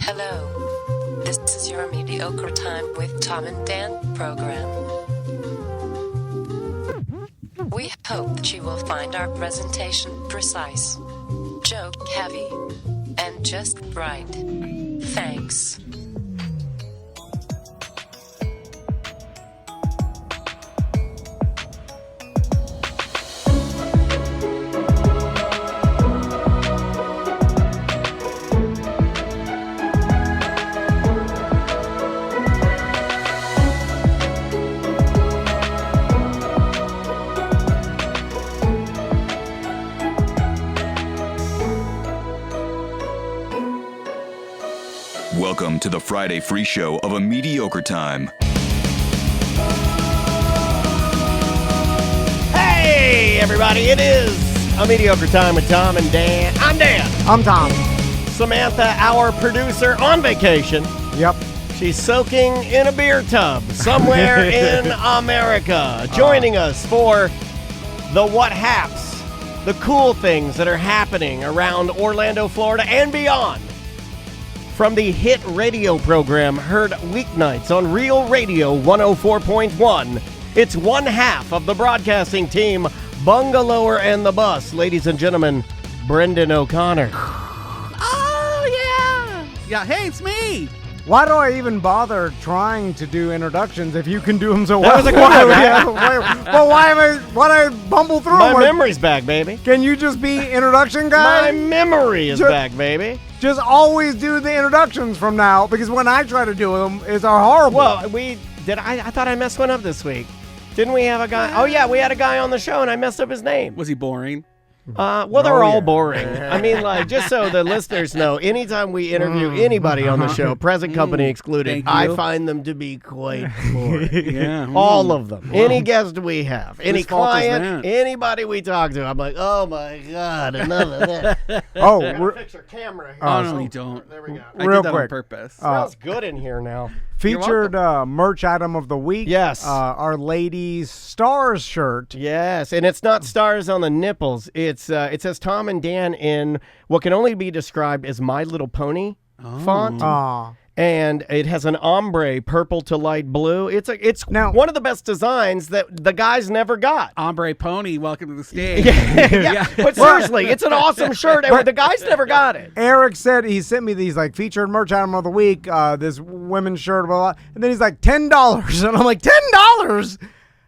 Hello. This is your Mediocre Time with Tom and Dan program. We hope that you will find our presentation precise, joke heavy, and just right. Thanks. Welcome to the Friday free show of A Mediocre Time. Hey, everybody, it is A Mediocre Time with Tom and Dan. I'm Dan. I'm Tom. Samantha, our producer, on vacation. Yep. She's soaking in a beer tub somewhere in America, joining us for the what haps, the cool things that are happening around Orlando, Florida, and beyond. From the hit radio program heard weeknights on Real Radio 104.1, it's one half of the broadcasting team, Bungalower and the Bus. Ladies and gentlemen, Brendan O'Connor. Oh, yeah. Yeah, hey, it's me. Why do I even bother trying to do introductions if you can do them so well? That was a good one, right? Well, why do I bumble through My them? memory's back, baby. Can you just be introduction guy? My memory is back, baby. Just always do the introductions from now, because when I try to do them, it's horrible. Well, I thought I messed one up this week. Didn't we have a guy? Oh, yeah, we had a guy on the show, and I messed up his name. Was he boring? Well, they're all boring. I mean, like, just so the listeners know, anytime we interview anybody on the show, present company excluded, I find them to be quite boring. Yeah. All of them. Wow. Any guest we have, any fault is client, that? anybody we talk to, I'm like, oh my God, another that. Oh, I gotta fix your camera here. Oh, no, you don't. There we go. I Real did that quick. on purpose. Smells good in here now. featured merch item of the week. Yes. Our ladies' stars shirt. Yes, and it's not stars on the nipples. It says Tom and Dan in what can only be described as My Little Pony font. And it has an ombre purple to light blue. It's Now- one of the best designs that the guys never got. Ombre Pony, welcome to the stage. yeah. But seriously, it's an awesome shirt, and the guys never got it. Eric said he sent me these like featured merch item of the week, this women's shirt, blah, blah, and then he's like $10, and I'm like $10.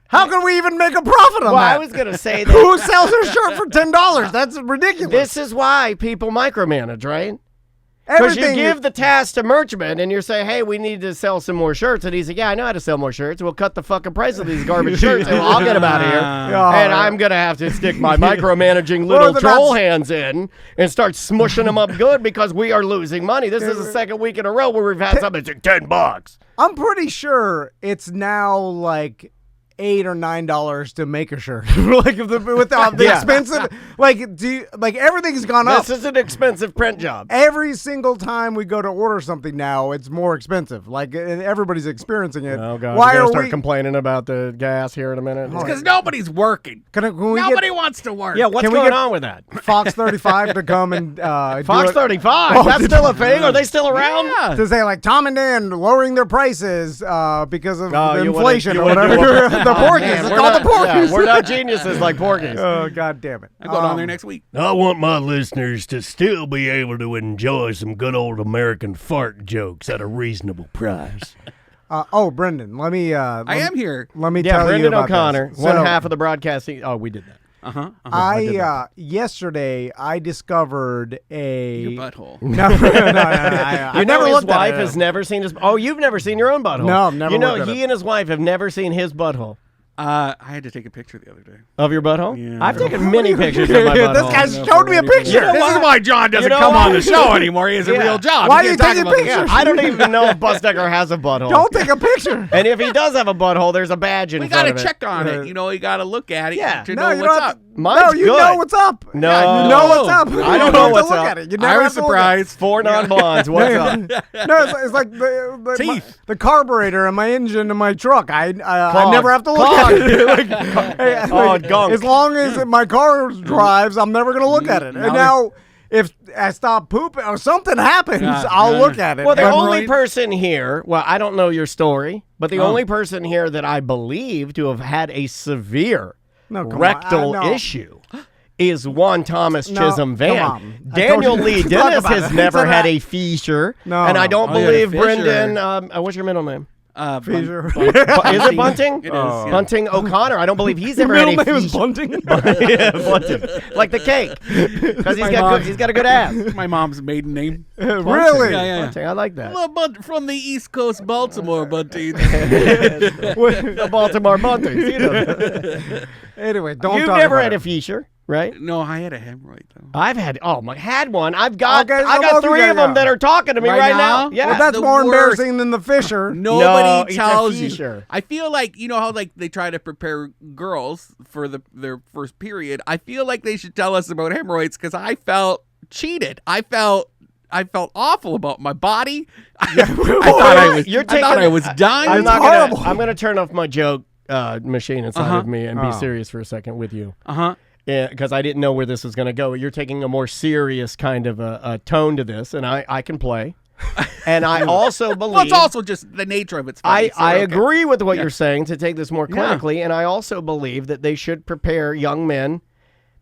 How can we even make a profit on Well, that? I was gonna say that. Who sells their shirt for $10? That's ridiculous. This is why people micromanage, right? Because you give the task to Merchman and you're saying, hey, we need to sell some more shirts. And he's like, yeah, I know how to sell more shirts. We'll cut the fucking price of these garbage shirts and I'll get them out of here. And I'm going to have to stick my micromanaging little troll hands in and start smushing them up good because we are losing money. This is the second week in a row where we've had something that's like $10. I'm pretty sure it's now like $8 or $9 to make a shirt. Like with the expensive, like everything's gone up. This is an expensive print job. Every single time we go to order something now, it's more expensive. Like everybody's experiencing it. Oh God! Why You're are gonna start we complaining about the gas here in a minute? Because nobody's working. Can we Nobody wants to work. Yeah, what's Can we going get on with that? Fox 35 to come and Fox 35? That's still a thing? Are they still around? Yeah. to say like Tom and Dan lowering their prices because of the you inflation wanna or do whatever. a- The Porkies. It's called the Porkies. Yeah, we're not geniuses like Porkies. Oh, God damn it. I'm going on there next week. I want my listeners to still be able to enjoy some good old American fart jokes at a reasonable price. Brendan, let me. I am here. Let me Yeah, tell Brendan you about O'Connor, this. one So, half of the broadcasting. Oh, we did that. Yesterday I discovered a Your butthole. No, I never his looked at wife it. has never seen his. Oh, you've never seen your own butthole. No, I've never You know, looked at he it. and his wife have never seen his butthole. I had to take a picture the other day. Of your butthole? Yeah. I've taken many pictures of my butthole. This guy showed me a picture. You know This what? is why John doesn't You know come what? on the show anymore. He has a Yeah. real job. Why He are you can't talk taking about pictures? I don't even know if Busdecker has a butthole. Don't take a picture. And if he does have a butthole, there's a badge in We front got of to it. check on it. You know, you got to look at it Yeah. to No, know you what's don't have up. to- Mine's you good. know what's up. No. Yeah, you know what's up. I don't You know have what's to look up. at it. You I never was have to look at it. surprised. 4 non-blondes. What's up? No, it's like the Teeth. the carburetor in my engine in my truck. I Clog. never have to look Clog. at it. Like, Oh, gunk. As long as my car drives, I'm never going to look at it. And now if I stop pooping or something happens, I'll look at it. Well, the And- only person here, well, I don't know your story, but the only person here that I believe to have had a severe rectal issue is Juan Thomas Chisholm Van. Daniel Lee Dennis has never had a fissure, and I don't believe Brendan, what's your middle name? Fissure. Is it Bunting? It is. Yeah. Bunting O'Connor. I don't believe he's ever had a middle name is fissure. Bunting. Yeah, Bunting. Like the cake. Because he's got a good ass. My mom's maiden name. Really? Yeah. Bunting, I like that. Well, but from the East Coast, Baltimore, Bunty. The Baltimore Buntings. You know. Anyway, don't You've talk never about had it. a fissure, right? No, I had a hemorrhoid though. I've had had one. I got Okay, I so got both of three you of them got that are talking to me Right right now? now. Yeah. Well, that's the more worst. embarrassing than the fissure. No, Nobody it's a tells you. fissure. I feel like you know how like they try to prepare girls for their first period. I feel like they should tell us about hemorrhoids because I felt cheated. I felt awful about my body. I thought I was dying. I'm not horrible. gonna. I'm gonna turn off my joke machine inside of me and be serious for a second with you. Because I didn't know where this was going to go. You're taking a more serious kind of a tone to this, and I can play. And I also believe... Well, it's also just the nature of it. I agree with what you're saying to take this more clinically, and I also believe that they should prepare young men,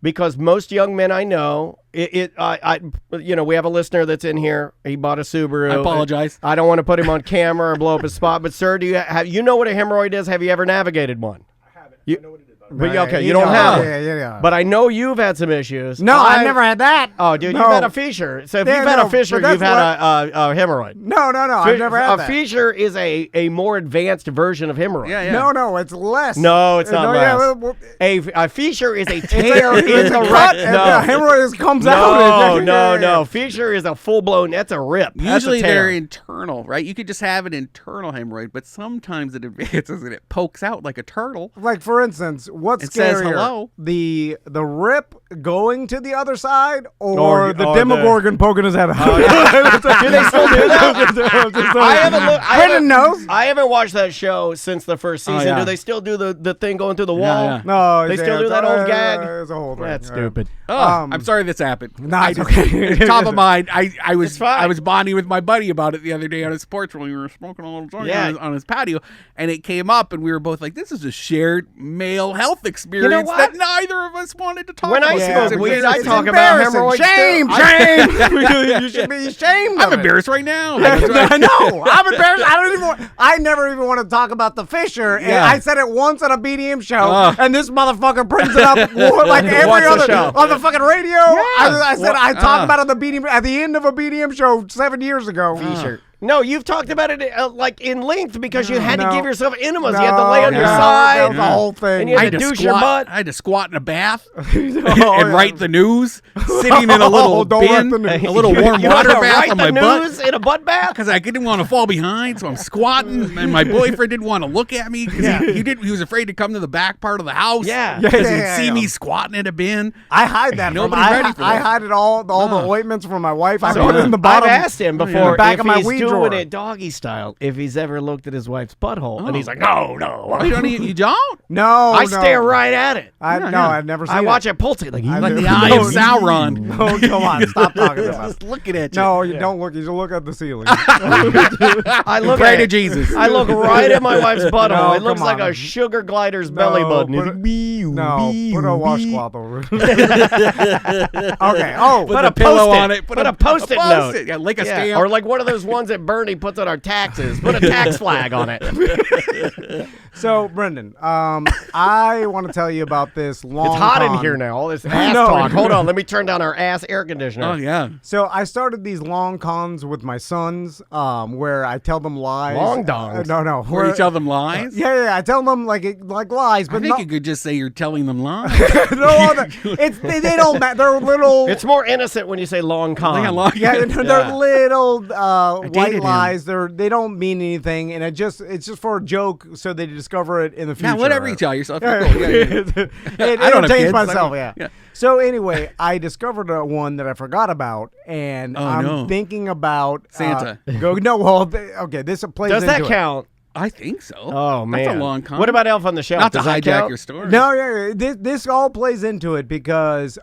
because most young men I know, we have a listener that's in here. He bought a Subaru. I apologize. I don't want to put him on camera or blow up his spot, but sir, you know what a hemorrhoid is? Have you ever navigated one? I haven't. I know what it is. But you don't have it. Yeah. But I know you've had some issues. No, I never had that. Oh, dude, No. you've had a fissure. So if Yeah, you've had no, a fissure, but you've that's had a hemorrhoid. No, I've never had a that. fissure is a more advanced version of hemorrhoid. Yeah. No, it's less. No, it's not less. well, A fissure is a tear in it's the a cut, and the rectum. hemorrhoid comes out. No. Fissure is a full-blown, that's a rip. That's a Usually tear. they're internal, right? You could just have an internal hemorrhoid, but sometimes it advances and it pokes out like a turtle. Like, for instance, what's It says scarier? hello. The rip going to the other side or the or Demogorgon poking his head out? Do they still do that? I haven't looked. Brendan knows. I haven't watched that show since the first season. yeah. Do they still do the thing going through the wall? Yeah. No, They still do that old gag? It's a whole thing. That's stupid. Oh, I'm sorry this happened. Nah, it's okay. Top of mind, I was It's fine. I was bonding with my buddy about it the other day on his porch when we were smoking a little joint on his patio, and it came up, and we were both like, "This is a shared male health experience what? that neither of us wanted to talk When about." I Yeah, smoke weed, it's I talk about embarrassing. hemorrhoids. Shame, too. shame. You should be ashamed. I'm of it. embarrassed right now. I know. I'm embarrassed. I never even want to talk about the fissure. And Yeah. I said it once on a BDM show, and this motherfucker brings it up like every What's the other show? on the fucking radio. I said I talked about it on the BDM at the end of a BDM show 7 years ago. T-shirt. No, you've talked about it like in length because you had to No. give yourself enemas. You had to lay on your No, side. that was the whole thing. And you I had had to to douche your butt. I had to squat in a bath Oh, and write the news, sitting in a little don't write bin, the news. a little warm You water had to bath write on the my butt. news in a butt bath? Because I didn't want to fall behind, so I'm squatting, and my boyfriend didn't want to look at me because he was afraid to come to the back part of the house. Yeah. because Yeah. he'd see me squatting in a bin. I hide that. Nobody's ready for I that. hide it all the ointments from my wife. I So put it in the bottom. I've asked him in before the back if of my he's weed doing drawer. it doggy style, if he's ever looked at his wife's butthole, and he's like, no. Oh, you don't? No, I no. stare right at it. I've never seen I it. watch it pulsate like Like the No, eye of no. Sauron. No, come on, stop talking about it. Just looking at you. No, you don't look. You just look at the ceiling. I look Pray at to it. Jesus. I look right at my wife's butthole. No, It looks come like on. a sugar glider's belly No, button. put It's it- No, put a washcloth over it. Okay. Put Put a a pillow post-it. on it. Put a post-it note. Yeah, like a Yeah, stamp. or like one of those ones that Bernie puts on our taxes. Put a tax flag on it. So, Brendan, I want to tell you about this long. It's hot in con. here now. All this ass know. talk. Hold on. Let me turn down our ass air conditioner. Oh, yeah. So I started these long cons with my sons, where I tell them lies. Long dongs? No. Where you tell them lies? Yeah. I tell them like lies, I but think not. you could just say you're telling them lies. No, they don't matter. They're little. It's more innocent when you say long con. Like a long- Yeah, they're little white dated him. lies. They don't mean anything, and it's just for a joke, so they discover it in the future. Now, whatever you tell yourself. Yeah, you're cool. Yeah. It I don't have entertains kids. myself. I mean, Yeah. yeah. So anyway, I discovered one that I forgot about, and I'm no. thinking about Santa. okay, this plays Does into that it. count? I think so. Oh, man. That's a long con. What about Elf on the Shelf? Not to Does that hijack count? your story. No, yeah, this all plays into it because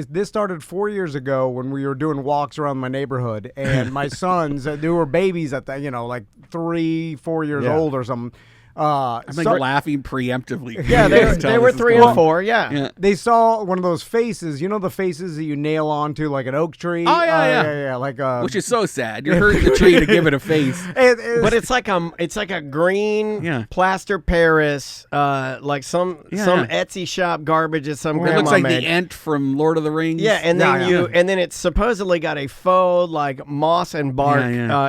this started 4 years ago when we were doing walks around my neighborhood, and my sons, they were babies at that, like 3-4 years old or something. I'm laughing preemptively. Yeah, they were 3 and 4. Yeah. They saw one of those faces. You know the faces that you nail onto like an oak tree. Oh yeah. Like which is so sad. You're hurting the tree to give it a face. But it's like a green plaster Paris, like some Etsy shop garbage that some grandma It looks like made. the Ent from Lord of the Rings. Yeah, and then and then it's supposedly got a faux like moss and bark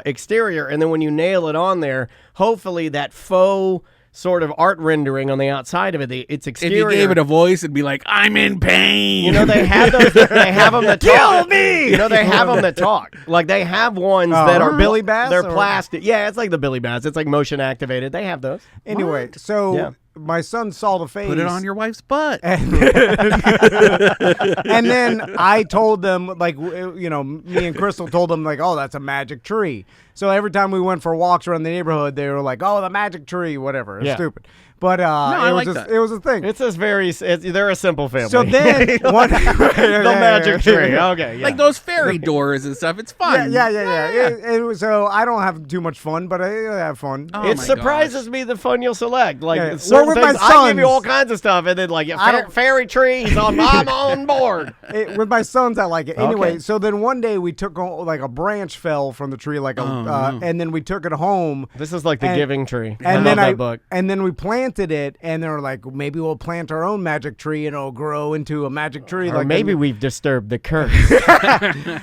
exterior, and then when you nail it on there, hopefully that faux sort of art rendering on the outside of it, its exterior. If you gave it a voice, it'd be like, I'm in pain. You know, they have those. They have them that talk. Kill me. You know, they have them that talk. Like they have ones that are Billy Bass. They're plastic. Yeah, it's like the Billy Bass. It's like motion activated. They have those. Anyway, so my son saw the face. Put it on your wife's butt. And then I told them, like, me and Crystal told them, like, oh, that's a magic tree. So every time we went for walks around the neighborhood, they were like, oh, the magic tree, whatever. It's stupid. But I like that. It was a thing. It's just they're a simple family. So then the magic tree. Okay, yeah. Like those fairy doors and stuff. It's fun. Yeah. So I don't have too much fun, but I have fun. Oh, it surprises me the fun you'll select. Like with certain my things, I give you all kinds of stuff, and then like fairy tree, I'm on board. With my sons, I like it. Anyway, Okay. so then one day we took like a branch fell from the tree, and then we took it home. This is like the Giving Tree. And I love then that book. And then we planted it, and they were like, maybe we'll plant our own magic tree, and it'll grow into a magic tree. Or maybe we've disturbed the curse.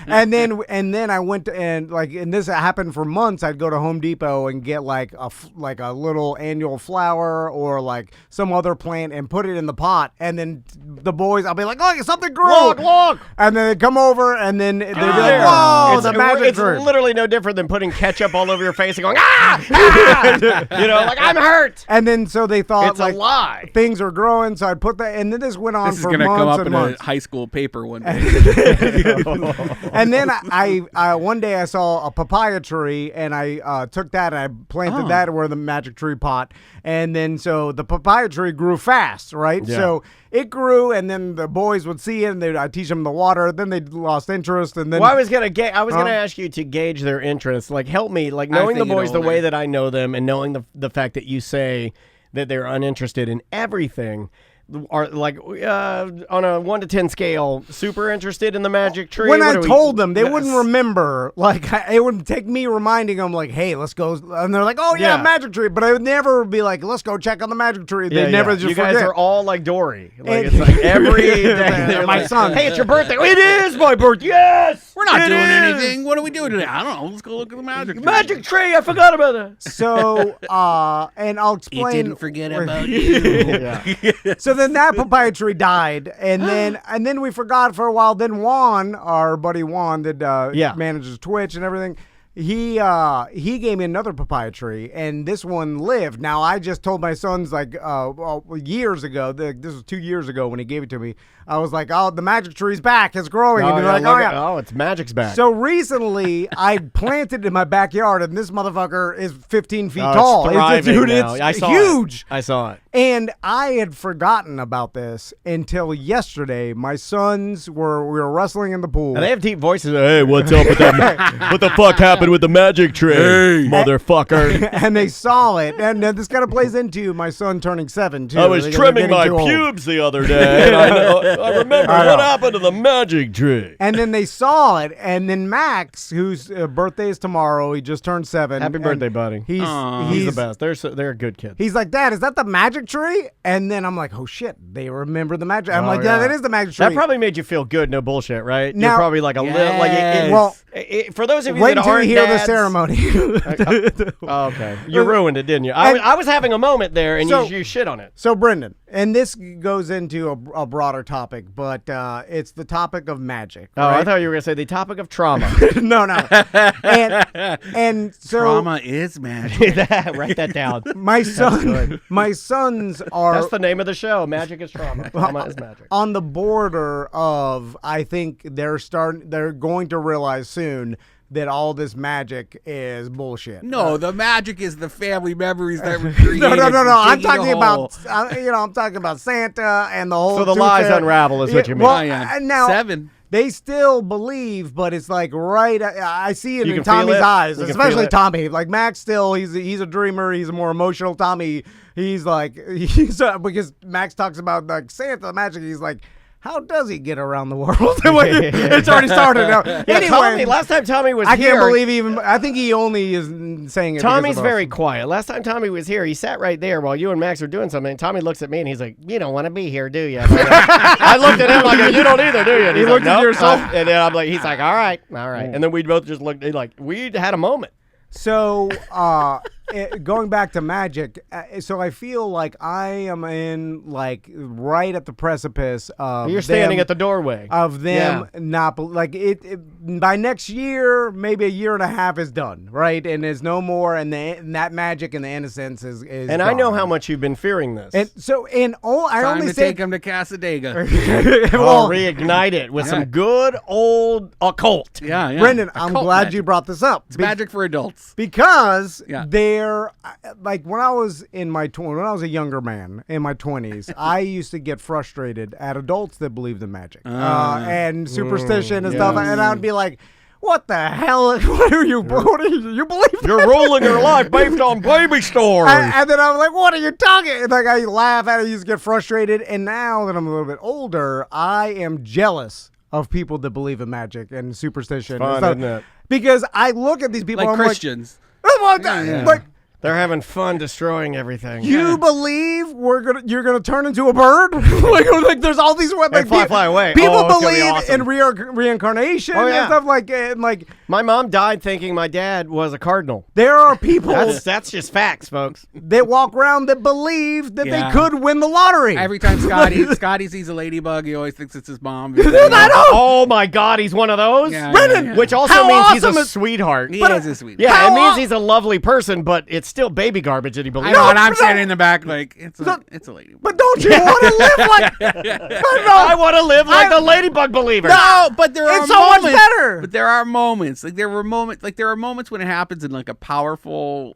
and then I went to, and this happened for months. I'd go to Home Depot and get like a little annual flower or like some other plant and put it in the pot, and then the boys, I'll be like, look, something grew. Look. And then they come over, and then they'd be like, whoa, the magic tree. It's literally no different than putting ketchup all over your face and going, ah! Like, I'm hurt. And then so they thought It's a lie. things are growing, so I'd put that, and then this went on This is for going to months come up and in months. a high school paper one day. And then I one day I saw a papaya tree, and I took that and I planted that where the magic tree pot, and then so the papaya tree grew fast, right? Yeah. So it grew, and then the boys would see it, and I'd teach them the water. Then they lost interest, and then Well, I was gonna ask you to gauge their interest. Like, help me. Like, knowing the think boys the older. way that I know them, and knowing the fact that you say that they're uninterested in everything. Are like on a 1 to 10 scale, super interested in the magic tree. when What I are we- told them, they Yes. wouldn't remember. Like, it would take me reminding them, like, hey, let's go. And they're like, oh, yeah, magic tree. But I would never be like, let's go check on the magic tree. They never just You guys forget. are all like Dory. Like, And- it's like every day. they're My like, son. Hey, it's your birthday. It is my birthday. Yes. We're not it doing is. anything. What are we doing today? I don't know. Let's go look at the magic tree. Magic tree. I forgot about that. So, and I'll explain. It didn't forget about you. Yeah. So then that papaya tree died, and then we forgot for a while. Then Juan, our buddy Juan, that manages Twitch and everything, he gave me another papaya tree, and this one lived. Now I just told my sons like years ago. This was 2 years ago when he gave it to me. I was like, oh, the magic tree's back. It's growing. And they're like, oh yeah. Oh, it's magic's back. So recently, I planted it in my backyard, and this motherfucker is 15 feet Oh, tall. it's thriving now. I It's saw huge. I saw it. And I had forgotten about this until yesterday. My sons we were wrestling in the pool. And they have deep voices. Hey, what's up with that? What the fuck happened with the magic tree, motherfucker? and they saw it. And this kind of plays into my son turning 7, too. I was They're trimming getting my too old. pubes the other day, and I remember what happened to the magic tree. And then they saw it. And then Max, whose birthday is tomorrow, he just turned 7. Happy birthday, buddy. He's He's the best. They're good kids. He's like, Dad, is that the magic tree? And then I'm like, oh shit, they remember the magic. I'm Oh, like, yeah, that is the magic tree. That probably made you feel good. No bullshit, right? Now- You're probably like a little like Yes. Well, for those of you wait that until you aren't hear the dads- ceremony. Oh, okay, you ruined it, didn't you? I was having a moment there, and So- you shit on it. So, Brendan, and this goes into a broader topic, but it's the topic of magic. Oh, I right? thought you were gonna say the topic of trauma. no. And so Trauma is magic. Write that down. my sons are That's the name of the show. Magic is trauma. Trauma is magic. on the border of, I think they're going to realize soon that all this magic is bullshit. No, the magic is the family memories that were created. No. I'm talking about, I'm talking about Santa and the whole. So the tooth lies fairy. unravel is what you mean. Well, now 7. they still believe, but it's like I see it You in can feel Tommy's it? eyes, You can especially feel it? Tommy. Like Max, still he's a dreamer. He's a more emotional. Tommy, because Max talks about like Santa magic. He's like, how does he get around the world? It's already started. Now. Yeah, Anyway, Tommy, last time Tommy was I here, can't believe even. I think he only is saying it. Tommy's because of very us. quiet. Last time Tommy was here, he sat right there while you and Max were doing something. And Tommy looks at me and he's like, "You don't want to be here, do you?" I looked at him like, "You don't either, do you?" And He he's looked like, at "Nope." yourself. And then I'm like, he's like, "All right." And then we both just looked like we had a moment. So, going back to magic, so I feel like I am in like right at the precipice of. You're standing at the doorway of them not like it. By next year, maybe a year and a half is done, right? And there's no more, and that magic and the innocence is. And I know how much you've been fearing this. And so, I Time only to say take him to Casadega. I'll reignite it with some good old occult. Yeah. Brendan, I'm Occult glad magic. you brought this up. It's magic for adults. Because Yeah. they're like when I was when I was a younger man in my 20s, I used to get frustrated at adults that believed in magic and superstition and stuff, and I would be like, "What the hell? What are you? You believe? You're ruling your life based on baby stories." And then I'm like, "What are you talking?" And like I laugh at it, I used to get frustrated, and now that I'm a little bit older, I am jealous of people that believe in magic and superstition. Fun, and stuff. isn't it? Because I look at these people, Like I'm Christians. like, like They're having fun destroying everything. you believe you're gonna turn into a bird? like there's all these like fly away. People Oh, it's gonna be believe awesome. in reincarnation Oh, yeah. and stuff like My mom died thinking my dad was a cardinal. there are people That's just facts, folks. that walk around that believe that Yeah. they could win the lottery. Every time Scotty sees a ladybug, he always thinks it's his mom. Oh my God, he's one of those. Yeah, Brendan, yeah. Which also How means he's awesome a is- sweetheart. He is a sweet. Yeah, How it means aw- he's a lovely person, but it's still baby garbage that he I believes. know, and I'm no. standing in the back like it's a ladybug. But don't you want to live like? I want to live like the ladybug believer. No, but there are It's so much moments. better. But there are moments. There are moments when it happens in like a powerful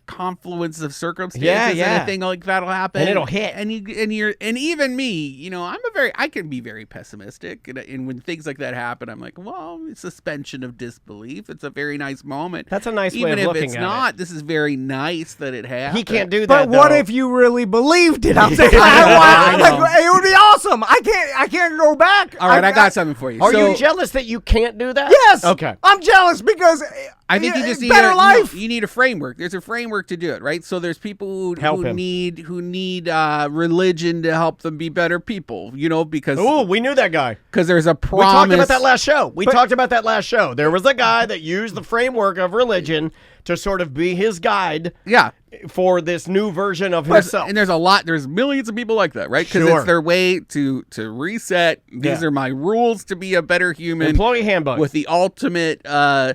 confluence of circumstances. Yeah. And a thing like that'll happen, And it'll hit. And even me, I can be very pessimistic, and when things like that happen, I'm like, well, it's suspension of disbelief. It's a very nice moment. That's a nice way even of if looking it's at not. This is very nice that it happened. He can't do that. But what though. if you really believed it? I'm saying, I know. like, it would be awesome. I can't go back. All right, I got something for you. Are So, you jealous that you can't do that? Yes. Okay. I'm jealous because I think you just need better life. You need a framework. There's a framework to do it, right? So there's people Help who him. need religion to help them be better people, because Ooh, we knew that guy. there's a We promise. talked about that last show. We talked about that last show. There was a guy that used the framework of religion to sort of be his guide Yeah. for this new version of himself. And there's millions of people like that, right? Because Sure. it's their way to reset. These Yeah. are my rules to be a better human. Employee handbook. With the ultimate an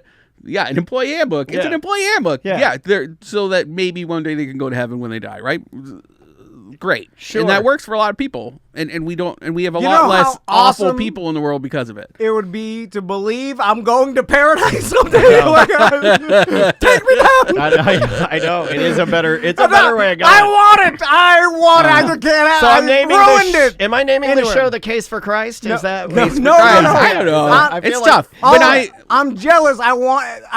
employee handbook. It's Yeah. an employee handbook. Yeah. So that maybe one day they can go to heaven when they die, right? Great. Sure. And that works for a lot of people. And we have a You lot know less how awful awesome- people in the world because of it. it would be to believe I'm going to paradise someday. Take me down. I know. It's a better way of going. I want it. I want it. I just can't. So I I'm naming ruined this. it. Am I naming Anyway. the show "The Case for Christ"? Is that no, Case for no, Christ? no. I don't know. I feel It's like- tough. Oh, But I'm jealous. I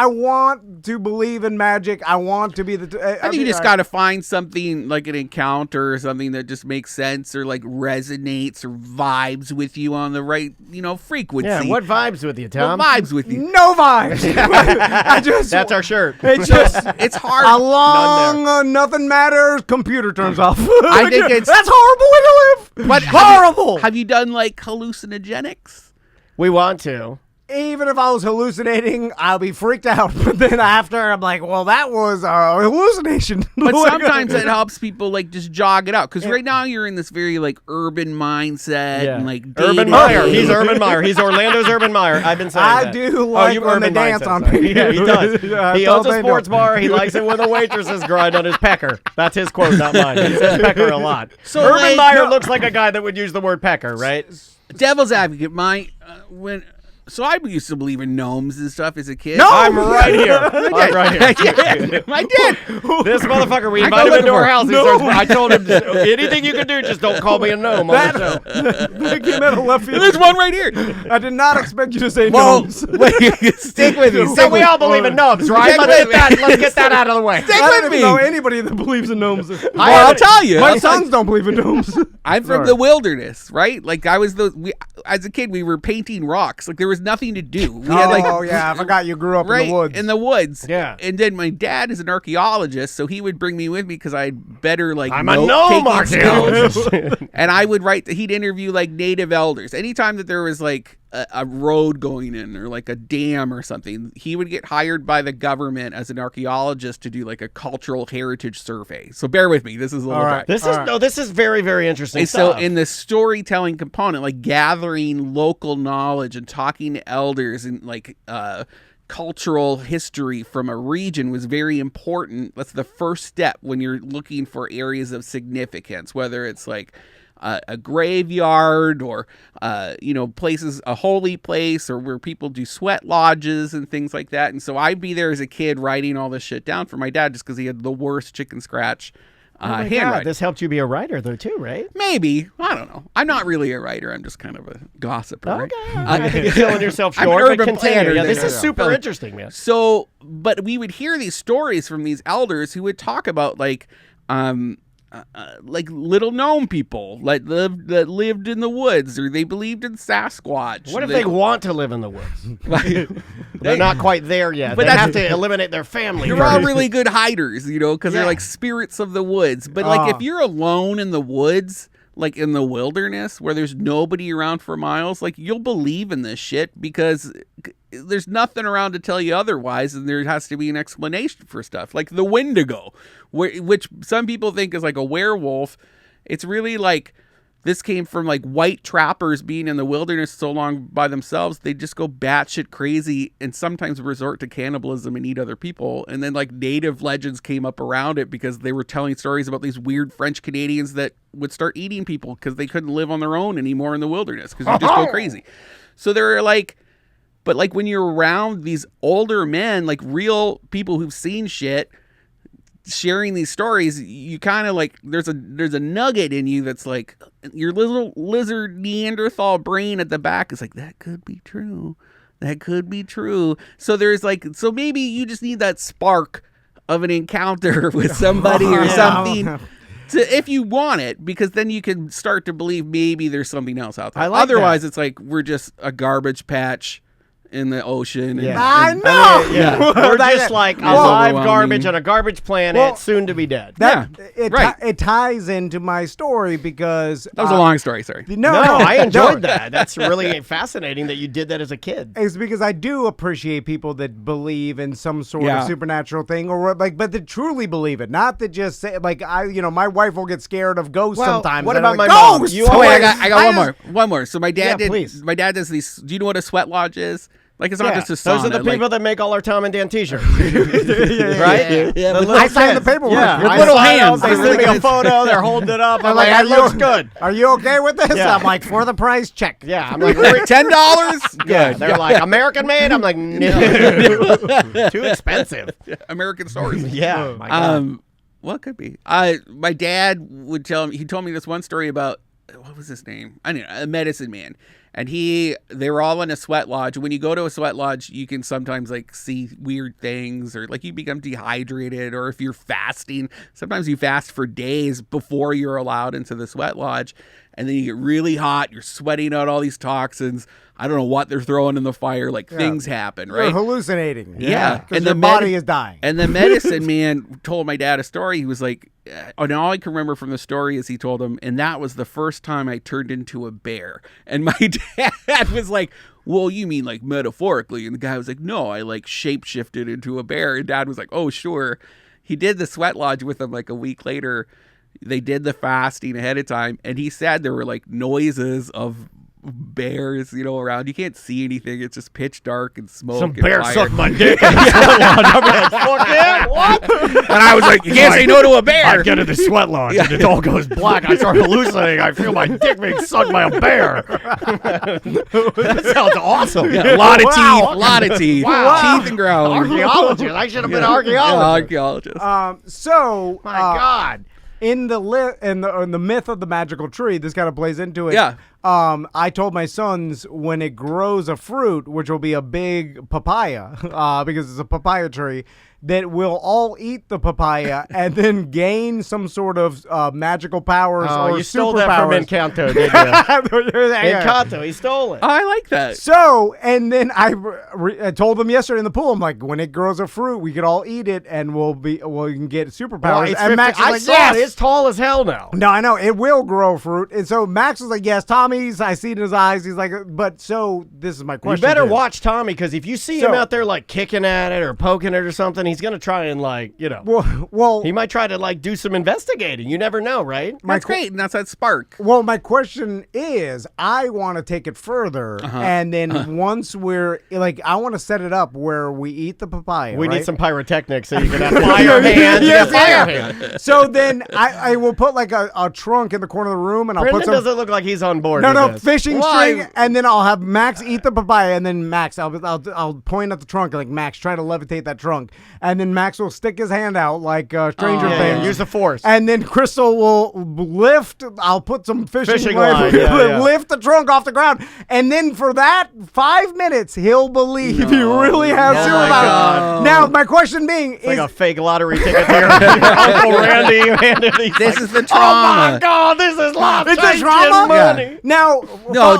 want to believe in magic. I want to be the. I think you just got to find something like an encounter or something that just makes sense or like resonates or vibes with you on the right, frequency. Yeah. What vibes with you, Tom? What vibes with you? no vibes. I just. That's our shirt. It's just It's hard. a long nothing matters. Computer turns off. I think it's- that's horrible way to live. But horrible. Have you done like hallucinogenics? We want to. Even if I was hallucinating, I'll be freaked out. But then after, I'm like, well, that was a hallucination. But sometimes it helps people like just jog it out because right now you're in this very like urban mindset and like Urban dating. Meyer. He's Urban Meyer. He's Orlando's Urban Meyer. I've been saying I that. do like you when they urban dance mindset, on sorry. me. Yeah, he does. Yeah, He that's owns all a they sports know. bar. He likes it when the waitresses grind on his pecker. That's his quote, not mine. He says pecker a lot. So, Urban like, Meyer no- looks like a guy that would use the word pecker, right? Devil's advocate, So I used to believe in gnomes and stuff as a kid. No, I'm right here. I'm right here. I did. This motherfucker, we invited him into our house. I told him, anything you can do, just don't call me a gnome on the show. That came out of left field. There's one right here. I did not expect you to say gnomes. Wait, stick with me. So we all believe in gnomes, right? Let's get that out of the way. Stick I with don't me. even know anybody that believes in gnomes. I'll tell you. My sons don't believe in gnomes. I'm from the wilderness, right? Like as a kid, we were painting rocks. Like there was nothing to do. We had I forgot you grew up in the woods. In the woods. Yeah. And then my dad is an archaeologist, so he would bring me with me because I had better I'm a gnome archaeologist. And I would he'd interview like native elders. Anytime that there was like a road going in or like a dam or something, he would get hired by the government as an archaeologist to do like a cultural heritage survey. So bear with me. This is a little right. bit. This is very, very interesting And stuff. so in the storytelling component, like gathering local knowledge and talking to elders and like cultural history from a region was very important. That's the first step when you're looking for areas of significance, whether it's like a graveyard or places, a holy place, or where people do sweat lodges and things like that. And so I'd be there as a kid writing all this shit down for my dad just because he had the worst chicken scratch handwriting. This helped you be a writer, though, too, right? Maybe. I don't know. I'm not really a writer. I'm just kind of a gossiper. Okay. Right? I think you're selling yourself I'm an short, but urban continue. planner. Yeah, this is super interesting, man. So, but we would hear these stories from these elders who would talk about like little gnome people that lived in the woods, or they believed in Sasquatch. What if they want to live in the woods? They're not quite there yet. But they have to eliminate their family. You're all really good hiders, because they're like spirits of the woods. But like if you're alone in the woods, like in the wilderness where there's nobody around for miles, like you'll believe in this shit because there's nothing around to tell you otherwise, and there has to be an explanation for stuff. Like the Wendigo, which some people think is like a werewolf. It's really like this came from like white trappers being in the wilderness so long by themselves, they just go batshit crazy and sometimes resort to cannibalism and eat other people. And then like native legends came up around it because they were telling stories about these weird French Canadians that would start eating people because they couldn't live on their own anymore in the wilderness because you just go crazy. So they're like, but like when you're around these older men, like real people who've seen shit, sharing these stories, you kind of like there's a nugget in you that's like your little lizard Neanderthal brain at the back is like, that could be true. That could be true. So there's like, so maybe you just need that spark of an encounter with somebody or something. If you want it, because then you can start to believe maybe there's something else out there. Otherwise, it's like we're just a garbage patch in the ocean. I know. We're just like a live garbage on a garbage planet, soon to be dead. It ties into my story because that was a long story. Sorry. No, I enjoyed that. That's really fascinating that you did that as a kid. It's because I do appreciate people that believe in some sort of supernatural thing, or like, but that truly believe it, not that just say like my wife will get scared of ghosts sometimes. What about my ghosts? mom? I got one more. So my dad My dad does these. Do you know what a sweat lodge is? Like it's not just a sauna. Those are the people that make all our Tom and Dan t-shirts. Right? Yeah. I signed the paperwork. Yeah. With little hands. They send me a photo. They're holding it up. I'm like, that looks good. Are you okay with this? Yeah. I'm like, for the price, check. Yeah. I'm like, $10? Good. They're like, American made? I'm like, no. Too expensive. American stores. Yeah. My God. Well, it could be. My dad would tell me, he told me this one story about, what was his name? I don't know, a medicine man. And they were all in a sweat lodge. When you go to a sweat lodge, you can sometimes like see weird things, or like you become dehydrated, or if you're fasting, sometimes you fast for days before you're allowed into the sweat lodge. And then you get really hot. You're sweating out all these toxins. I don't know what they're throwing in the fire. Like things happen, right? You're hallucinating. Yeah. Because your body is dying. And the medicine man told my dad a story. He was like, and all I can remember from the story is he told him, and that was the first time I turned into a bear. And my dad was like, well, you mean like metaphorically? And the guy was like, no, I like shapeshifted into a bear. And dad was like, oh, sure. He did the sweat lodge with him like a week later. They did the fasting ahead of time. And he said there were like noises of bears, around. You can't see anything. It's just pitch dark and smoke. Some and bear fire. sucked my dick. Fuck yeah, what? And I was like, you can't say no to a bear. I get in the sweat lodge and it all goes black. I start hallucinating. I feel my dick being sucked by a bear. That sounds awesome. Yeah, a lot of teeth. Wow. Teeth and growling. Archaeologist. I should have been an archaeologist. Archaeologist. My God. In the myth of the magical tree, this kind of plays into it. Yeah. I told my sons when it grows a fruit, which will be a big papaya, because it's a papaya tree, that we'll all eat the papaya and then gain some sort of magical powers or you stole that from Encanto, did you? Encanto, he stole it. I like that. So, and then I told them yesterday in the pool, I'm like, when it grows a fruit, we could all eat it and we can get superpowers. And Max was I like, saw yes. it. It's tall as hell now. No, I know. It will grow fruit. And so Max was like, yes, Tommy's, I see it in his eyes. He's like, but so this is my question. You better watch Tommy, because if you see him out there like kicking at it or poking it or something, he's going to try and well, he might try to like do some investigating. You never know, right? That's great, and that's that spark. Well, my question is, I want to take it further, and then once we're like, I want to set it up where we eat the papaya. We right? need some pyrotechnics so you can have fire hands. Fire hands. So then I will put like a trunk in the corner of the room, and I'll Brendan put some. doesn't look like he's on board. No, with this. fishing string, and then I'll have Max eat the papaya, and then Max, I'll point at the trunk like, Max, try to levitate that trunk, and then Max will stick his hand out like Stranger Things. Use the force. And then Crystal will lift. I'll put some fishing line. Lift the trunk off the ground, and then for that 5 minutes, he'll believe you really have superpowers. Now, my question being is like a fake lottery ticket there. Uncle Randy. This is the trauma. Oh my God, this is life. It's a trauma. Money. Now,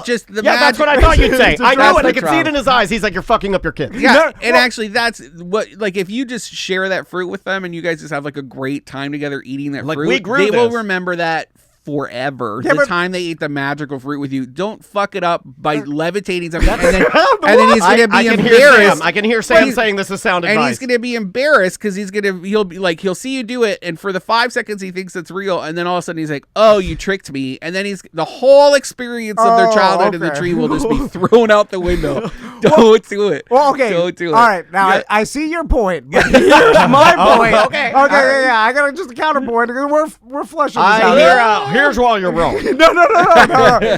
just the yeah, that's what I thought you'd say. I know it. I could see it in trauma. his eyes. He's like, you're fucking up your kids. Yeah, actually, that's what. Like, if you just share that fruit with them and you guys just have like a great time together eating that fruit, we grew they will this. remember that forever. Yeah, the time they ate the magical fruit with you. Don't fuck it up by levitating something, and then he's gonna be embarrassed. I can hear Sam saying this is sound advice. And he's gonna be embarrassed because he'll see you do it, and for the 5 seconds he thinks it's real, and then all of a sudden he's like, "Oh, you tricked me," and then the whole experience of their childhood in the tree will just be thrown out the window. Don't do it. Well, okay. Don't do it. All right. Now, I see your point, but here's my point. Okay. Yeah. I got just a counterpoint because we're flushing this out. Here's while you're wrong. No.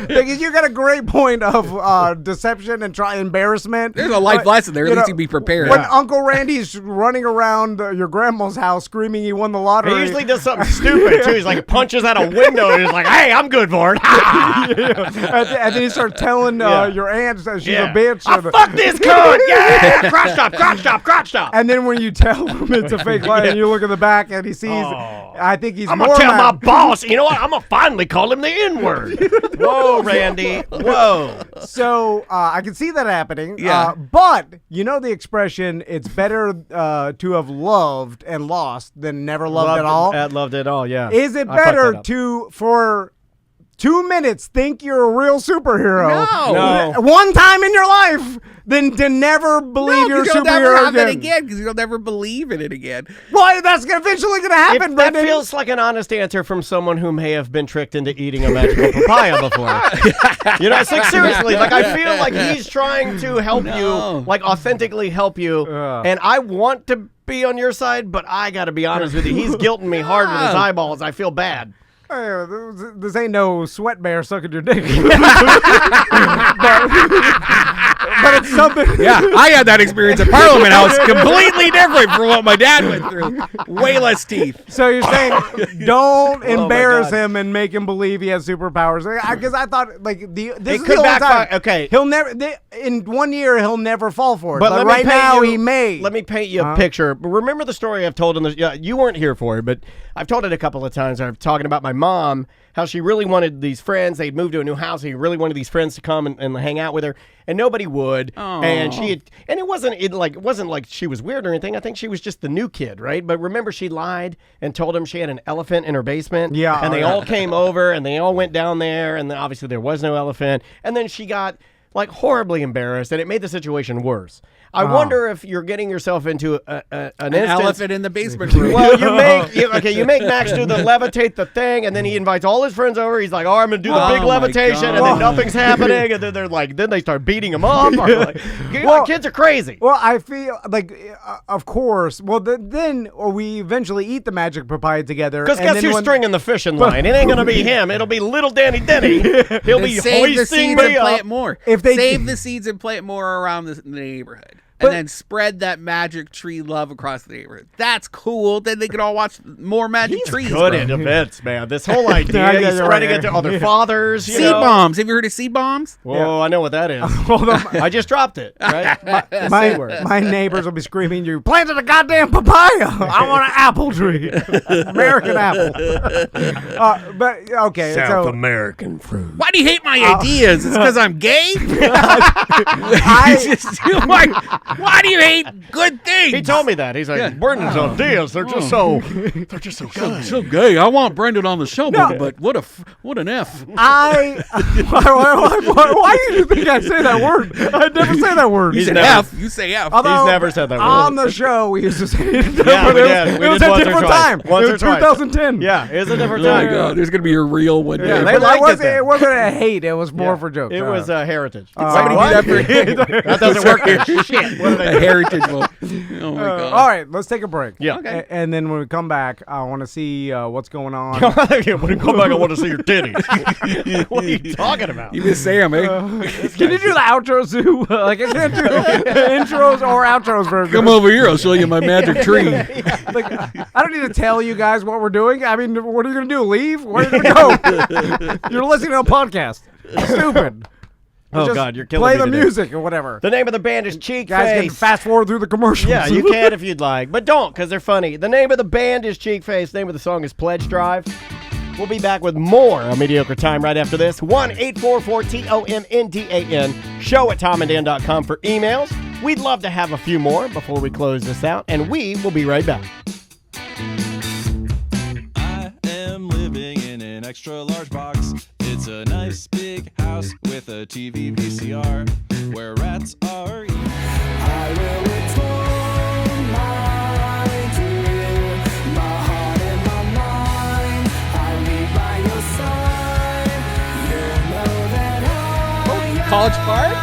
Because you got a great point of deception and embarrassment. There's a life lesson there. At least you be prepared. When Uncle Randy's running around your grandma's house screaming he won the lottery. He usually does something stupid, too. He's like, punches out a window and he's like, hey, I'm good for it. And then he starts telling your aunt that she's a bitch. Fuck this cunt! Yeah! Crotch stop. And then when you tell him it's a fake lie and you look in the back and he sees, I think he's I'm more going to tell mad. my boss, you know what? I'm going to finally call him the N-word. Whoa, Randy. Whoa. So I can see that happening. Yeah. But you know the expression, it's better to have loved and lost than never loved at all? Loved at all, yeah. Is it better for 2 minutes think you're a real superhero? No. One time in your life than to never believe you're a you'll never superhero have it again. again because you'll never believe in it again. Well, that's eventually going to happen, That Brendan. feels like an honest answer from someone who may have been tricked into eating a magical papaya before. It's like, seriously, like I feel like he's trying to help you, like authentically help you, and I want to be on your side, but I got to be honest with you. He's guilting me hard with his eyeballs. I feel bad. Hey, this ain't no sweat bear sucking your dick. but it's something. Yeah, I had that experience at Parliament House. Completely different from what my dad went through. Way less teeth. So you're saying don't embarrass him and make him believe he has superpowers? Because I thought this is the only time. Okay, he'll never. In 1 year, he'll never fall for it. But right now, he may. Let me paint you a picture. Remember the story I've told in this? Yeah, you weren't here for it, but I've told it a couple of times. I'm talking about my mom, how she really wanted these friends. They'd moved to a new house. He really wanted these friends to come and hang out with her, and nobody would. And it wasn't like she was weird or anything. I think she was just the new kid, right? But remember, she lied and told him she had an elephant in her basement. Yeah, and they all came over and they all went down there, and then obviously there was no elephant. And then she got like horribly embarrassed, and it made the situation worse. I wonder if you're getting yourself into an elephant in the basement room. Well, you make Max do the levitate the thing, and then he invites all his friends over. He's like, I'm going to do the big levitation, and then nothing's happening, and then then they start beating him up. Kids are crazy. Well, I feel like, of course, then we eventually eat the magic papaya together. Because guess who's stringing the fishing line? It ain't going to be him. It'll be little Danny Denny. He'll be hoisting me up. Play it more. Save the seeds and play it more around the neighborhood. And then spread that magic tree love across the neighborhood. That's cool. Then they can all watch more magic trees. Good at events, man. This whole idea, he's spreading it to other fathers. Seed bombs. Have you heard of seed bombs? Whoa, I know what that is. I just dropped it. Right? My neighbors will be screaming, "You planted a goddamn papaya! I want an apple tree, American apple." But okay, South American fruit. Why do you hate my ideas? It's because I'm gay. Why do you hate good things? He told me that. He's like, Brendan's ideas, they're just so good. So gay. I want Brendan on the show, but what an F. Why do you think I say that word? I never say that word. He's an F. You say F. Although, he's never said that word. On the show, we used to say it. Yeah, we did. It was a different time. It was 2010. Yeah, it was a different Oh time. my God, there's going to be a real one day. Yeah, it wasn't a hate. It was more for jokes. It was a heritage. Somebody do that that doesn't work here. Shit. What are they? Heritage vote. Oh my God. All right, let's take a break. Yeah. Okay. And then when we come back, I want to see what's going on. When you come back, I want to see your titties. What are you talking about? You miss Sam, eh? Can you do the outros too? Like I can't do intros or outros for. Come over here. I'll show you my magic tree. Like, I don't need to tell you guys what we're doing. I mean, what are you going to do? Leave? Where are you going to go? You're listening to a podcast. Stupid. Oh, God, you're killing me. me Play the today. music or whatever. The name of the band is Cheek Guys Face. can fast forward through the commercials. Yeah, you can if you'd like. But don't, because they're funny. The name of the band is Cheek Face. The name of the song is Pledge Drive. We'll be back with more of Mediocre Time right after this. 1-844-TOMNDAN. Show at TomandDan.com for emails. We'd love to have a few more before we close this out, and we will be right back. I am living in an extra large box. It's a nice big house with a TV VCR where rats are eating. I will return my dear, my heart and my mind. I'll be by your side. You'll know that I College Park?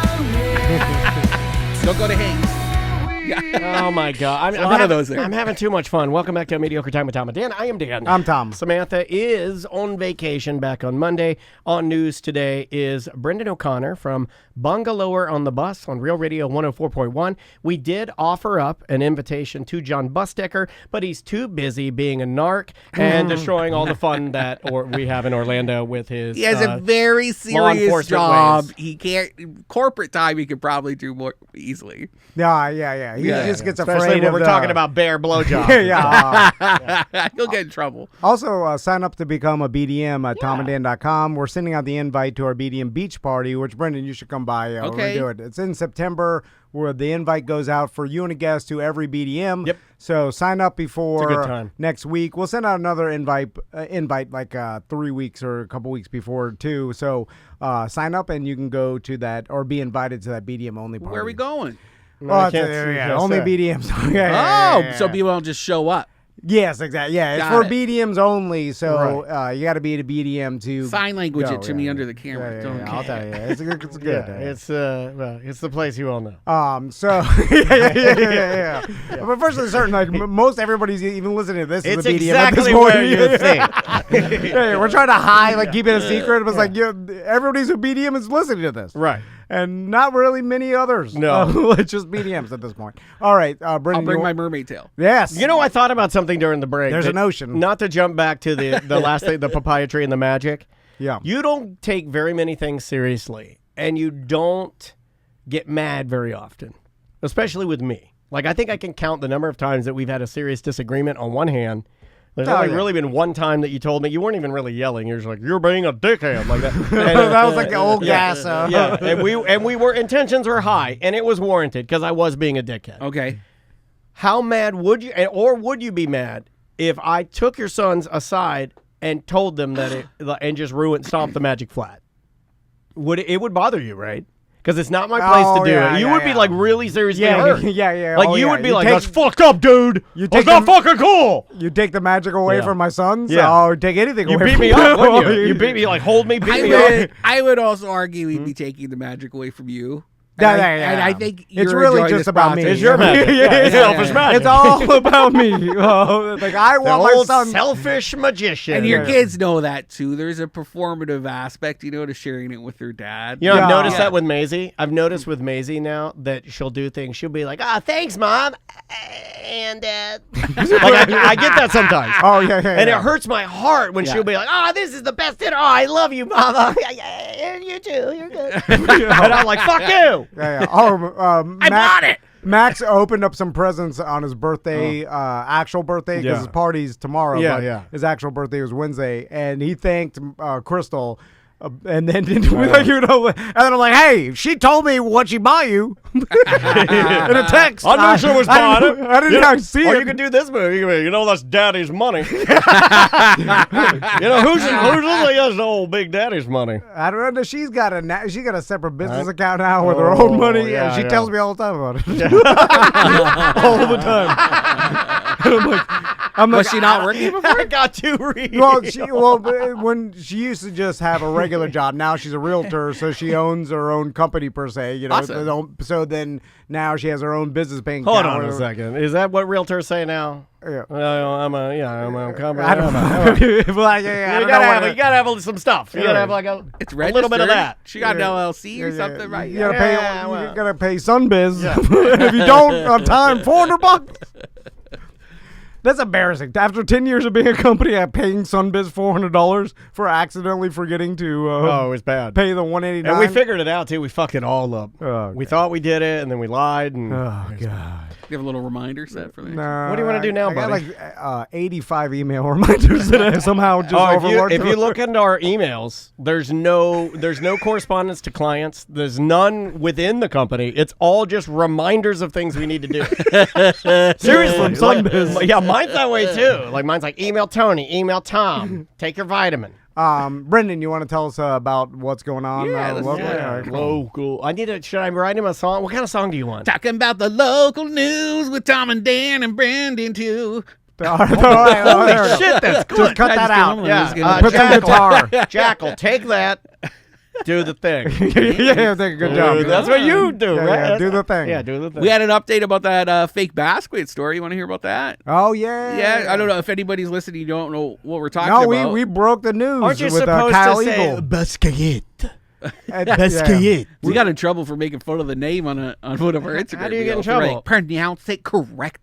Don't go to Haynes. Oh, my God. I'm having too much fun. Welcome back to A Mediocre Time with Tom and Dan. I am Dan. I'm Tom. Samantha is on vacation back on Monday. On news today is Brendan O'Connor from Bungalower on the Bus on Real Radio 104.1. We did offer up an invitation to John Bustecker, but he's too busy being a narc and destroying all the fun that we have in Orlando with his He has a very serious job. He can't. Corporate time he could probably do more easily. Yeah. He just gets Especially afraid when of we're talking about bear blowjobs. He'll get in trouble. Also, sign up to become a BDM at TomandDan.com. We're sending out the invite to our BDM beach party, which, Brendan, you should come by. Okay. Do it. It's in September, where the invite goes out for you and a guest to every BDM. Yep. So sign up before It's a good time. next week. We'll send out another invite like 3 weeks or a couple weeks before, too. So sign up and you can go to that or be invited to that BDM only party. Where are we going? Well, only BDMs. So people don't just show up. Yes, exactly. Yeah, it's for BDMs only, so you got to be at a BDM to sign language it to me under the camera. Yeah, I'll tell you, it's good. It's the place you all know. So yeah. But first, it's certain like most everybody's even listening to this. It's is a BDM exactly at this point. where you think. We're trying to hide, keep it a secret. It was everybody's a BDM is listening to this, Right. And not really many others. No, it's just BDMs at this point. All right, Brendan, I'll bring my mermaid tail. Yes. You know, I thought about something during the break. There's an ocean. Not to jump back to the last thing, the papaya tree and the magic. Yeah. You don't take very many things seriously, and you don't get mad very often, especially with me. I think I can count the number of times that we've had a serious disagreement on one hand. There's only really been one time that you told me, you weren't even really yelling. You're just like, you're being a dickhead, like that. And, that was like the old gas. Yeah, and we were intentions were high, and it was warranted because I was being a dickhead. Okay. How mad would you, or would you be mad if I took your sons aside and told them that and just stomped the magic flat? It would bother you, right? because it's not my place to do it. You would be like really seriously hurt. Yeah. Like you would be like, that's fucked up, dude. That's not fucking cool. You take the magic away from my sons? Yeah. Oh, take anything away You beat from me up, wouldn't you? You beat me, like hold me, beat me up. I would also argue he'd be taking the magic away from you. And I think it's you're really enjoying just this about me. process. It's your magic. It's selfish magic. It's all about me. Like I want my old son. selfish magician. And your kids know that too. There's a performative aspect, to sharing it with their dad. I've noticed that with Maisie. I've noticed with Maisie now that she'll do things. She'll be like, thanks, Mom. And Dad. Like, I get that sometimes. Oh, yeah. And it hurts my heart when she'll be like, this is the best dinner. I love you, Mama. You too. You're good. And I'm like, fuck you. Yeah. Oh, I bought it. Max opened up some presents on his birthday, actual birthday, because his party's tomorrow. But his actual birthday was Wednesday, and he thanked Crystal. And then and then I'm like, hey, she told me what she bought you in a text. I knew she was buying it. I didn't see it. Or you could do this move. You can be, that's Daddy's money. Who's that's old Big Daddy's money? I don't know. She's got a separate business account now with her own money. Yeah, she tells me all the time about it. All the time. Was she not working before? I got to read. When she used to just have a regular job, now she's a realtor, so she owns her own company per se. Awesome. So then now she has her own business bank account. Hold on a second. Is that what realtors say now? Yeah. I'm a company. I don't know. You gotta have some stuff. You gotta have like a little bit of that. She got an LLC or something, right? You gotta pay Sunbiz. If you don't on time, $400. That's embarrassing. After 10 years of being a company, I'm paying Sunbiz $400 for accidentally forgetting to it was bad. Pay the $189. And we figured it out, too. We fucked it all up. Oh, we thought we did it, and then we lied. And oh, God. You have a little reminder set for that? No, what do you want to do now, I buddy? got like 85 email reminders that I somehow just overlooked. If you look into our emails, there's no correspondence to clients. There's none within the company. It's all just reminders of things we need to do. Seriously. Mine's that way too. Like mine's like email Tony, email Tom, take your vitamin. Brendan, you want to tell us about what's going on? Local. Should I write him a song? What kind of song do you want? Talking about the local news with Tom and Dan and Brendan too. Holy shit, that's good. Just cut that out. Yeah. Put some guitar. Jackal, take that. Do the thing. Yeah, take a good job. That's what you do, right? Yeah, do the thing. Yeah, do the thing. We had an update about that fake Basquiat story. You want to hear about that? Oh, yeah. Yeah, I don't know if anybody's listening. You don't know what we're talking about. No, we broke the news. Aren't you with supposed Kyle to say Eagle. Basquiat? Basquiat. We got in trouble for making fun of the name on one of our Instagram. How do you get in reels. trouble? Like, pronounce it correctly.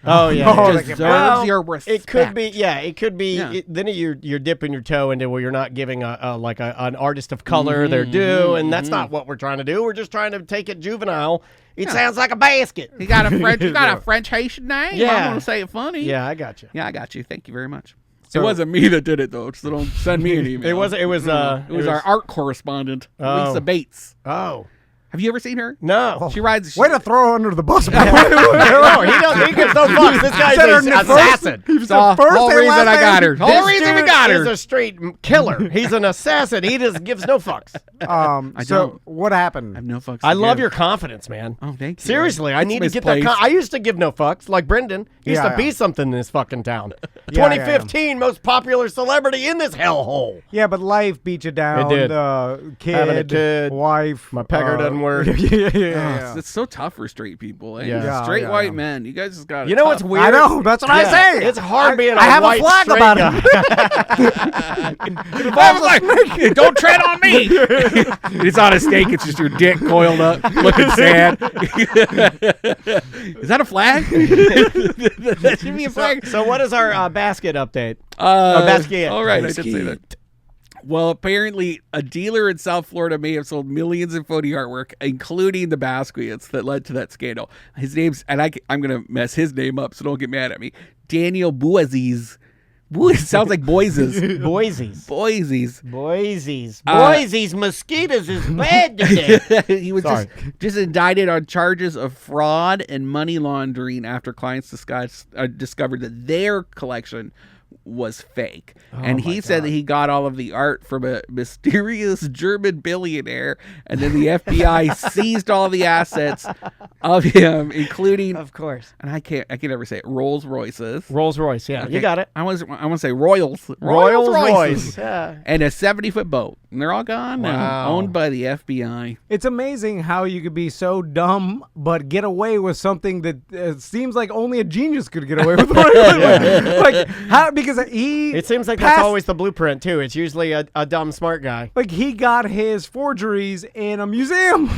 Oh yeah, It deserves your respect. It could be, It could be. Then you're dipping your toe into where you're not giving an artist of color their due, and that's not what we're trying to do. We're just trying to take it juvenile. It sounds like a basket. You got a French Haitian name. Yeah. I want to say it funny. Yeah, I got you. Yeah, I got you. Thank you very much. It wasn't me that did it though, so don't send me an email. It was our art correspondent, Lisa Bates. Oh. Have you ever seen her? No. She rides. Way to throw her under the bus. He gives no fucks. This guy's an assassin. First whole reason I got her. Whole reason we got her. He's a straight killer. He's an assassin. He just gives no fucks. What happened? I have no fucks. I love your confidence, man. Oh, thank you. Seriously, I need to get that. I used to give no fucks, like Brendan. He used to be something in this fucking town. 2015, most popular celebrity in this hellhole. Yeah, but life beat you down. It did. Having a kid, wife. My pecker doesn't work. It's so tough for straight people. Eh? Yeah. Straight white men. You guys just got it. You know what's weird? I know. That's what I say. It's hard being I have white a flag straight about guy. I was like, don't tread on me. It's not a steak. It's just your dick coiled up, looking sad. Is that a flag? That should be a flag. So what is our basket update? Basket. All right, I did say that. Well, apparently, a dealer in South Florida may have sold millions in photo artwork, including the Basquiats, that led to that scandal. His name's, and I'm going to mess his name up, so don't get mad at me. Daniel Boises. Sounds like Boises. Boises. Mosquitoes is bad today. He was just indicted on charges of fraud and money laundering after clients discovered that their collection was fake. And he said that he got all of the art from a mysterious German billionaire, and then the FBI seized all the assets of him, including, Of course. and I can never say it, Rolls Royces. Rolls Royce, yeah. You got it. I want to say Royals Royce. Yeah. and a 70-foot boat. And they're all gone now, Wow. owned by the FBI. It's amazing how you could be so dumb but get away with something that seems like only a genius could get away with. Like how? Because It seems like that's always the blueprint, too. It's usually a dumb, smart guy. Like he got his forgeries in a museum.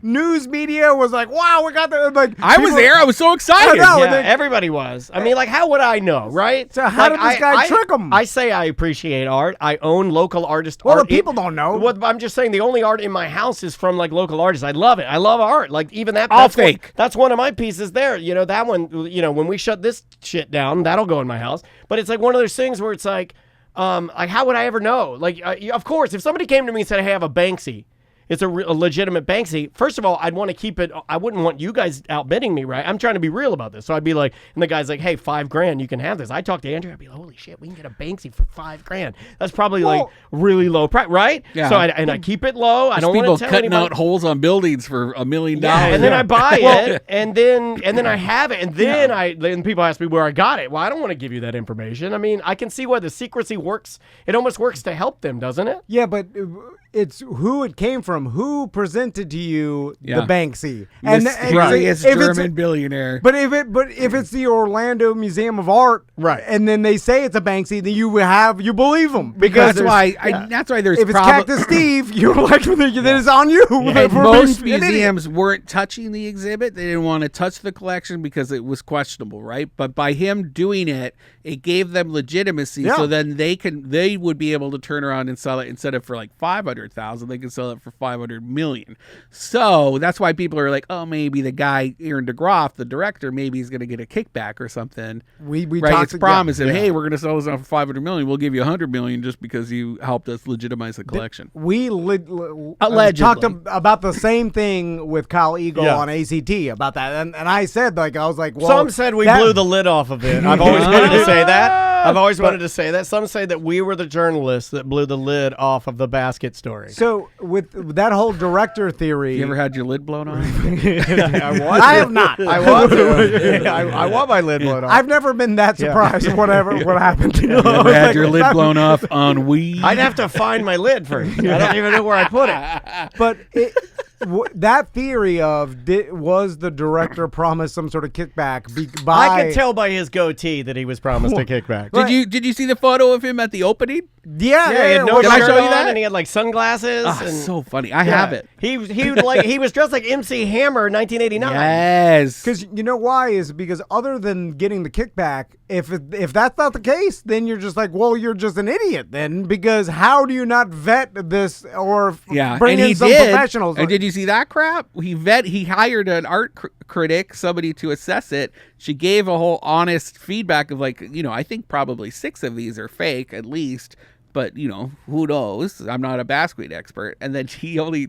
News media was like, "Wow, we got the like." I was there. I was so excited. I know. Yeah, everybody was. I mean, like, how would I know, right? So how did this guy trick 'em? I say I appreciate art. I own local artist Well, art. the people don't know. What I'm just saying, the only art in my house is from like local artists. I love it. I love art. Like even that. All That's fake. That's one of my pieces there. You know that one. You know when we shut this shit down, that'll go in my house. But it's like one of those things where it's like how would I ever know? Like, of course, if somebody came to me and said, "Hey, I have a Banksy." It's a legitimate Banksy. First of all, I'd want to keep it. I wouldn't want you guys outbidding me, right? I'm trying to be real about this. So I'd be like, and the guy's like, "Hey, $5,000, you can have this." I talked to Andrew. I'd be like, "Holy shit, we can get a Banksy for $5,000. That's probably like really low price, right?" Yeah. So I keep it low. I don't People want to tell cutting anybody. out holes on buildings for $1 million. Yeah, and then I buy it, and then I have it, and then people ask me where I got it. Well, I don't want to give you that information. I mean, I can see why the secrecy works. It almost works to help them, doesn't it? Yeah, but it's who it came from. Who presented to you Yeah. the Banksy? Mysterious German billionaire. But if it's the Orlando Museum of Art, Right. and then they say it's a Banksy, then you believe them because That's why there's if it's Cactus Steve, you're like then it's on you. And for most being an idiot. museums weren't touching the exhibit. They didn't want to touch the collection because it was questionable, right? But by him doing it, it gave them legitimacy. Yeah. So then they would be able to turn around and sell it instead of for like $500,000, they can sell it for $500 million. So that's why people are like, oh, maybe the guy Aaron DeGroff, the director, maybe he's going to get a kickback or something. We right? talked It's promising, hey, we're going to sell this out for $500 million. We'll give you $100 million just because you helped us legitimize the collection. We Allegedly. talked about the same thing with Kyle Eagle Yeah. on ACT about that, and I said I was like, well, Some said we blew the lid off of it. I've always wanted to say that. I've always wanted to say that. Some say that we were the journalists that blew the lid off of the basket story. So with that whole director theory, You ever had your lid blown off? I have not. I want to. I want my lid blown off. I've never been that surprised. What happened. You ever had your lid blown off on weed? I'd have to find my lid first. I don't even know where I put it. But that theory of was the director promised some sort of kickback by I could tell by his goatee that he was promised a kickback. Did you see the photo of him at the opening? Yeah, he had no Did I shirt show you on, that? and he had like sunglasses. Oh, and so funny. I have it. He was dressed like MC Hammer in 1989. Yes. Because you know why is because other than getting the kickback, if that's not the case, then you're just like, well, you're just an idiot then, because how do you not vet this or bring in some professionals? And did you see that crap? He hired an art critic, somebody to assess it. She gave a whole honest feedback of like, I think probably 6 of these are fake at least. But who knows? I'm not a basket expert. And then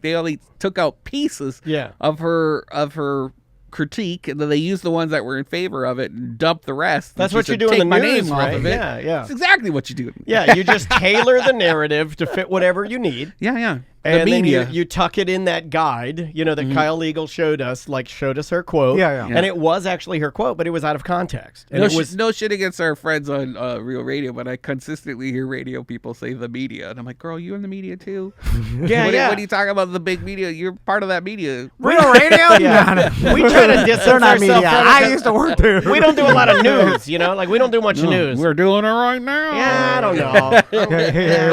they only took out pieces of her critique, and then they used the ones that were in favor of it and dumped the rest. That's what you do in the news, right? Yeah. That's exactly what you do. Yeah, you just tailor the narrative to fit whatever you need. Yeah. And the media. then you tuck it in that guide, that Kyle Eagle showed us her quote. Yeah. And it was actually her quote, but it was out of context. And no shit against our friends on Real Radio, but I consistently hear radio people say the media. And I'm like, girl, you in the media too? What are you talking about the big media? You're part of that media. Real Radio? Yeah. We try to distance They're not ourselves media. from it. I used to work there. We don't do a lot of news, like we don't do much news. We're doing it right now. Yeah, I don't know.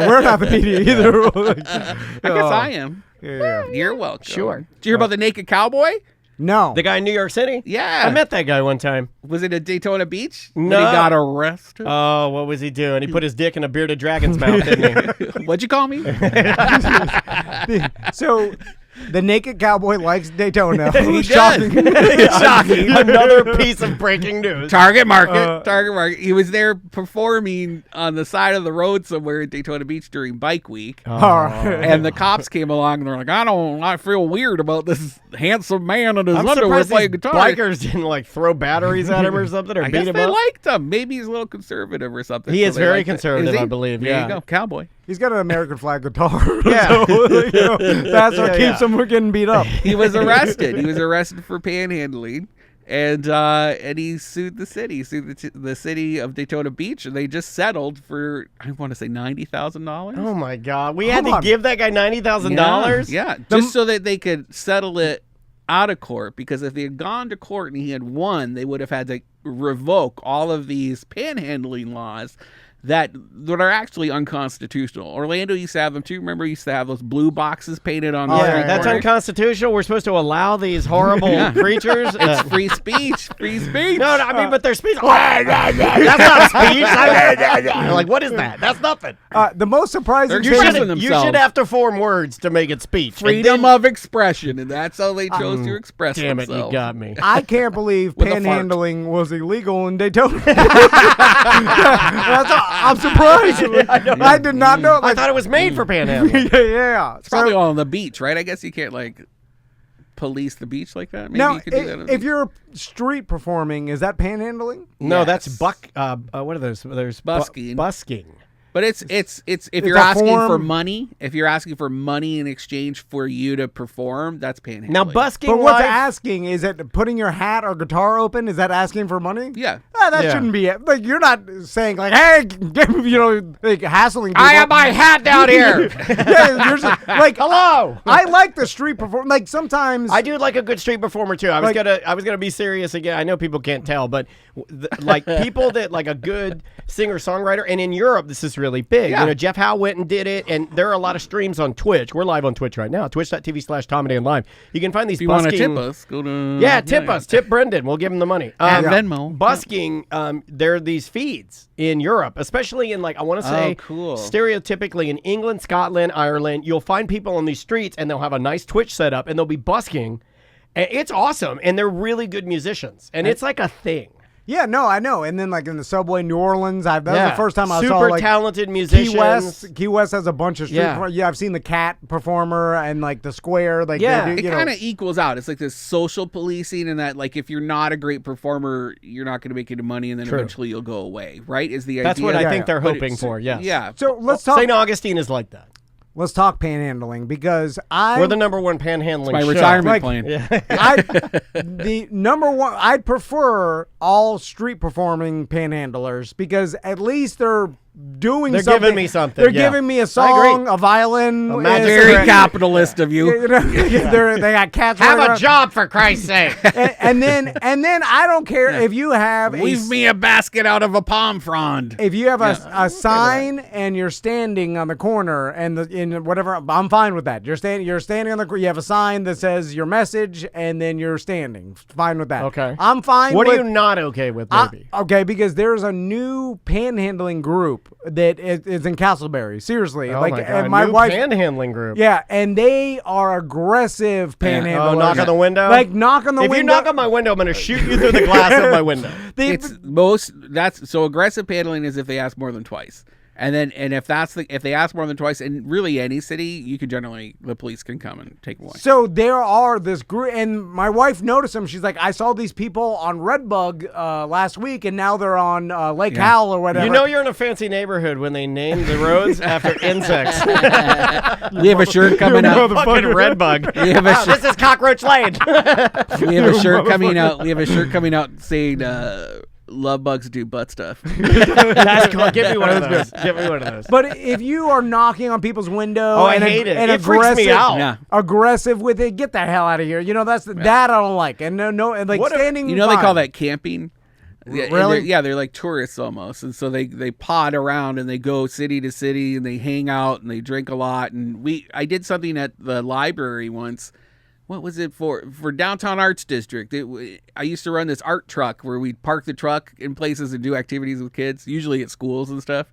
We're not the media either. I guess I am. Yeah. You're welcome. Sure. Did you hear about the naked cowboy? No. The guy in New York City? Yeah. I met that guy one time. Was it at Daytona Beach? No. When he got arrested? Oh, what was he doing? He put his dick in a bearded dragon's mouth, didn't he? What'd you call me? So The naked cowboy likes Daytona. He Shocking. Shocking. Another piece of breaking news. Target market. He was there performing on the side of the road somewhere in Daytona Beach during Bike Week. And the cops came along and they're like, I feel weird about this handsome man in his underwear playing guitar. Bikers didn't throw batteries at him or something or I beat guess him they up. liked him. Maybe he's a little conservative or something. He is they very liked it. conservative, Is he? I believe. There Yeah. you go, cowboy. He's got an American flag guitar. Yeah. So, that's what keeps him from getting beat up. He was arrested. He was arrested for panhandling, and he sued the city. He sued the city of Daytona Beach, and they just settled for, I want to say, $90,000. Oh my God! We had to give that guy $90,000. Yeah, just so that they could settle it out of court. Because if they had gone to court and he had won, they would have had to revoke all of these panhandling laws that are actually unconstitutional. Orlando used to have them too. Remember, used to have those blue boxes painted on the street that's corner? unconstitutional. We're supposed to allow these horrible creatures. It's free speech. Free speech. No, I mean, but their speech. That's not speech. Like, what is that? That's nothing. The most surprising They're thing. expressing You themselves. should have to form words to make it speech. Freedom of expression, and that's how they chose to express Damn it, themselves. you got me. I can't believe With a fart. panhandling was illegal in Daytona. I'm surprised. I did not know. I thought it was made for panhandling. yeah. It's probably on the beach, right? I guess you can't police the beach like that. Maybe Now, you could do that. On the if beach. you're street performing, is that panhandling? No, Yes. that's buck. What are those? There's Busking. Busking. But it's if you're a asking for form. money, if you're asking for money in exchange for you to perform, that's panhandling. Now, busking. But what's live- asking? Is it putting your hat or guitar open? Is that asking for money? Yeah. That Yeah. shouldn't be it. Like, you're not saying like, hey, hassling people. I have my hat down here. Yeah, you're just, like, Hello. I like the street perform. Like sometimes I do like a good street performer too. I was gonna be serious again. I know people can't tell, but people that like a good singer songwriter, and in Europe this is really big. Yeah. You know, Jeff Howe went and did it, and there are a lot of streams on Twitch. We're live on Twitch right now. Twitch.tv/TomAndDanLive. You can find these If you want to busking. tip us, go to Tip us. Tip Brendan. We'll give him the money. And Venmo. Busking, there are these feeds in Europe, especially in I want to say, cool. stereotypically in England, Scotland, Ireland, you'll find people on these streets and they'll have a nice Twitch setup and they'll be busking. And it's awesome. And they're really good musicians. And it's like a thing. Yeah, no, I know. And then like in the subway, New Orleans, that was the first time I saw super like talented musicians. Key West has a bunch of street. Yeah. I've seen the Cat performer and like the Square. Like Yeah. they do, It kind of equals out. It's like this social policing, and that if you're not a great performer, you're not going to make any money, and then eventually you'll go away. Right? Is the idea? That's what I think they're But hoping for. Yes. Yeah. So let's talk. St. Augustine is like that. Let's talk panhandling because We're the number one panhandling My show. retirement plan. the number one. I'd prefer all street performing panhandlers because at least they're doing. They're something. giving me something, They're yeah. giving me a I song, agree. a violin. A magic Very trick. capitalist of you. You know, they got cats. Have running a around. job, for Christ's sake. and then I don't care if you have Weave me a basket out of a palm frond. if you have a sign and you're standing on the corner and in whatever, I'm fine with that. You're standing on the. You have a sign that says your message, and then you're standing. Fine with that. Okay. I'm fine. What with, are you not okay with, maybe? Okay, because there's a new panhandling group that is in Castleberry. Seriously, Oh like my God. my New wife. panhandling group. Yeah, and they are aggressive panhandlers. Oh, knock on the window? Like knock on the window. If you knock on my window, I'm going to shoot you through the glass of my window. That's so aggressive paddling is if they ask more than twice. And if they ask more than twice, and really any city, you could generally, the police can come and take them away. So there are this group, and my wife noticed them. She's like, I saw these people on Redbug last week, and now they're on Lake Howell or whatever. You know you're in a fancy neighborhood when they name the roads after insects. We have a shirt coming out. Fucking red bug. This is Cockroach Lane. We have a shirt coming out. We have a shirt coming out saying love bugs do butt stuff. That's cool. Give me one of those. Give me one of those. But if you are knocking on people's window, Oh, I and hate it. and It freaks aggressive, me out. Yeah. aggressive with it, get the hell out of here. You know that I don't like. And no, and like What if- standing. You know they fine. call that camping. Yeah, and Really? they're like tourists almost, and so they pod around and they go city to city and they hang out and they drink a lot. And I did something at the library once. What was it for Downtown Arts District? I used to run this art truck where we'd park the truck in places and do activities with kids, usually at schools and stuff.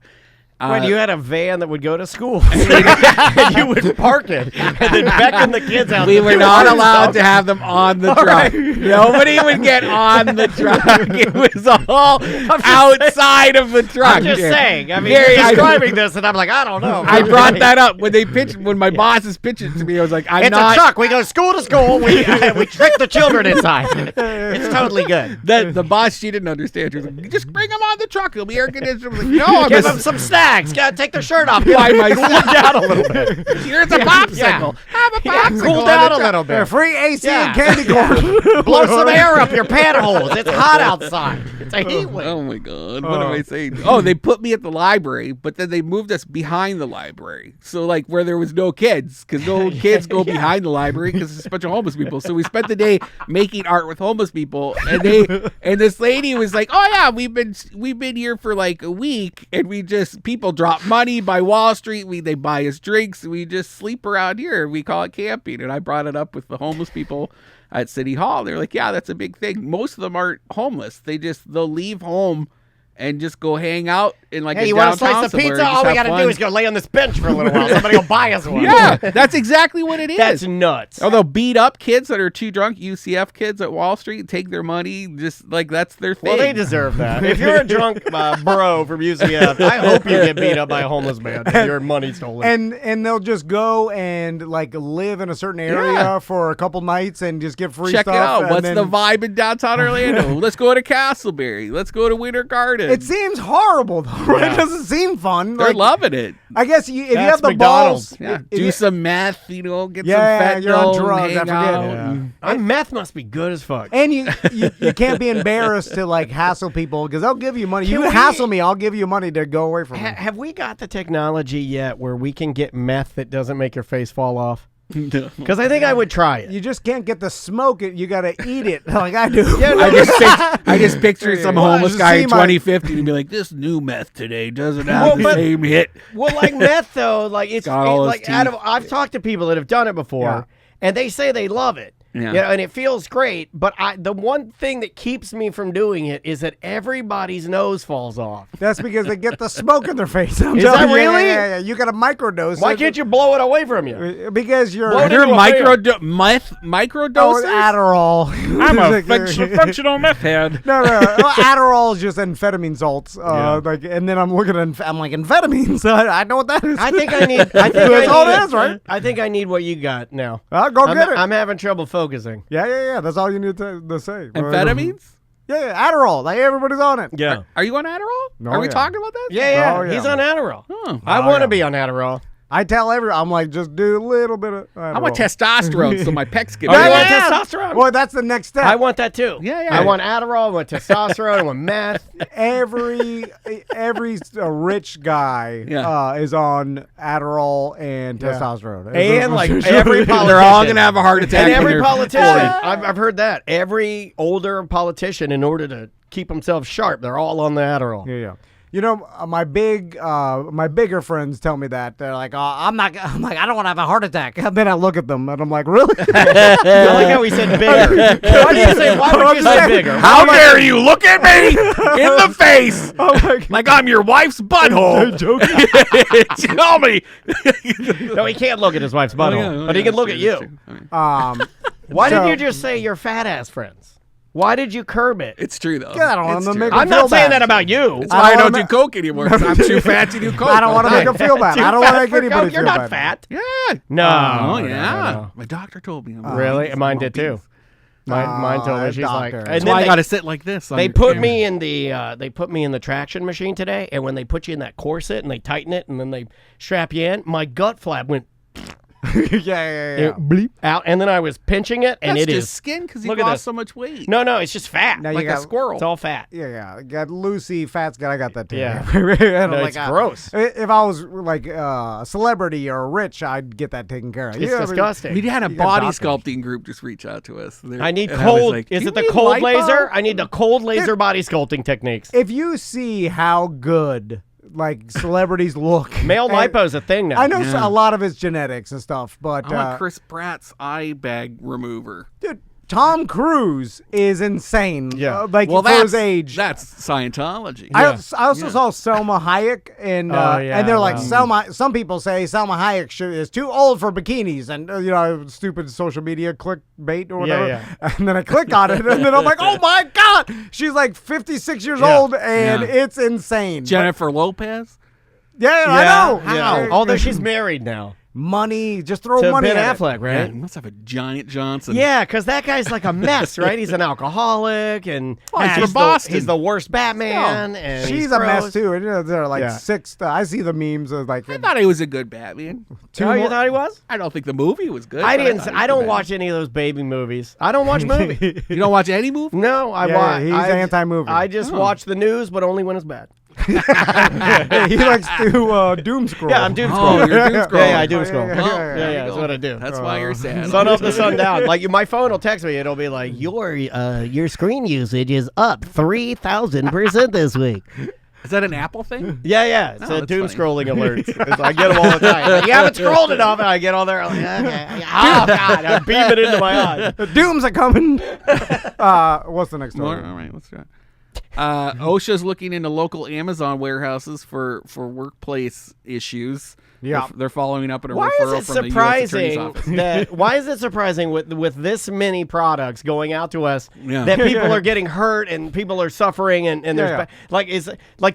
When you had a van that would go to school, and you would park it, and then beckon the kids out. We were not allowed to have them on the truck. Nobody would get on the truck. It was all outside of the truck. I'm just saying. I mean, you're describing this, and I'm like, I don't know. I brought that up when my bosses pitched it to me. I was like, it's a truck. We go school to school. We trick the children inside. It's totally good. The boss, she didn't understand. She was like, just bring them on the truck. It'll be air conditioned. I was like, no, give them some snacks. Gotta take their shirt off. Why am I cool down a little bit? Here's a popsicle. Have a popsicle. Cool down a little bit. Free AC and candy corn. Blow some air up your panholes. It's hot outside. It's a heat wave. Oh my God. What am I saying? Oh, they put me at the library, but then they moved us behind the library. So like where there was no kids, because no kids go behind the library because it's a bunch of homeless people. So we spent the day making art with homeless people, and this lady was like, "Oh yeah, we've been here for like a week, and people drop money by Wall Street. They buy us drinks. We just sleep around here. We call it camping." And I brought it up with the homeless people at City Hall. They're like, "Yeah, that's a big thing. Most of them aren't homeless. They'll leave home and just go hang out in like hey, a you downtown want a slice of somewhere pizza? All we got to do is go lay on this bench for a little while. Somebody will buy us one. Yeah, that's exactly what it is. That's nuts. Or they'll beat up kids that are too drunk, UCF kids at Wall Street, take their money, just like that's their thing. Well, they deserve that. If you're a drunk bro from UCF, I hope you get beat up by a homeless man and your money's stolen. And they'll just go and like live in a certain area for a couple nights and just get free Check stuff. it out. What's then... the vibe in downtown Orlando? Let's go to Castleberry. Let's go to Winter Garden. It seems horrible, though. Right? It doesn't seem fun. They're loving it. I guess if you have the McDonald's. balls, do some meth, get some fentanyl. You're on drugs. I hang forget. out. Meth must be good as fuck. And you can't be embarrassed to like hassle people because they'll give you money. You hassle me, I'll give you money to go away from me. Have we got the technology yet where we can get meth that doesn't make your face fall off? Because I think I would try it. You just can't get the smoke. You got to eat it like I do. Yeah, no, I just picture some homeless guy in 2050 and be like, this new meth today doesn't have the same hit. Well, like meth though, like I've talked to people that have done it before, and they say they love it. Yeah. And it feels great, but the one thing that keeps me from doing it is that everybody's nose falls off. That's because they get the smoke in their face. Is that really? Yeah. You got to microdose. Why can't you blow it away from you? Because you're microdosing. Oh, Adderall. I'm a functional meth head. No. Adderall is just amphetamine salts. And then I'm looking at I'm like amphetamines. I know what that is. I think I need. That's all it is, right? I think I need what you got now. Go get it. I'm having trouble focusing. Yeah. That's all you need to say. Amphetamines? Yeah, Adderall. Like everybody's on it. Yeah. Are you on Adderall? No, Are we talking about that? Yeah. Oh, yeah. He's on Adderall. Oh. I want to be on Adderall. I tell everyone, I'm like, just do a little bit of Adderall. I want testosterone so my pecs get Oh, you bigger. want testosterone? Well, that's the next step. I want that too. Yeah. I want Adderall. I want testosterone. I want meth. Every rich guy is on Adderall and testosterone. And like every politician. They're all going to have a heart attack. And every politician. I've heard that. Every older politician, in order to keep themselves sharp, they're all on the Adderall. Yeah. You know, my bigger friends tell me that. They're like, I'm like, I don't want to have a heart attack. And then I look at them and I'm like, really? I like how he said bigger. Why would you say bigger? How dare you look at me in the face like I'm your wife's butthole? Tell me. No, he can't look at his wife's butthole, but he can look at you. Why did you just say your fat ass friends? Why did you curb it? It's true, though. I'm not saying that about you. That's why I don't do coke anymore. I'm too fat to do coke. I don't want to make him feel bad. I don't want to make anybody feel bad. You're not fat. Yeah. No. No. My doctor told me. Really? Mine did too. Mine told me. She's like, that's why I got to sit like this. They put me in the traction machine today, and when they put you in that corset and they tighten it and then they strap you in, my gut flap went. Yeah. Bleep out, and then I was pinching it, and That's it just is skin because you lost so much weight. No, it's just fat, now like a squirrel. It's all fat. Yeah. Got Lucy, fat skin. I got that too. Yeah, it's gross. If I was like a celebrity or rich, I'd get that taken care of. It's disgusting. We had a body sculpting group just reach out to us. I need cold. Is it the cold laser? I need the cold laser body sculpting techniques. If you see how good like celebrities look, male lipo is a thing now. I know a lot of it's genetics and stuff, but I want Chris Pratt's eye bag remover. Dude, Tom Cruise is insane. Yeah. Like for his age. That's Scientology. I also saw Selma Hayek, and they're like Selma. Some people say Selma Hayek is too old for bikinis, and stupid social media clickbait or whatever. Yeah. And then I click on it, and then I'm like, oh my god, she's like 56 years old, and it's insane. Jennifer Lopez. Yeah, I know. How? Although she's married now. Money, just throw To money Ben at Affleck, it. right? Yeah, he must have a giant Johnson. Yeah, because that guy's like a mess, right? He's an alcoholic, and he's he's from Boston. He's the worst Batman, and She's he's a mess gross. too. And, there are like Yeah. 6. I see the memes of like. I thought he was a good Batman. Oh, you thought he was? I don't think the movie was good. I but didn't. thought he was I don't good watch any of those baby movies. I don't watch movies. You don't watch any movie? No, I Yeah, watch. he's anti-movie. I just watch the news, but only when it's bad. He likes to doom scroll. Yeah, I'm doom Oh, scrolling. you're doom scrolling. Yeah, I doom scroll. yeah, Yeah, yeah, that's what I do. That's why you're sad. Sun up to sundown. Like my phone will text me. It'll be like your screen usage is up 3,000% this week. Is that an Apple thing? Yeah. It's Oh, a that's doom funny. scrolling alerts. I get them all the time. Like, you haven't scrolled enough, and I get all there. I'm like, okay. Oh God, I'm beaming into my eyes. The dooms are coming. What's the next All story? right, let's try. OSHA's looking into local Amazon warehouses for workplace issues. Yeah. They're following up on a Why referral is it from the U.S. Attorney's surprising Office. that? Why is it surprising with this many products going out to us Yeah. that people are getting hurt and people are suffering and there's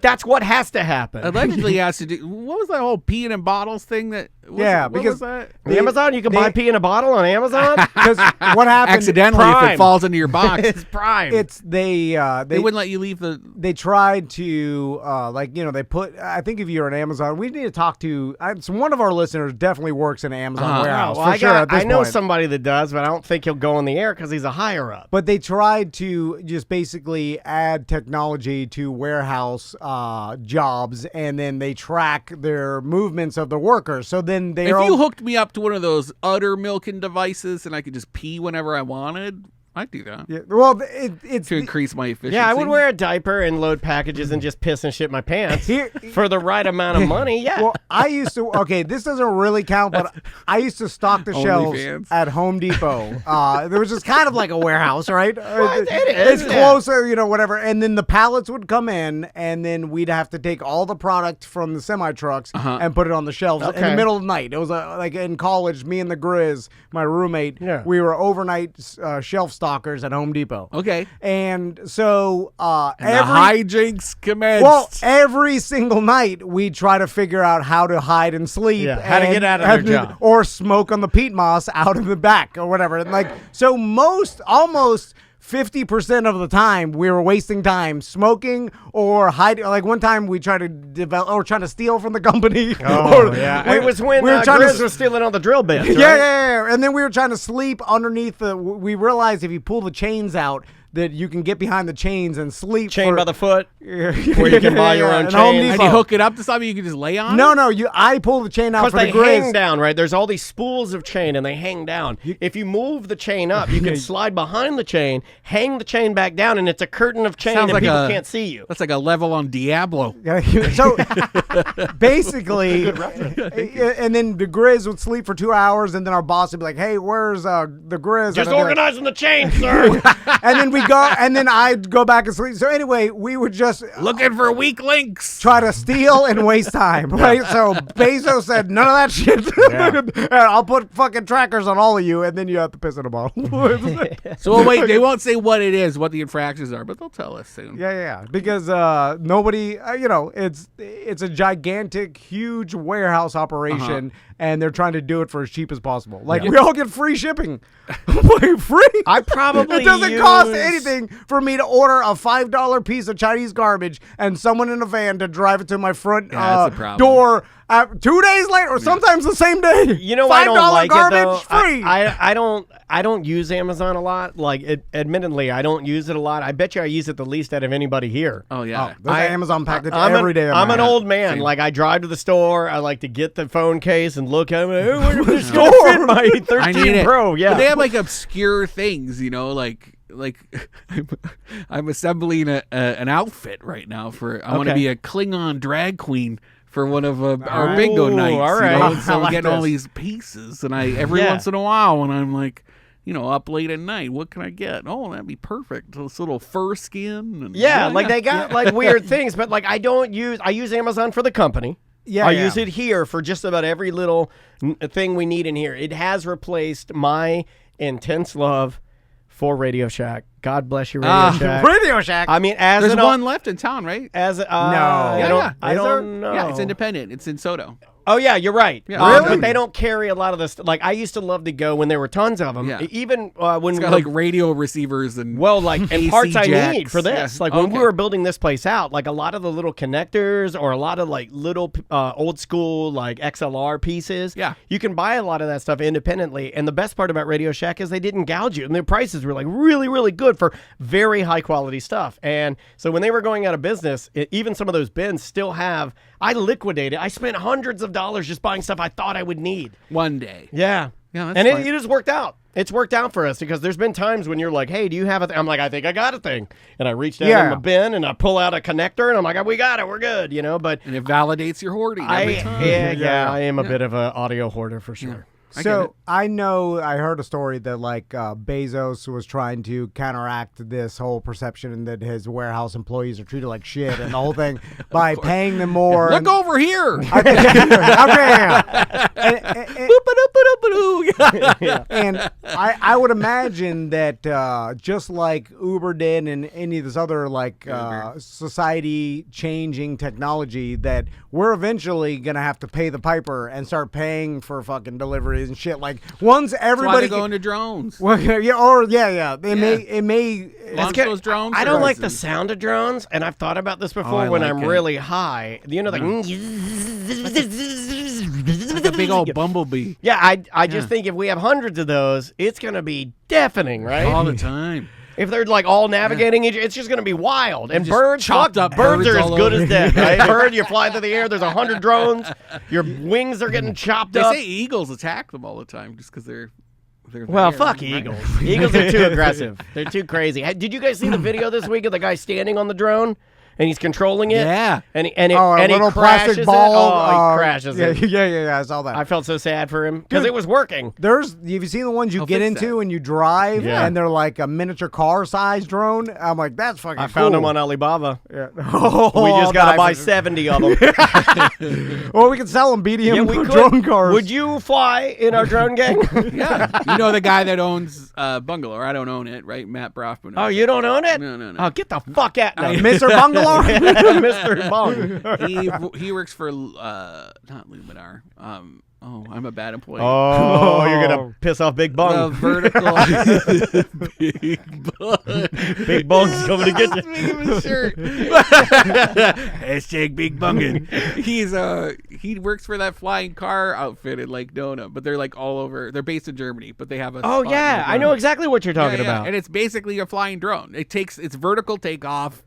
that's what has to happen. Allegedly has to do. What was that whole peeing in bottles thing? What because was that? Amazon, you can buy pee in a bottle on Amazon. Because what happened? Accidentally, if Prime. it falls into your box, It's Prime. It's they wouldn't let you leave the. they tried to they put. I think if you're on Amazon, we need to talk to. So one of our listeners definitely works in an Amazon warehouse Well, for sure. At this I know point. somebody that does, but I don't think he'll go on the air because he's a higher up. But they tried to just basically add technology to warehouse jobs, and then they track their movements of the workers. So then they If you hooked me up to one of those udder milking devices and I could just pee whenever I wanted, I'd do that it's to increase my efficiency. Yeah, I would wear a diaper and load packages and just piss and shit my pants for the right amount of money. Yeah. Well, I used to. Okay, this doesn't really count, but I used to stock the shelves OnlyFans. at Home Depot. There was just kind of like a warehouse, right? it is, It's yeah. closer, whatever. And then the pallets would come in, and then we'd have to take all the product from the semi trucks and put it on the shelves in the Okay. middle of the night. It was like in college, me and the Grizz, my roommate, Yeah. we were overnight shelf stockers at Home Depot. Okay. And so And the hijinks commenced. well, every single night we try to figure out how to hide and sleep. Yeah, how to get out of their job. Or smoke on the peat moss out of the back or whatever. And so almost 50% of the time we were wasting time smoking or hiding. Like one time we tried to develop or trying to steal from the company. It was when we were trying Grizz to was stealing all the drill bits. yeah, right? yeah. And then we were trying to sleep underneath we realized if you pull the chains out that you can get behind the chains and sleep. Chained by the foot. where you can buy your own and Home chains. and Depot. you hook it up to something you can just lay on? No, I pull the chain out Because for the they Grizz. hang down, right? There's all these spools of chain, and they hang down. If you move the chain up, you can slide behind the chain, hang the chain back down, and it's a curtain of chain, Sounds and like people a- can't see you. That's like a level on Diablo. So basically, and then the Grizz would sleep for 2 hours, and then our boss would be like, "Hey, where's the Grizz?" Just And I'd be like, organizing the chain, sir. and then we go, and then I'd go back and sleep. So anyway, we would just Looking for weak links. try to steal and waste time, right? So Bezos said, none of that shit. And I'll put fucking trackers on all of you, and then you have to piss in a bottle. So wait, they won't say what it is, what the infractions are, but they'll tell us soon. Yeah, because nobody, it's a gigantic, huge warehouse operation, and they're trying to do it for as cheap as possible. Like we all get free shipping, like free. I probably it doesn't cost use- anything for me to order a $5 piece of Chinese garbage and someone in a van to drive it to my front that's the problem. door 2 days later, or sometimes the same day. You know why I don't like garbage it though? free. I don't use Amazon a lot. Like, admittedly, I don't use it a lot. I bet you I use it the least out of anybody here. Oh, yeah. There's an Amazon package I'm every day. I'm an old man. Same. Like, I drive to the store. I like to get the phone case and look at it. Hey, where this gonna fit my I need 13 it. Pro? Yeah. But they have like obscure things, like I'm assembling an outfit right now for I want to Okay. be a Klingon drag queen for one of our bingo Ooh, nights. all right. And so I I'm like getting all this. these pieces, and every Yeah. once in a while when I'm like, up late at night. What can I get? Oh, that'd be perfect. This little fur skin. And, they got like weird things, but like I use Amazon for the company. Yeah, I use it here for just about every little thing we need in here. It has replaced my intense love for Radio Shack. God bless you, Radio Shack. Radio Shack. I mean, there's one left in town, right? No. I don't know. Yeah, it's independent. It's in Soto. Oh, yeah, you're right. Yeah. Really? But they don't carry a lot of this. Like, I used to love to go when there were tons of them. Yeah. Even when it's got like radio receivers and and parts I jacks. need for this. Yeah. Like, when we were building this place out, like a lot of the little connectors or a lot of like little old school like XLR pieces. Yeah. You can buy a lot of that stuff independently. And the best part about Radio Shack is they didn't gouge you. And their prices were like really, really good for very high quality stuff. And so when they were going out of business, even some of those bins still have, I liquidated. I spent hundreds of dollars just buying stuff I thought I would need. One day. Yeah. Yeah, that's and fine. it just worked out. It's worked out for us because there's been times when you're like, hey, do you have a thing? I'm like, I think I got a thing. And I reach down in the bin and I pull out a connector and I'm like, we got it. We're good, But and it validates your hoarding every time. I am a bit of an audio hoarder for sure. Yeah. So I heard a story that like Bezos was trying to counteract this whole perception that his warehouse employees are treated like shit and the whole thing by paying them more. Look over here. And I would imagine that just like Uber did and any of this other like society changing technology, that we're eventually gonna have to pay the piper and start paying for fucking deliveries and shit. Like once everybody go into drones. Well, It may launch those drones. I don't like the sound of drones, and I've thought about this before when I'm really high. Like a big old bumblebee. Yeah, I just think if we have hundreds of those, it's gonna be deafening, right? All the time. If they're like all navigating each, it's just going to be wild. And just birds, chopped up birds are birds as good all as dead, right? Bird, you fly through the air. There's 100 drones. Your wings are getting chopped They up. say eagles attack them all the time just because they're well, there, fuck right? eagles. Eagles are too aggressive. They're too crazy. Did you guys see the video this week of the guy standing on the drone? And he's controlling it. Yeah. And he little crashes plastic ball. he crashes it. Yeah. I saw that. I felt so sad for him because it was working. Have you seen the ones you get into and you drive and they're like a miniature car sized drone? I'm like, that's fucking cool. I found them on Alibaba. Yeah. We just got to buy 70 of them. Well, we can sell them BDM drone cars. Would you fly in our drone gang? Yeah. You know the guy that owns Bungalower. I don't own it, right? Matt Brofman. Oh, you don't own it? No. Oh, get the fuck out. No. Mr. Bungalower? Mr. Bung. He works for not Luminar. I'm a bad employee. Oh, you're gonna piss off Big Bung. Vertical. Big Bung. Big Bung's coming to get you. Hashtag Big Bungin. He works for that flying car outfit in Lake Nona, but they're like all over. They're based in Germany, but they have a. Oh yeah, I know exactly what you're talking about. And it's basically a flying drone. It's vertical takeoff.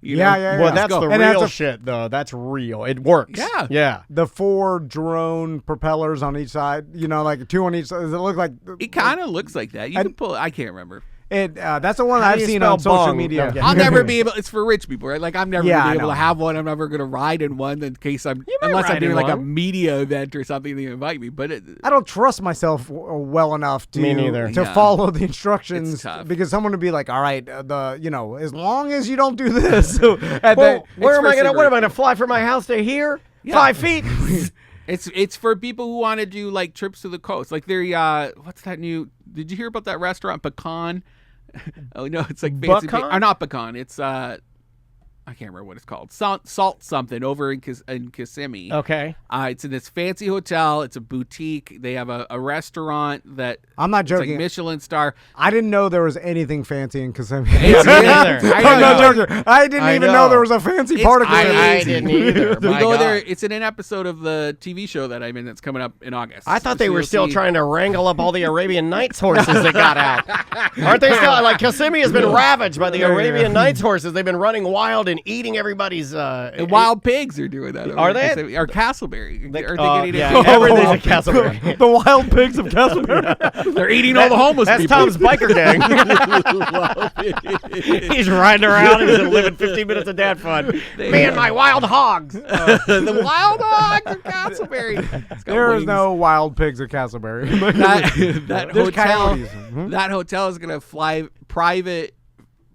Well, that's the real shit, though. That's real. It works. Yeah. The 4 drone propellers on each side, like 2 on each side. Does it look like? It kind of looks like that. You can pull it. I can't remember. That's the one I've seen on social media. No, I'll never be able. It's for rich people, right? Like I'm never Yeah, gonna I be able know. to have one. I'm never gonna ride in one in case unless I'm doing like a media event or something. They invite me, but I don't trust myself well enough to Me neither. to follow the instructions It's tough. because someone would be like, "All right, as long as you don't do this." What am I gonna fly from my house to here? Yeah. 5 feet. It's for people who want to do like trips to the coast. Like they're what's that new? Did you hear about that restaurant Pecan? Oh no, it's like fancy. Buckhorn? Or not Pecan. It's I can't remember what it's called. Salt something over in Kissimmee. Okay. It's in this fancy hotel. It's a boutique. They have a restaurant that I'm not it's joking. like Michelin star. I didn't know there was anything fancy in Kissimmee. Me neither. I'm not joking. I didn't even know there was a fancy part of Kissimmee. I didn't either. We My go God. there. It's in an episode of the TV show that I'm in that's coming up in August. I thought they So were you'll still see- trying to wrangle up all the Arabian Nights horses that got out. Aren't they still? Like Kissimmee has been ravaged by the Arabian Nights horses. They've been running wild and eating everybody's. The wild pigs are doing that. Are they? Or Castleberry? Are they getting yeah, everything's a Castleberry. The wild pigs of Castleberry. They're eating all the homeless That's people. Tom's biker gang. He's riding around. He's living 15 minutes of dad fun. Me and my wild hogs. The wild hogs of Castleberry. There is no wild pigs at Castleberry. that There's hotel. coyotes. That hotel is gonna fly private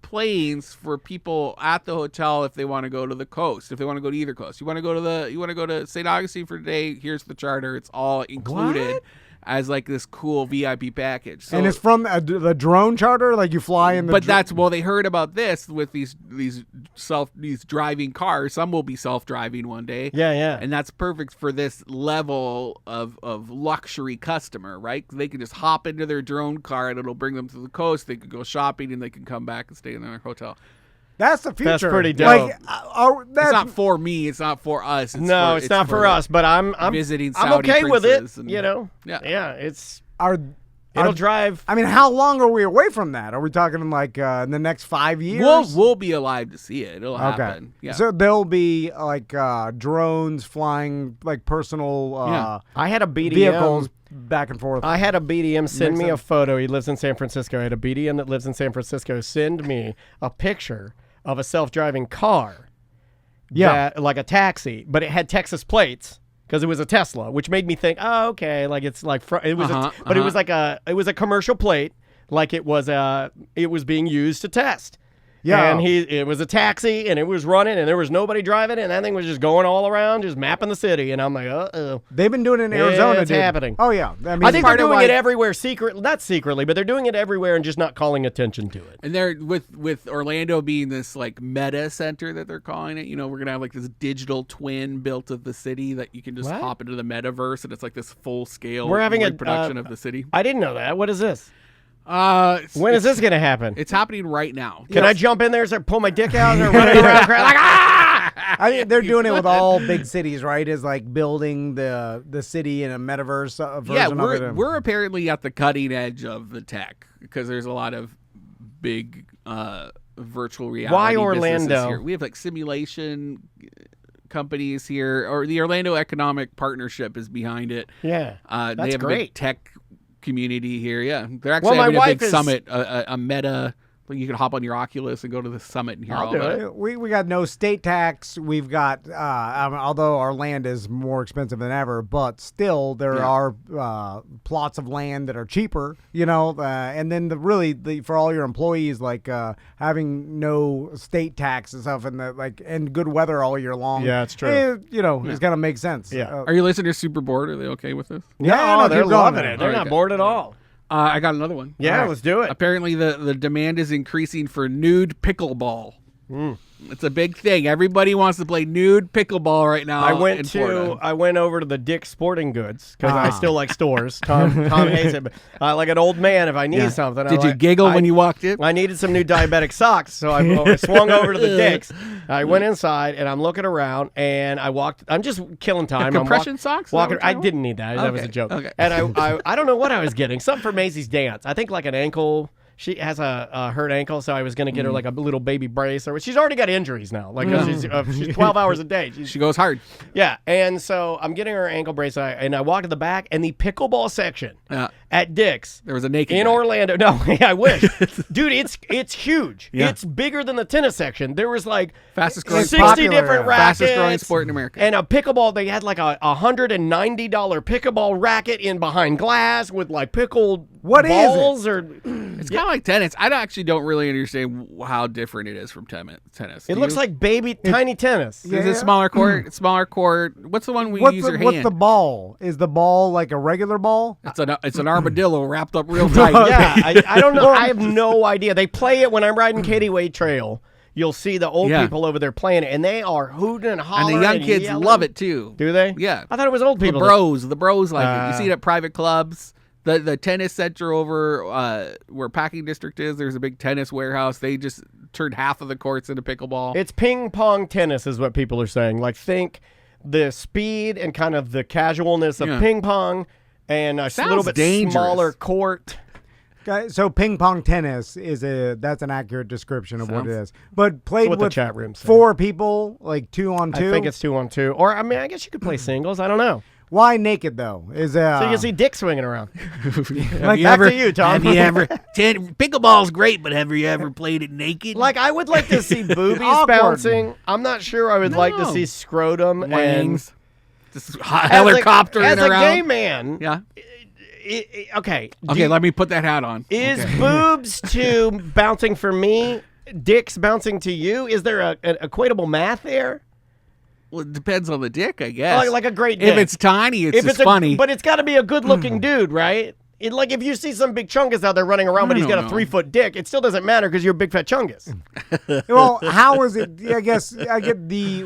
planes for people at the hotel if they want to go to the coast. If they want to go to either coast, you want to go to St. Augustine for a day. Here's the charter. It's all included. What? As like this cool VIP package. So, And it's from the drone charter, like you fly in the. But they heard about this with these driving cars. Some will be self-driving one day. Yeah. And that's perfect for this level of luxury customer, right? They can just hop into their drone car and it'll bring them to the coast. They could go shopping and they can come back and stay in their hotel. That's the future. That's pretty dope. Like, It's not for me. It's not for us. It's not for us. But I'm visiting. I'm Saudi okay with it. and, Yeah. It's it'll drive. I mean, how long are we away from that? Are we talking in in the next 5 years? We'll be alive to see it. It'll happen. Yeah. So there'll be like drones flying like personal I had a BDM vehicles back and forth. I had a BDM send me a photo. He lives in San Francisco. I had a BDM that lives in San Francisco send me a picture of a self-driving car. Yeah. Like a taxi, but it had Texas plates because it was a Tesla, which made me think, oh, okay, like it's like it was it was a commercial plate, like it was being used to test. Yeah, and it was a taxi, and it was running, and there was nobody driving it, and that thing was just going all around, just mapping the city. And I'm like, uh-oh. They've been doing it in Arizona. It's happening. Oh, yeah. I think they're doing it everywhere, not secretly, but they're doing it everywhere and just not calling attention to it. And they're with Orlando being this like meta center that they're calling it. We're gonna have like this digital twin built of the city that you can just hop into the metaverse, and it's like this full scale. We're having a production of the city. I didn't know that. What is this? When is this going to happen? It's happening right now. Can I jump in there and pull my dick out and run around like, ah! I mean, they're doing it with all big cities, right? Is like building the city in a metaverse version of it. We're apparently at the cutting edge of the tech because there's a lot of big virtual reality. Why Orlando? Here. We have like simulation companies here, or the Orlando Economic Partnership is behind it. Yeah, they that's have great. a big tech community here. Yeah, they're actually having a big summit, a meta. Like you can hop on your Oculus and go to the summit and hear all about it. We got no state tax. We've got, although our land is more expensive than ever, but still there are plots of land that are cheaper, and then for all your employees, like having no state tax and stuff and good weather all year long. Yeah, it's true. It's got to make sense. Yeah. Are your listeners super bored? Are they okay with this? No, they're loving it. They're not bored at all. I got another one. Yeah, let's do it. Apparently, the demand is increasing for nude pickleball. It's a big thing. Everybody wants to play nude pickleball right now. I went over to the Dick's Sporting Goods because I still like stores. Tom hates it, but like an old man, if I need something. Did you giggle when you walked in? I needed some new diabetic socks, so I swung over to the Dick's. I went inside and I'm looking around and I walked. I'm just killing time. Compression socks? I didn't need that. That was a joke. Okay. And I don't know what I was getting. Something for Maisie's dance. I think like an ankle. She has a hurt ankle, so I was going to get her like a little baby brace. Or she's already got injuries now. Like she's 12 hours a day. She goes hard. Yeah, and so I'm getting her ankle brace, and I walk to the back, and the pickleball section at Dick's. There was a naked in guy. Orlando. No, I wish, dude. It's huge. Yeah. It's bigger than the tennis section. There was like fastest growing 60 different rackets, fastest growing sport in America, and a pickleball. They had like a $190 pickleball racket in behind glass with like pickled balls. It's kind of like tennis. I actually don't really understand how different it is from tennis. It looks like tiny tennis. Is it smaller court? Smaller court. What's the one use your hand? What's the ball? Is the ball like a regular ball? It's an armadillo wrapped up real tight. Yeah, I don't know. I have no idea. They play it when I'm riding Katy Way Trail. You'll see the old people over there playing it, and they are hooting and hollering. And the young kids yelling. Love it too. Do they? Yeah. I thought it was old people. The bros like it. You see it at private clubs. The tennis center over where Packing District is, there's a big tennis warehouse. They just turned half of the courts into pickleball. It's ping pong tennis is what people are saying. Like think the speed and kind of the casualness of ping pong and a little bit dangerous. smaller court. So ping pong tennis that's an accurate description of what it is. But played with with the chat room saying. 4 people, like 2-on-2. I think it's 2-on-2. Or I mean, I guess you could play singles. I don't know. Why naked though? So you can see dick swinging around. Have Back to you, Tom. Have you ever? Pickleball's great, but have you ever played it naked? Like, I would like to see boobies Awkward. bouncing. I'm not sure I would like to see scrotum Wings. and Just helicoptering as around. a gay man. Yeah. Okay. Okay, let me put that hat on. Is boobs to bouncing for me, dicks bouncing to you? Is there an equatable math there? Well, it depends on the dick, I guess. Like a great dick. If it's tiny, it's if just it's funny. But it's got to be a good-looking dude, right? Like, if you see some big chungus out there running around, but he's got a 3-foot dick, it still doesn't matter because you're a big fat chungus. Well, how is it? I guess I get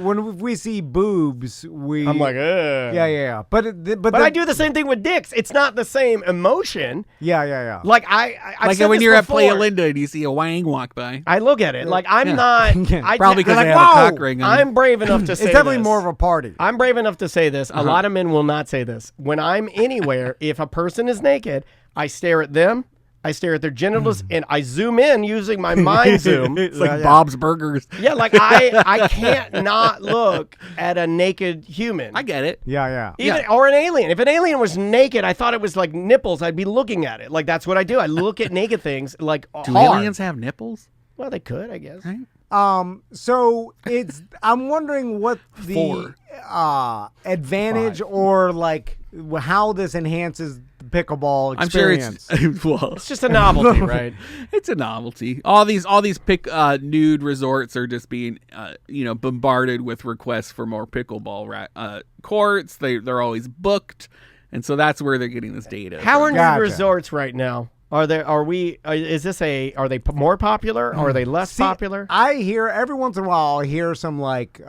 when we see boobs, I'm like, ugh. Yeah. But I do the same thing with dicks. It's not the same emotion. Yeah. Like I've like said when this you're at before. Playa Linda and you see a wang walk by. I look at it like I'm not. Probably because like, they have a cock ring on. I'm brave enough to say it's definitely this. more of a party. I'm brave enough to say this. A lot of men will not say this. When I'm anywhere, if a person is naked, I stare at them, I stare at their genitals, and I zoom in using my mind zoom. It's like Bob's Burgers. Yeah, like I can't not look at a naked human. I get it. Yeah. Or an alien. If an alien was naked, I thought it was like nipples, I'd be looking at it. Like, that's what I do. I look at naked things like Do hard. aliens have nipples? Well, they could, I guess. Right. So I'm wondering what the advantage or like how this enhances the pickleball experience. I'm sure It's just a novelty, right? It's a novelty. All these nude resorts are just being bombarded with requests for more pickleball courts. They're always booked, and so that's where they're getting this data. How are Gotcha. nude resorts right now? Are they more popular? Or are they less popular? I hear every once in a while I hear some like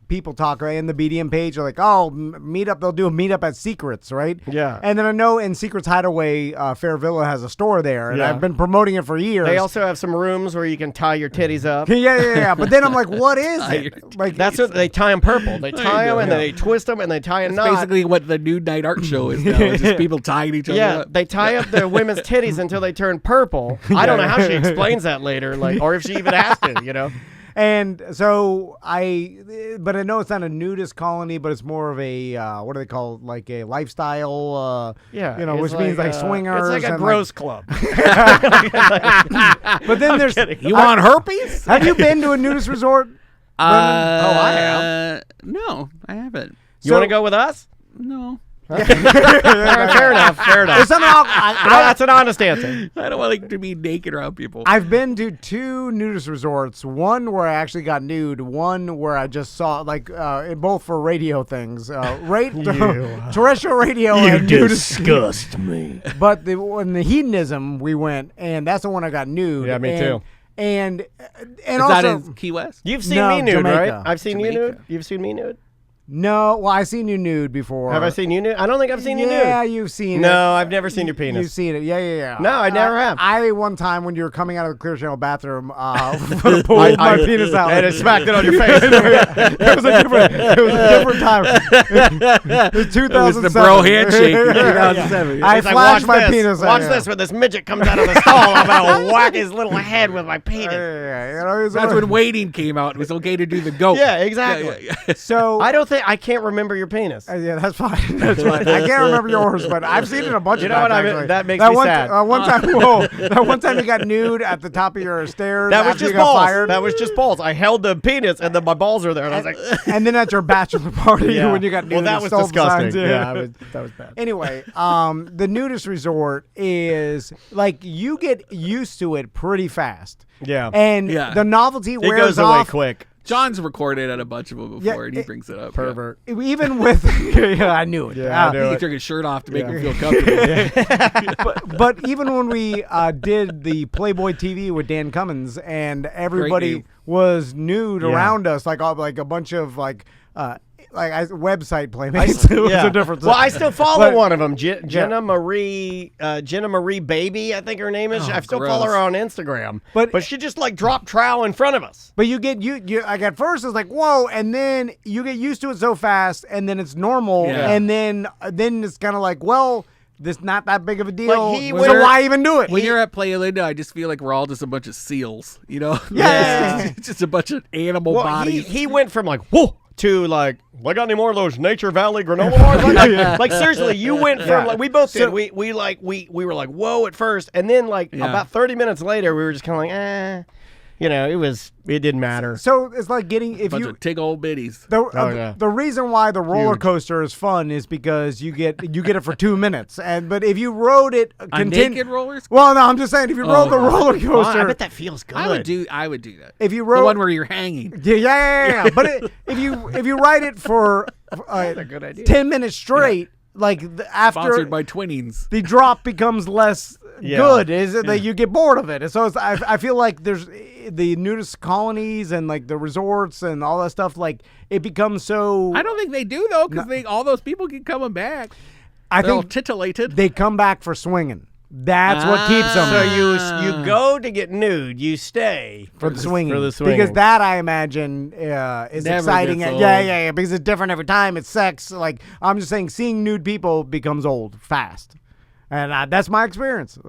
people talk in the BDM page are like, oh, meetup. They'll do a meetup at Secrets, right? Yeah. And then I know in Secrets Hideaway, Fair Villa has a store there, and I've been promoting it for years. They also have some rooms where you can tie your titties up. Yeah. But then I'm like, what is it? Like That's what they tie them purple. They tie them and then they twist them and they tie a knot. Basically what the nude night art show is now. It's just people tying each other up. They tie up their women's titties until they turn purple. I don't know how she explains that later, or if she even has to, And so but I know it's not a nudist colony, but it's more of a what do they call it? Like a lifestyle, which means like swingers. It's like a gross club. But then there's You want herpes? Have you been to a nudist resort? I have. No, I haven't. You want to go with us? No. Fair enough. That's an honest answer. I don't want to be naked around people. I've been to 2 nudist resorts. One where I actually got nude. One where I just saw both for radio things. Terrestrial radio. You and nudist. disgust me. But when the hedonism we went, and that's the one I got nude. Yeah, me too. And is also that in Key West? You've seen No, me nude, Jamaica. right? I've seen you Jamaica. nude. You've seen me nude. no, well, I've seen you nude before. Have I seen you nude? I don't think I've seen you nude. Yeah, you've seen it. No, I've never seen your penis. You've seen it. Yeah. No, I never have. I one time when you were coming out of the Clear Channel bathroom, pulled my penis out and it smacked it on your face. It was a different time. It was 2007. It was the bro handshake in 2007. I He's like, flashed watch my this. penis. Watch this when this midget comes out of the stall. I'm gonna whack his little head with my penis. That's when waiting came out. It was okay to do the goat. Yeah, exactly. So I can't remember your penis. yeah, that's fine. That's fine. I can't remember yours, but I've seen it a bunch of times. Actually. That makes me sad. That one time you got nude at the top of your stairs. That was after just you got balls. fired. That was just balls. I held the penis and then my balls were there, and I was like, and then at your bachelor party when you got nude. well, that and was stole the disgusting. signs. Yeah, that was bad. Anyway, the nudist resort is like you get used to it pretty fast. Yeah. And Yeah. the novelty It wears goes away off quick. John's recorded at a bunch of them before, and he brings it up. Pervert. Even with I knew it. Yeah, I knew He it. took his shirt off to make him feel comfortable. But even when we did the Playboy TV with Dan Cummins and everybody name. was nude around us, like a bunch of website playmates. It was a different thing. Well, I still follow But- one of them, Jenna Marie Baby, I think her name is. I still follow her on Instagram. But she just dropped trowel in front of us. But you get like at first it's like whoa, and then you get used to it so fast, and then it's normal, Yeah. and then it's kind of like well. this not that big of a deal. Like, So why even do it? When you're at Playa Linda, I just feel like we're all just a bunch of seals, you know? Yeah. It's just a bunch of animal bodies. He went from like, whoa, to like, I got any more of those Nature Valley granola bars? Like seriously, you went from like, we both did. We were like, whoa at first, and then like about 30 minutes later, we were just kind of like, you know, it didn't matter. So it's like getting bunch of tig old biddies. The reason why the roller coaster is fun is because you get it for 2 minutes, but if you rode it naked rollers. Well, no, I'm just saying if you rode the roller coaster, I bet that feels good. I would do that. If you rode the one where you're hanging. Yeah. But if you ride it for that's a good idea. 10 minutes straight. Like after Sponsored by Twinings, the drop becomes less good. Is it that you get bored of it? And so I feel like there's the nudist colonies and like the resorts and all that stuff. Like it becomes so. I don't think they do though, because all those people keep coming back. They're think all titillated. They come back for swinging. That's what keeps them. So you go to get nude, you stay for the swinging. Swinging. Because that, I imagine, is Never exciting. gets old. Yeah, because it's different every time. It's sex. Like, I'm just saying, seeing nude people becomes old fast. And that's my experience.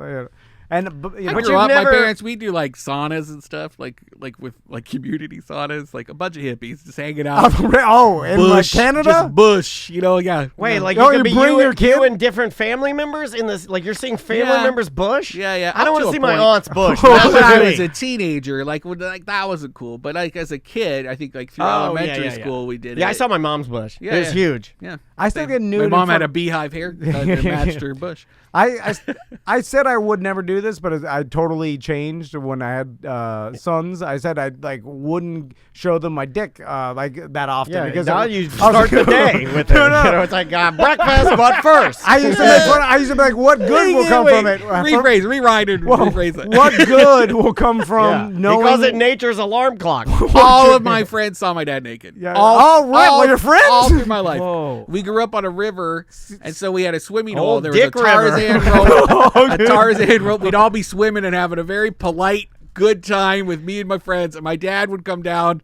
And I grew up, my parents, we do like saunas and stuff, like with like community saunas, like a bunch of hippies just hanging out. In like Canada? Just bush, you know, yeah. Wait, like you could be bring your kid? you and different family members in this, like you're seeing family members bush? Yeah. I don't want to see my aunt's bush. That's when I me. was a teenager, like that wasn't cool. But like as a kid, I think like through elementary school we did it. Yeah, I saw my mom's bush. Yeah, it was huge. Yeah. I still get nude. My mom had a beehive haircut that matched her bush. I said I would never do this, but I totally changed when I had sons. I said I like wouldn't show them my dick like that often. Yeah, because now you start the day with it. No. You know, it's like breakfast, but first. I used to be like, what good will come from it? Rewind and rephrase it. What good will come from knowing? He calls it nature's alarm clock. All of my friends saw my dad naked. Yeah. All your friends? All through my life. Whoa. We grew up on a river, and so we had a swimming hole. Old There was a Dick River. Tarzan rope. A Tarzan rope. We'd all be swimming and having a very polite, good time with me and my friends. And my dad would come down,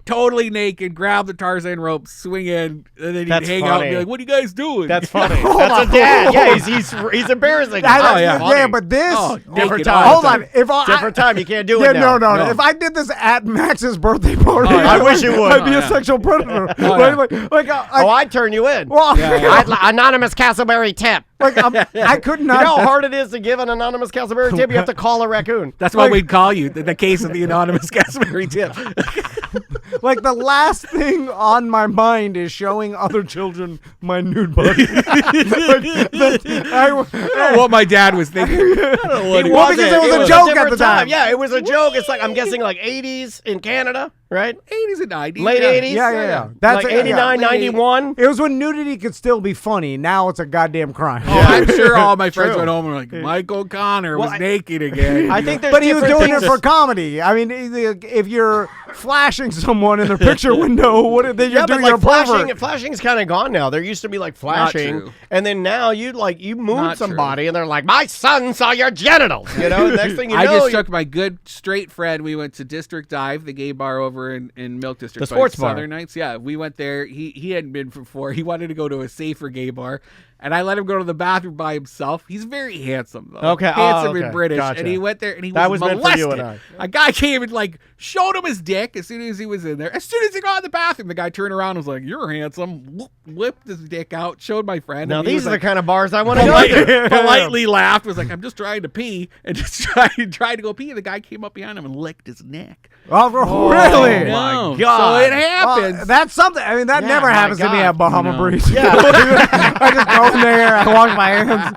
totally naked, grab the Tarzan rope, swing in, and then he'd hang out and be like, "What are you guys doing?" That's funny. That's a dad. Yeah, he's embarrassing. But this different naked time. Hold on, Different time. You can't do it now. No. If I did this at Max's birthday party, I wish you would. I'd be a sexual predator. I'd turn you in. Well, Anonymous Castleberry tip. I could not. You know how hard it is to give an anonymous Castleberry tip? You have to call a raccoon. That's what we'd call you, the case of the anonymous Castleberry tip. Like the last thing on my mind is showing other children my nude body. I don't know what my dad was thinking. Because it was a joke at the time. Yeah, it was a joke. It's like, I'm guessing like 80s in Canada, right? 80s and 90s. Late 80s? Yeah. That's like 89, 91. It was when nudity could still be funny. Now it's a goddamn crime. Oh, I'm sure all my friends went home and were like, Michael O'Connor was naked again. I think there's but he was doing things. it for comedy. I mean, if you're flashing someone in their picture window, then you're doing your pervert. Flashing's kind of gone now. There used to be like flashing, and then now you move somebody, and they're like, my son saw your genitals. You know, next thing you know, I just took my good straight friend. We went to District Dive, the gay bar over in Milk District. The sports bar. Southern Nights. Yeah, we went there. He hadn't been before. He wanted to go to a safer gay bar. And I let him go to the bathroom by himself. He's very handsome, though. Okay. Handsome and British. Gotcha. And he went there and he that was meant molested. for you and I. A guy came and like showed him his dick as soon as he was in there. As soon as he got in the bathroom, the guy turned around and was like, "You're handsome." Whipped his dick out, showed my friend. Now, and these are like, the kind of bars I want to go to. Politely laughed, was like, "I'm just trying to pee," and just tried to go pee. And the guy came up behind him and licked his neck. Oh, really? No. My God. So it happens. That's something. I mean, that never happens to me at Bahama Breeze. Yeah. I just go in there, I wash my hands.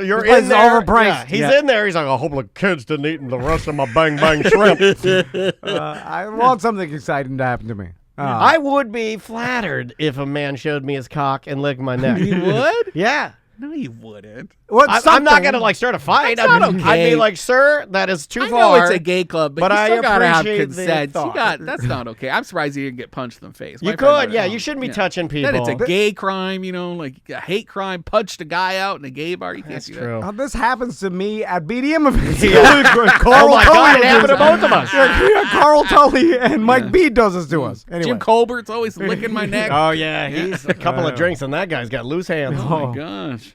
You're this place in is there. overpriced. Yeah, he's in there. He's like, I hope the kids didn't eat the rest of my bang bang shrimp. I want something exciting to happen to me. I would be flattered if a man showed me his cock and licked my neck. You would? Yeah. No, you wouldn't. I'm not going to like start a fight. That's not okay. I'd be like, sir, that is too I far. know it's a gay club, but you I still gotta have appreciate consent. the thought. That's not okay. I'm surprised you didn't get punched in the face. You could, yeah. You shouldn't be touching people. Then it's a gay crime, like a hate crime. Punched a guy out in a gay bar. You can't do true. that. This happens to me at BDM events. Oh my God, it happened to both of us. Carl Tully and Mike B does this to us. Anyway. Jim Colbert's always licking my neck. Oh yeah, he's a couple of drinks and that guy's got loose hands. Oh my gosh.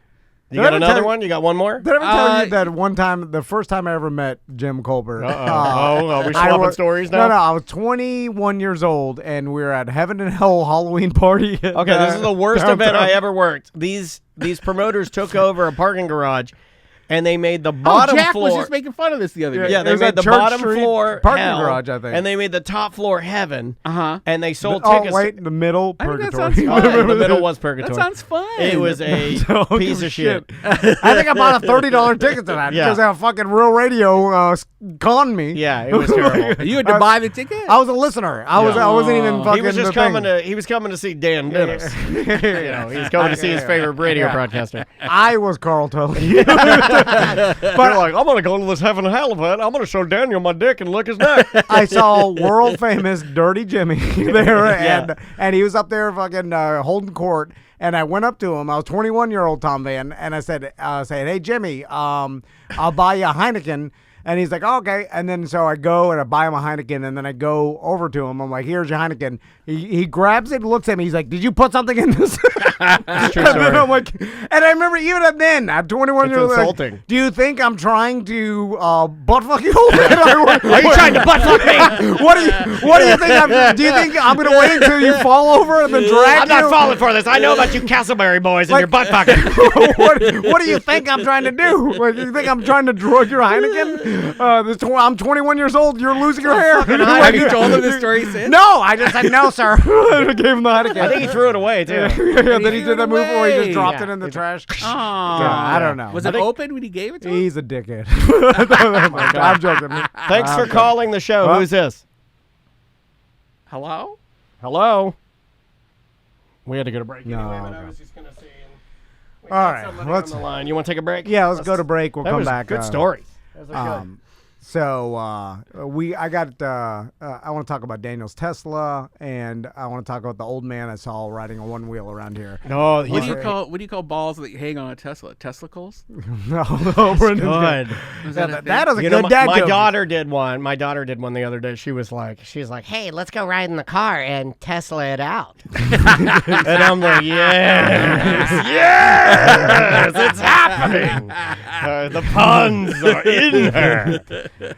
You got another one? You got one more? Did I ever tell you that one time, the first time I ever met Jim Colbert? Are we swapping stories now? No, I was 21 years old, and we were at Heaven and Hell Halloween party. Okay, this is the worst event I ever worked. These promoters took over a parking garage, and they made the bottom Jack floor. was just making fun of this the other day. Yeah, they made the Church bottom Street floor parking hell, garage, I think. and they made the top floor heaven. Uh-huh. And they sold Oh, tickets. wait, the middle, I think that purgatory. sounds fun. The middle was purgatory. That sounds fun. It was a piece of shit. I think I bought a $30 ticket to that Yeah. because a fucking Real Radio conned me. Yeah, it was terrible. You had to buy the ticket? I was a listener. I wasn't even fucking. He was just the thing. he was coming to see Dan Dennis. He was coming to see his favorite radio broadcaster. I was Carl Tully. But like, I'm gonna go to this Heaven and Hell event. I'm gonna show Daniel my dick and lick his neck. I saw world famous Dirty Jimmy there, and he was up there fucking holding court. And I went up to him. I was 21-year-old Tom Van, and I said, "Hey Jimmy, I'll buy you a Heineken." And he's like, oh, okay. And then so I go and I buy him a Heineken, and then I go over to him. I'm like, here's your Heineken. He grabs it, looks at me. He's like, did you put something in this? It's true story. And I'm like, and I remember even then, at 21 years old, insulting. like, do you think I'm trying to butt fuck you? Are you trying to butt fuck me? What do you think? Do you think I'm gonna wait until you fall over and then drag I'm not you? falling for this. I know about you Castleberry boys and your butt fucking. what do you think I'm trying to do? Like, you think I'm trying to drug your Heineken? I'm 21 years old. You're losing your hair. Have you told him this story since? No, I just said no, sir. I gave him the Heineken. I think he threw it away too. Yeah, then he threw did it that move where he just away. dropped it in the trash. Oh, I don't know. Was it open when he gave it to him? He's a dickhead. I'm joking. Thanks for calling the show. Well, Who's this? Hello? Hello. We had to go to break. No. Anyway, but I was just gonna see. All right, let's. On the line. You want to take a break? Yeah, let's go to break. We'll That come was back. good stories. That was good. So I want to talk about Daniel's Tesla, and I want to talk about the old man I saw riding a one wheel around here. Oh, What do you call balls that hang on a Tesla? Testicles? No, Brendan's good. that is a You good know, dad my joke. daughter did one. My daughter did one the other day. She was like, hey, let's go ride in the car and Tesla it out. And I'm like, yes, it's happening. The puns are in her.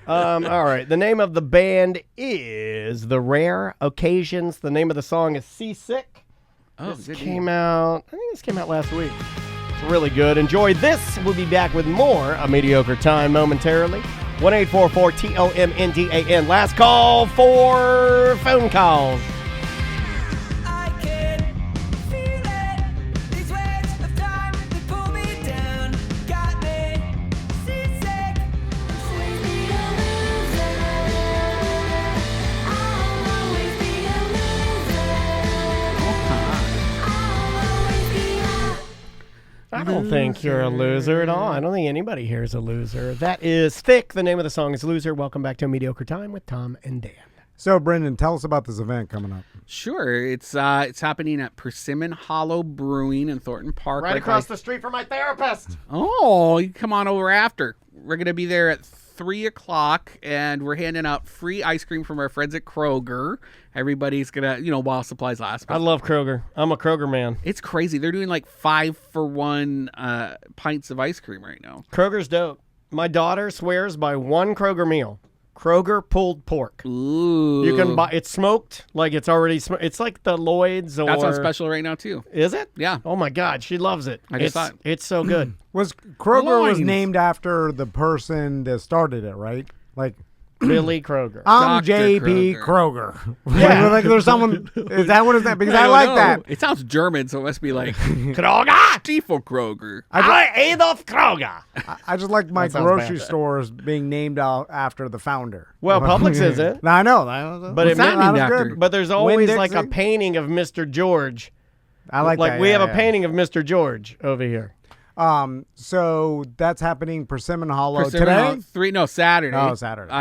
All right. The name of the band is The Rare Occasions. The name of the song is Seasick. Oh, This came out last week. It's really good. Enjoy this. We'll be back with more A Mediocre Time momentarily. 1-844-TOMNDAN. Last call for phone calls. I can feel it. These waves of time, they pull me down. Got me seasick. Always be a loser. I'll always be a loser. I'll always be a I don't think you're a loser at all. I don't think anybody here is a loser. That is Thick. The name of the song is Loser. Welcome back to A Mediocre Time with Tom and Dan. So, Brendan, tell us about this event coming up. Sure. It's happening at Persimmon Hollow Brewing in Thornton Park. Right across the street from my therapist. Oh, you can come on over after. We're going to be there at 3 o'clock, and we're handing out free ice cream from our friends at Kroger. Everybody's going to, while supplies last. I love Kroger. I'm a Kroger man. It's crazy. They're doing like 5-for-1 pints of ice cream right now. Kroger's dope. My daughter swears by one Kroger meal. Kroger pulled pork. Ooh. You can buy it's smoked, like it's already it's like the Lloyd's or That's on special right now too. Is it? Yeah. Oh my God, she loves it. I just saw it. It's so good. Was Kroger was Loins. named after the person that started it, right? Like, Billy Kroger. I'm Dr. J.P. Kroger. Kroger. Yeah. Like there's someone. Is that what is that? Because I don't like know. that. It sounds German, so it must be like Kroger. Stiefel Kroger. Adolf Kroger. I just like my That sounds grocery bad. stores being named out after the founder. Well, Publix is it? I know. But What's that named was after? good. But there's always like a Winn-Dixie. painting of Mr. George. I like that. we yeah, have yeah. a painting of Mr. George over here. So that's happening Persimmon Hollow Persimmon today. Hollow, Saturday. Oh, Saturday.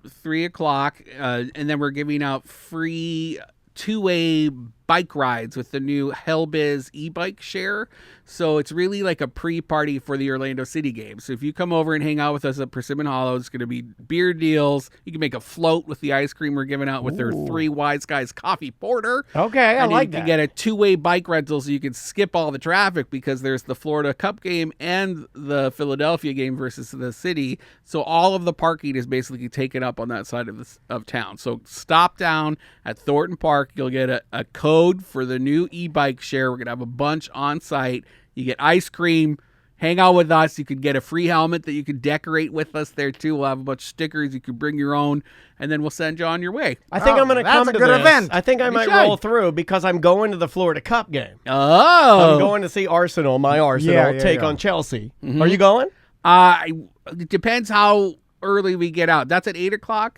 3:00, and then we're giving out free two-way bike rides with the new Hellbiz e-bike share. So it's really like a pre-party for the Orlando City game. So if you come over and hang out with us at Persimmon Hollow, it's going to be beer deals. You can make a float with the ice cream we're giving out with their 3 Wise Guys coffee porter. Okay, I like you that. can get a two-way bike rental so you can skip all the traffic because there's the Florida Cup game and the Philadelphia game versus the city. So all of the parking is basically taken up on that side of town. So stop down at Thornton Park. You'll get a code for the new e-bike share. We're going to have a bunch on site. You get ice cream, hang out with us. You can get a free helmet that you can decorate with us there too. We'll have a bunch of stickers. You can bring your own, and then we'll send you on your way. I think I'm going to that's come a to good this. event. I think I might should. roll through because I'm going to the Florida Cup game. Oh. I'm going to see Arsenal, my Arsenal, take on Chelsea. Are you going? It depends how early we get out. That's at 8:00.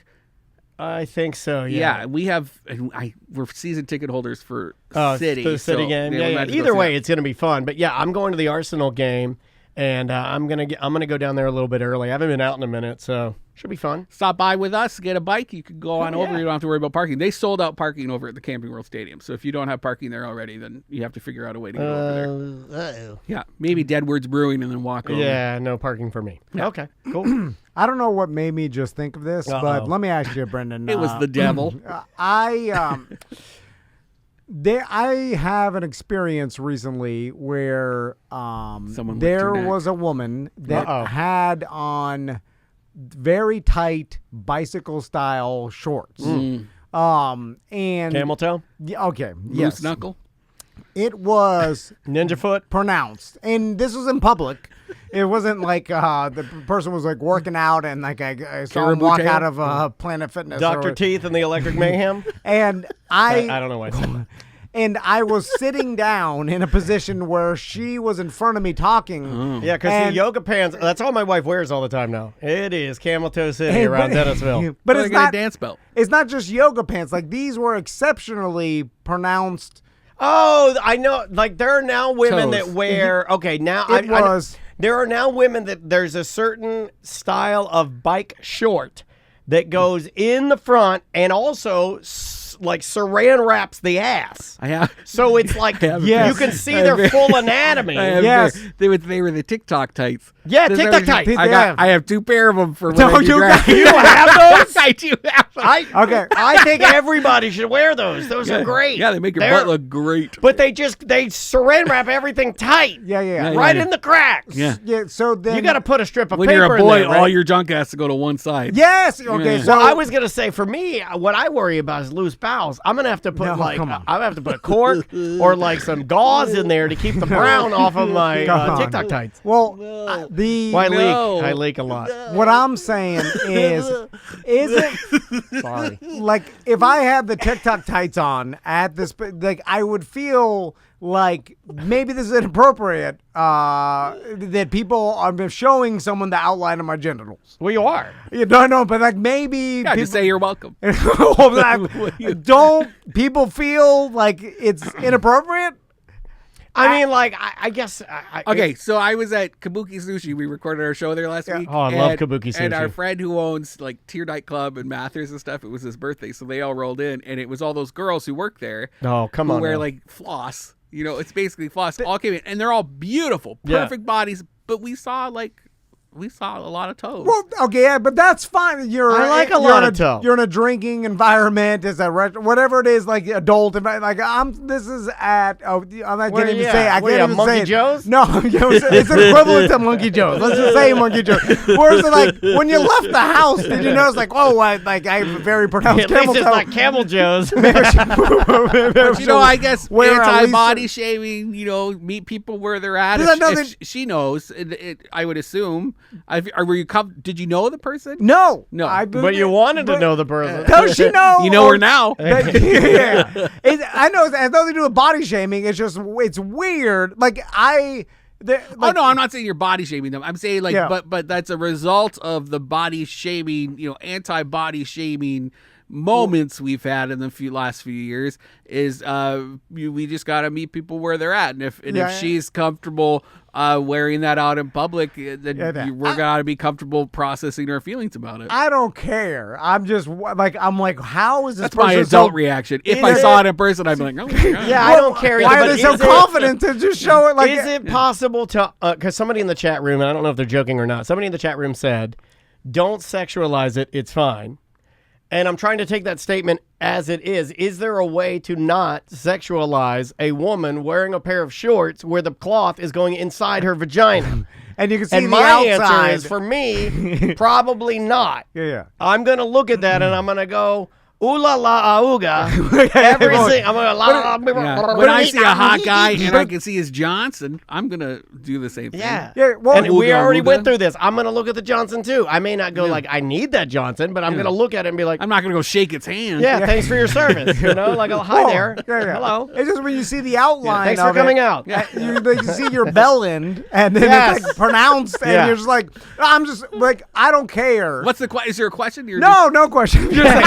I think so, Yeah, we have. We're season ticket holders for City. The City so, game. we're Yeah. about to go Either see way, that. it's going to be fun. But yeah, I'm going to the Arsenal game, and I'm gonna go down there a little bit early. I haven't been out in a minute, so should be fun. Stop by with us, get a bike. You can go on over. yeah. You don't have to worry about parking. They sold out parking over at the Camping World Stadium. So if you don't have parking there already, then you have to figure out a way to get over there. Yeah, maybe Deadwood's Brewing and then walk over. Yeah, no parking for me. Okay, cool. I don't know what made me just think of this, but let me ask you, Brendan. It was the devil. I have an experience recently where Someone there licked your neck. was a woman that had on very tight bicycle style shorts. And Camel toe, Yeah, okay, Moose yes, knuckle. it was ninja foot. pronounced, and this was in public. It wasn't like the person was like working out and like I saw him Caribou walk tail? out of Planet Fitness. Dr. or- Teeth and the Electric Mayhem. And I don't know why I said that. and I was sitting down in a position where she was in front of me talking. Yeah, because the And- yoga pants, that's all my wife wears all the time now. It is Camel Toe City around Dennisville. But Or it's get a not dance belt. It's not just yoga pants. Like these were exceptionally pronounced. Oh, I know. Like, there are now women Toes. that wear, okay, now there are now women that there's a certain style of bike short that goes in the front and also like saran wraps the ass. I have. So it's like have a you pair. can see their full anatomy. I have Yes. They were the TikTok tights. Yeah, There's TikTok never- tights. I have 2 pair of them for when No, I do you drag. You have those? I do have them. Okay. I think everybody should wear those. Those are great. Yeah, they make your They're- butt look great. But they saran wrap everything tight. Yeah. Right in the cracks. Yeah. Yeah. So then You got to put a strip of When paper you're a boy, in there, right? all your junk has to go to one side. Yes. Okay. Yeah. So Well, I was gonna say for me, what I worry about is loose bowels. I'm gonna have to put No, come on. I'm gonna have to put a cork or like some gauze in there to keep the brown off of my Come on. TikTok tights. well, the Well, No. I leak a lot. what I'm saying is it Sorry. like if I had the TikTok tights on at this, like I would feel like maybe this is inappropriate. That people are showing someone the outline of my genitals. Well, you are. You don't know, but like maybe Yeah, just say you're welcome. don't people feel like it's inappropriate? I mean, like, I guess. Okay, so I was at Kabuki Sushi. We recorded our show there last week. Oh, I love Kabuki And our Sushi. friend who owns like Tier Night Club and Mathers and stuff, it was his birthday, so they all rolled in, and it was all those girls who work there. Oh, come who on wear now. like floss. You know, it's basically floss. All came in, and they're all beautiful, Yeah. perfect bodies. But we saw a lot of toes. Well, okay, yeah, but that's fine. I like a lot of toe. You're in a drinking environment. It's a whatever it is, like adult environment. Like this is at. Oh, I'm not Where getting you even say. at? I Where can't you at, even Monkey say it. Joe's? No, it's an equivalent to Monkey Joe's. Let's just say Monkey Joe's. Whereas, like when you left the house, did you notice like, oh, I have a very pronounced At least camel it's toe. not Camel Joe's. But, you know, I guess Wear at least anti-body shaming, you know, meet people where they're at. Does If, that know if she knows, I would assume. Were you? Did you know the person? No, No. But you wanted to know the person. Does she know? You know her now. Yeah. I know it has nothing to do with body shaming. It's just it's weird. Like Oh no, I'm not saying you're body shaming them. I'm saying like, Yeah. but that's a result of the body shaming, you know, anti-body shaming moments we've had in the last few years is we just got to meet people where they're at, and if she's comfortable wearing that out in public, then we're gonna be comfortable processing our feelings about it. I don't care. I'm just like, how is this? That's my adult reaction. If I saw it in person, I'd be like, oh my God. Yeah, I don't care. Why either, are they so confident to just show it? Like, is it possible to? Because somebody in the chat room, and I don't know if they're joking or not. Somebody in the chat room said, "Don't sexualize it. It's fine." And I'm trying to take that statement as it is. Is there a way to not sexualize a woman wearing a pair of shorts where the cloth is going inside her vagina? And you can see and the my outside. answer is, for me, probably not. Yeah. I'm going to look at that and I'm going to go, ooh la la auga. Everything. I'm going to When I see a hot guy and I can see his Johnson, I'm going to do the same thing. Yeah. Well, and we already Ooga. went through this. I'm going to look at the Johnson too. I may not go like, I need that Johnson, but I'm going to look at it and be like, I'm not going to go shake its hand. yeah, thanks for your service. You know, like, oh, hi there. Hello. It's just when you see the outline. Thanks for coming out. You see your bell end, and then it's like pronounced, and you're just like, I'm just like, I don't care. What's the question? Is there a question? No question. Just like,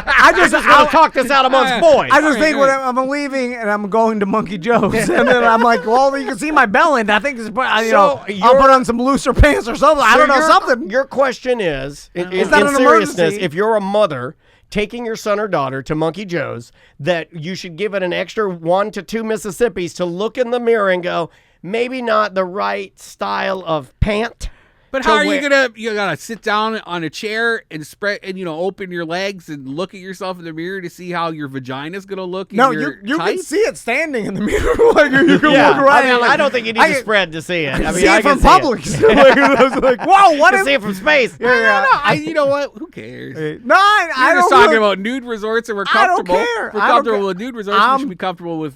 I just I'll talk this out amongst boys. I just think when I'm leaving and I'm going to Monkey Joe's, and then I'm like, well, you can see my bell end. I think it's, I'll put on some looser pants or something. I don't know, something. Your question is that in an seriousness, emergency? if you're a mother taking your son or daughter to Monkey Joe's, that you should give it an extra 1 to 2 Mississippis to look in the mirror and go, maybe not the right style of pant. But how are you gonna sit down on a chair and spread and open your legs and look at yourself in the mirror to see how your vagina's gonna look? No, you can see it standing in the mirror. Like you can look right. I mean, I don't think you need to spread to see it. I mean, see I it can from Publix. Like, whoa, what is? See it from space. Yeah. You know what? Who cares? No, I We're don't just talking about nude resorts, and we're comfortable. I don't care. We're comfortable with nude resorts. We should be comfortable with.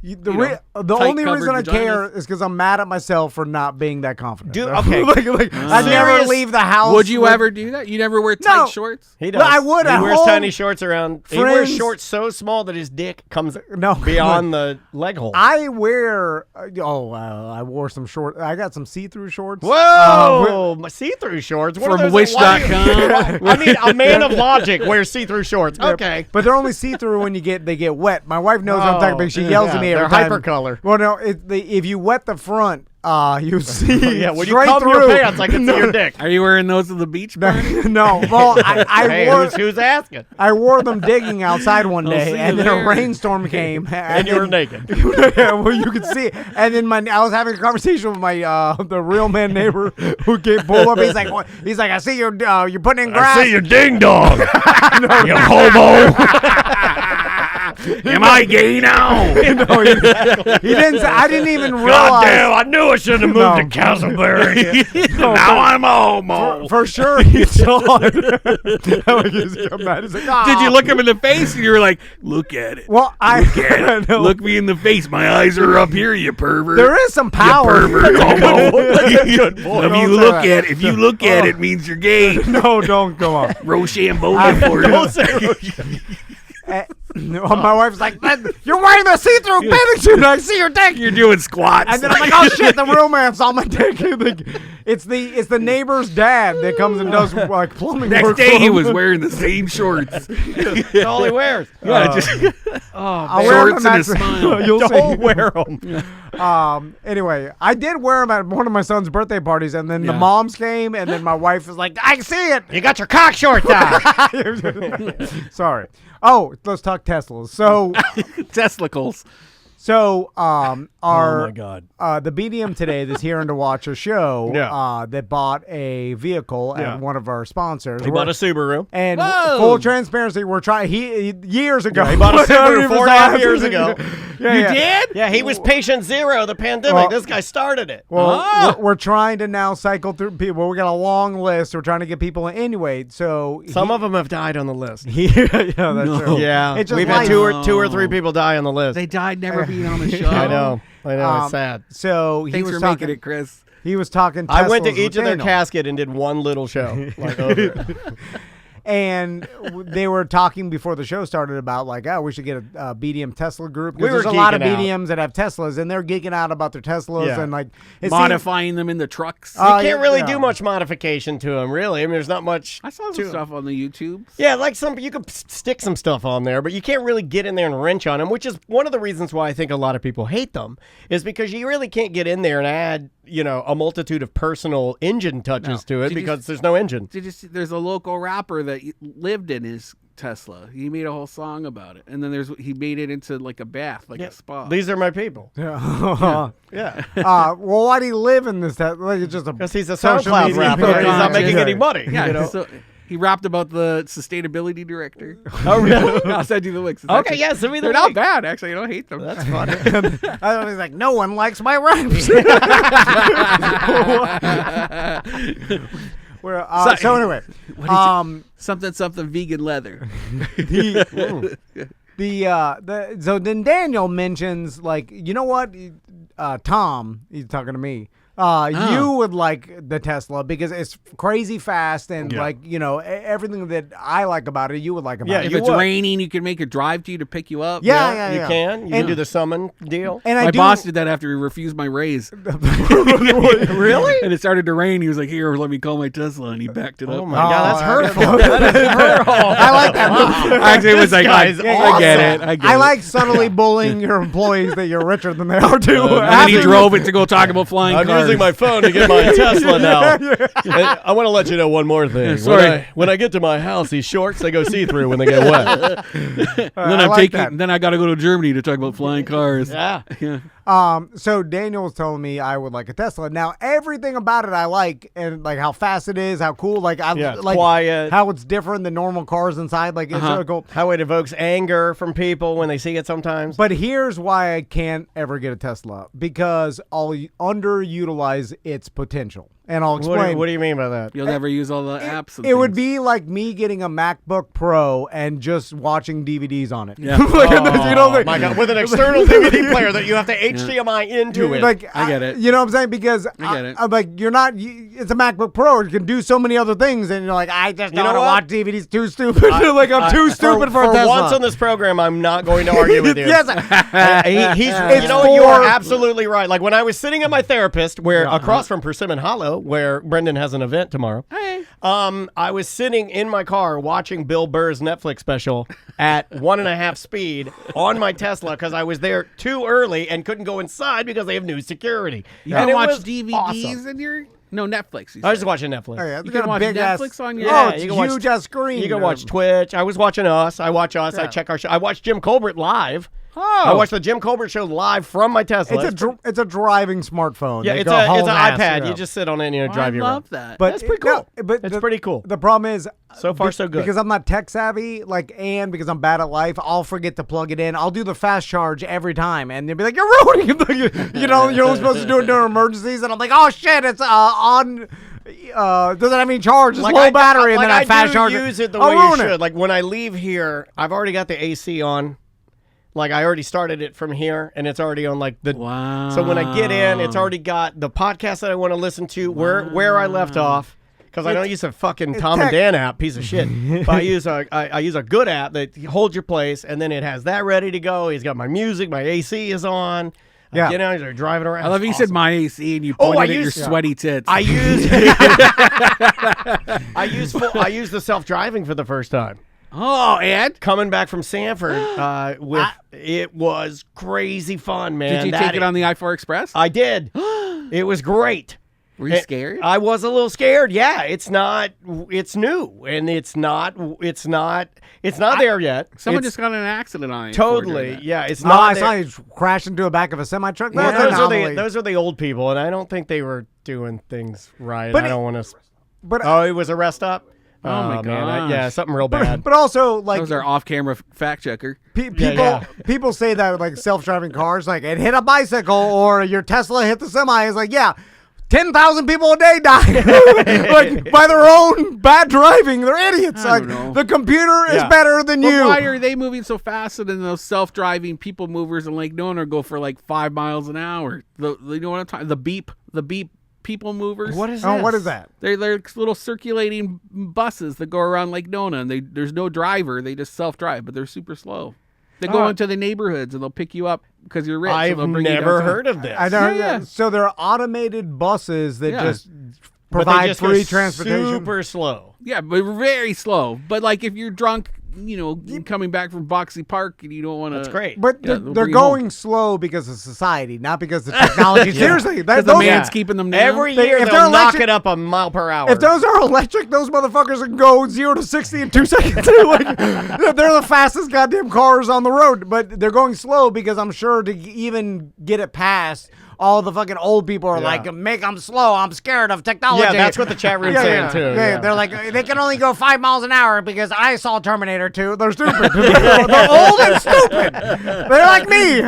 The only reason I care is because I'm mad at myself for not being that confident. Dude, okay. I never leave the house. Would you ever do that? You never wear tight shorts? He does. No, I would. He wears tiny shorts around. He wears shorts so small that his dick comes beyond the leg hole. I wear. I wore some shorts. I got some see-through shorts. Whoa, see-through shorts from Wish.com. I mean, a man of logic wears see-through shorts. Okay, but they're only see-through when they get wet. My wife knows what I'm talking about. She yells at me every they're time. hypercolor. Well, no, if you wet the front, you see. Yeah, when you straight comb through your pants, I can see your dick. Are you wearing those to the beach party? No, well, I wore. Who's asking? I wore them digging outside one I'll day, see and you then a there. rainstorm came, And you were naked. Yeah, well, you could see it. And then I was having a conversation with my the real man neighbor who pulled up. He's like, what? He's like, I see you're putting in grass. I see your ding dong. You hobo. Am I gay now? No, he didn't. I didn't even realize. God damn, I knew I should have moved to Castleberry. Now I'm a homo. For sure, he saw it. He's like, "Ah." Did you look him in the face and you were like, look at it. Well, Look at it. Look me in the face. My eyes are up here, you pervert. There is some power. You pervert homo. Good boy. If you look at it, means you're gay. No, don't go on. Rochambeau for you. Don't say My wife's like, you're wearing the see-through bathing suit. I see your dick. You're doing squats. And then I'm like, oh shit, the real man saw my dick. It's the neighbor's dad that comes and does like plumbing Next work. day he was wearing the same shorts. That's all he wears. I'll wear shorts them and a at- smile. You'll Don't see. wear them. Anyway, I did wear them at one of my son's birthday parties, and then the Yeah. moms came, and then my wife was like, I can see it. You got your cock shorts on. Sorry. Oh, let's talk Teslas. So, Testicles. our my God. the BDM today that's here to watch a show that bought a vehicle at one of our sponsors. He bought a Subaru. And Whoa. full transparency, we're trying. He years ago. He bought a Subaru 4.5 years ago. You did? Yeah, he was patient zero, the pandemic. Well- This guy started it. Well, we're trying to now cycle through people. We got a long list. We're trying to get people in anyway. So Some of them have died on the list. yeah, that's true. Yeah, It's just we've life. had two or three people die on the list. They died never being on the show. I know. It's sad. So he Thanks was for talking. making it, Chris. He was talking. I went to Teslas each with of their Daniel. casket and did one little show. Like over it. And they were talking before the show started about like, oh, we should get a BDM Tesla group. We Because were there's a lot of geeking out. BDMs that have Teslas, and they're geeking out about their Teslas Yeah. and like it Modifying them in the trucks. You can't really yeah. do much modification to them, really. I mean, there's not much. I saw to some 'em. stuff on the YouTube. Yeah, like you could stick some stuff on there, but you can't really get in there and wrench on them, which is one of the reasons why I think a lot of people hate them, is because you really can't get in there and add, a multitude of personal engine touches to it Did you because there's no engine. Did you see, there's a local rapper that lived in his Tesla. He made a whole song about it, and then he made it into like a bath, like a spa. These are my people. Yeah. Yeah. Well, why do you live in this Tesla? Like, it's just a Because he's a social SoundCloud media rapper and he's not content. making any money. yeah, so he rapped about the sustainability director. Oh, really? I'll send you the links. It's Okay, actually- yeah, send me the They're not link. bad, actually. I don't hate them. That's funny. I was like, no one likes my raps. So anyway, something vegan leather. So then Daniel mentions like, you know what, Tom, he's talking to me. You would like the Tesla because it's crazy fast and like, everything that I like about it, you would like about Yeah, it. If you it's would. raining, you can make it drive to you to pick you up. Yeah. You can. You can do the summon deal. And My I do, boss did that after he refused my raise. Really? And it started to rain. He was like, "Here, let me call my Tesla," and he backed it up. Oh my God, that's hurtful. I like that. Actually, it was like, I guy's get it. I get I it. like subtly bullying your employees that you're richer than they are too. And then he drove it to go talk about flying I'm cars. using my phone to get my Tesla now. And I want to let you know one more thing. sorry. When I get to my house, these shorts, they go see-through when they get wet. And then I I'm like taking. that. Then I got to go to Germany to talk about flying cars. Yeah. So Daniel was telling me I would like a Tesla. Now everything about it I like, and like how fast it is, how cool, like I Yeah, like quiet. how it's different than normal cars inside. Like it's really cool. How it evokes anger from people when they see it sometimes. But here's why I can't ever get a Tesla, because I'll underutilize its potential. And I'll explain. What do you mean by that? You'll never use all the apps. And It would things. be like me getting a MacBook Pro and just watching DVDs on it. Yeah. Like, you know, like, My God, with an external DVD player that you have to HDMI into it. Like, I get it. You know what I'm saying? Because I get it. I'm like, it's a MacBook Pro. You can do so many other things, and you're like, I just don't know want what? to watch DVDs. Too stupid. Like I'm too stupid for a Tesla. once on this program, I'm not going to argue with you. Yes, You know what? You are absolutely right. Like when I was sitting at my therapist, where across from Persimmon Hollow, where Brendan has an event tomorrow. Hey. I was sitting in my car watching Bill Burr's Netflix special at 1.5 speed on my Tesla because I was there too early and couldn't go inside because they have new security. You And can it watch was DVDs awesome. in your Netflix. You I was said. watching Netflix. Oh, yeah, You got can a watch big Netflix ass, on your. Yeah, Oh, it's you can watch- huge ass screen. You can watch Twitch. I was watching Us. I watch Us. I check our show. I watch Jim Colbert live. Oh. I watched the Jim Colbert show live from my Tesla. It's a driving smartphone. yeah, They it's go an haul ass, iPad. yeah. You just sit on it and you Oh, drive I you love around. that. But That's pretty cool. But It's pretty cool. The problem is, So far, so good. Because I'm not tech savvy, and because I'm bad at life, I'll forget to plug it in. I'll do the fast charge every time, and they'll be like, "You're ruining it." You're only supposed to do it during emergencies, and I'm like, "Oh shit, it's on." Doesn't have any charge. It's low battery, and then I fast charge it. use it the I'll way you ruin it. should. Like when I leave here, I've already got the AC on. Like I already started it from here, and it's already on like the. Wow. So when I get in, it's already got the podcast that I want to listen to where I left off. Because I don't use a fucking Tom and Dan app, piece of shit. But I use a good app that holds your place, and then it has that ready to go. He's got my music, my AC is on. Yeah. You know, you're driving around. I love you It's said awesome. my AC and you Oh, pointed I at your used- sweaty tits. I use the self-driving for the first time. oh, and Coming back from Sanford, it was crazy fun, man. did you take it on the I-4 Express? I did. It was great. Were you scared? I was a little scared. Yeah, it's new, and it's not there yet. Someone It's just got in an accident on it. totally, yeah, it's No, not I there. saw you crash into the back of a semi truck. Yeah, That's those anomaly. are the old people, and I don't think they were doing things right. But I don't want to. But Oh, it was a rest stop. Oh, my man, yeah, gosh. something real bad. but also like That was our off-camera fact checker. people people say that like self-driving cars, like it hit a bicycle or your Tesla hit the semi. It's like 10,000 people a day die like by their own bad driving. They're idiots. I Like don't know. the computer is Yeah. better than But you. why are they moving so faster than those self-driving people movers in Lake Nona go for like 5 miles an hour? You know what I'm talking? The beep people movers. What is Oh, this? what is that? They're little circulating buses that go around Lake Nona, and there's no driver. They just self-drive, but they're super slow. They go into the neighborhoods, and they'll pick you up because you're rich. and I've they'll bring you never downtown. heard of this. I know. Yeah. So there are automated buses that Yeah. just But they provide just go free transportation. super slow. Yeah, but very slow. But like if you're drunk, coming back from Boxley Park and you don't want to. That's great. But Yeah, they're, they'll they're bring you home. going slow because of society, not because of technology. Seriously, Because the those- man's keeping them down. Every They- year if they'll they're knock electric- it up a mile per hour. If those are electric, those motherfuckers can go 0 to 60 in 2 seconds. Like, they're the fastest goddamn cars on the road, but they're going slow because I'm sure to even get it past, all the fucking old people are like, make them slow. I'm scared of technology. Yeah, that's what the chat room's saying too. Yeah. They're like, they can only go 5 miles an hour because I saw Terminator 2. They're stupid. They're old and stupid. They're like me.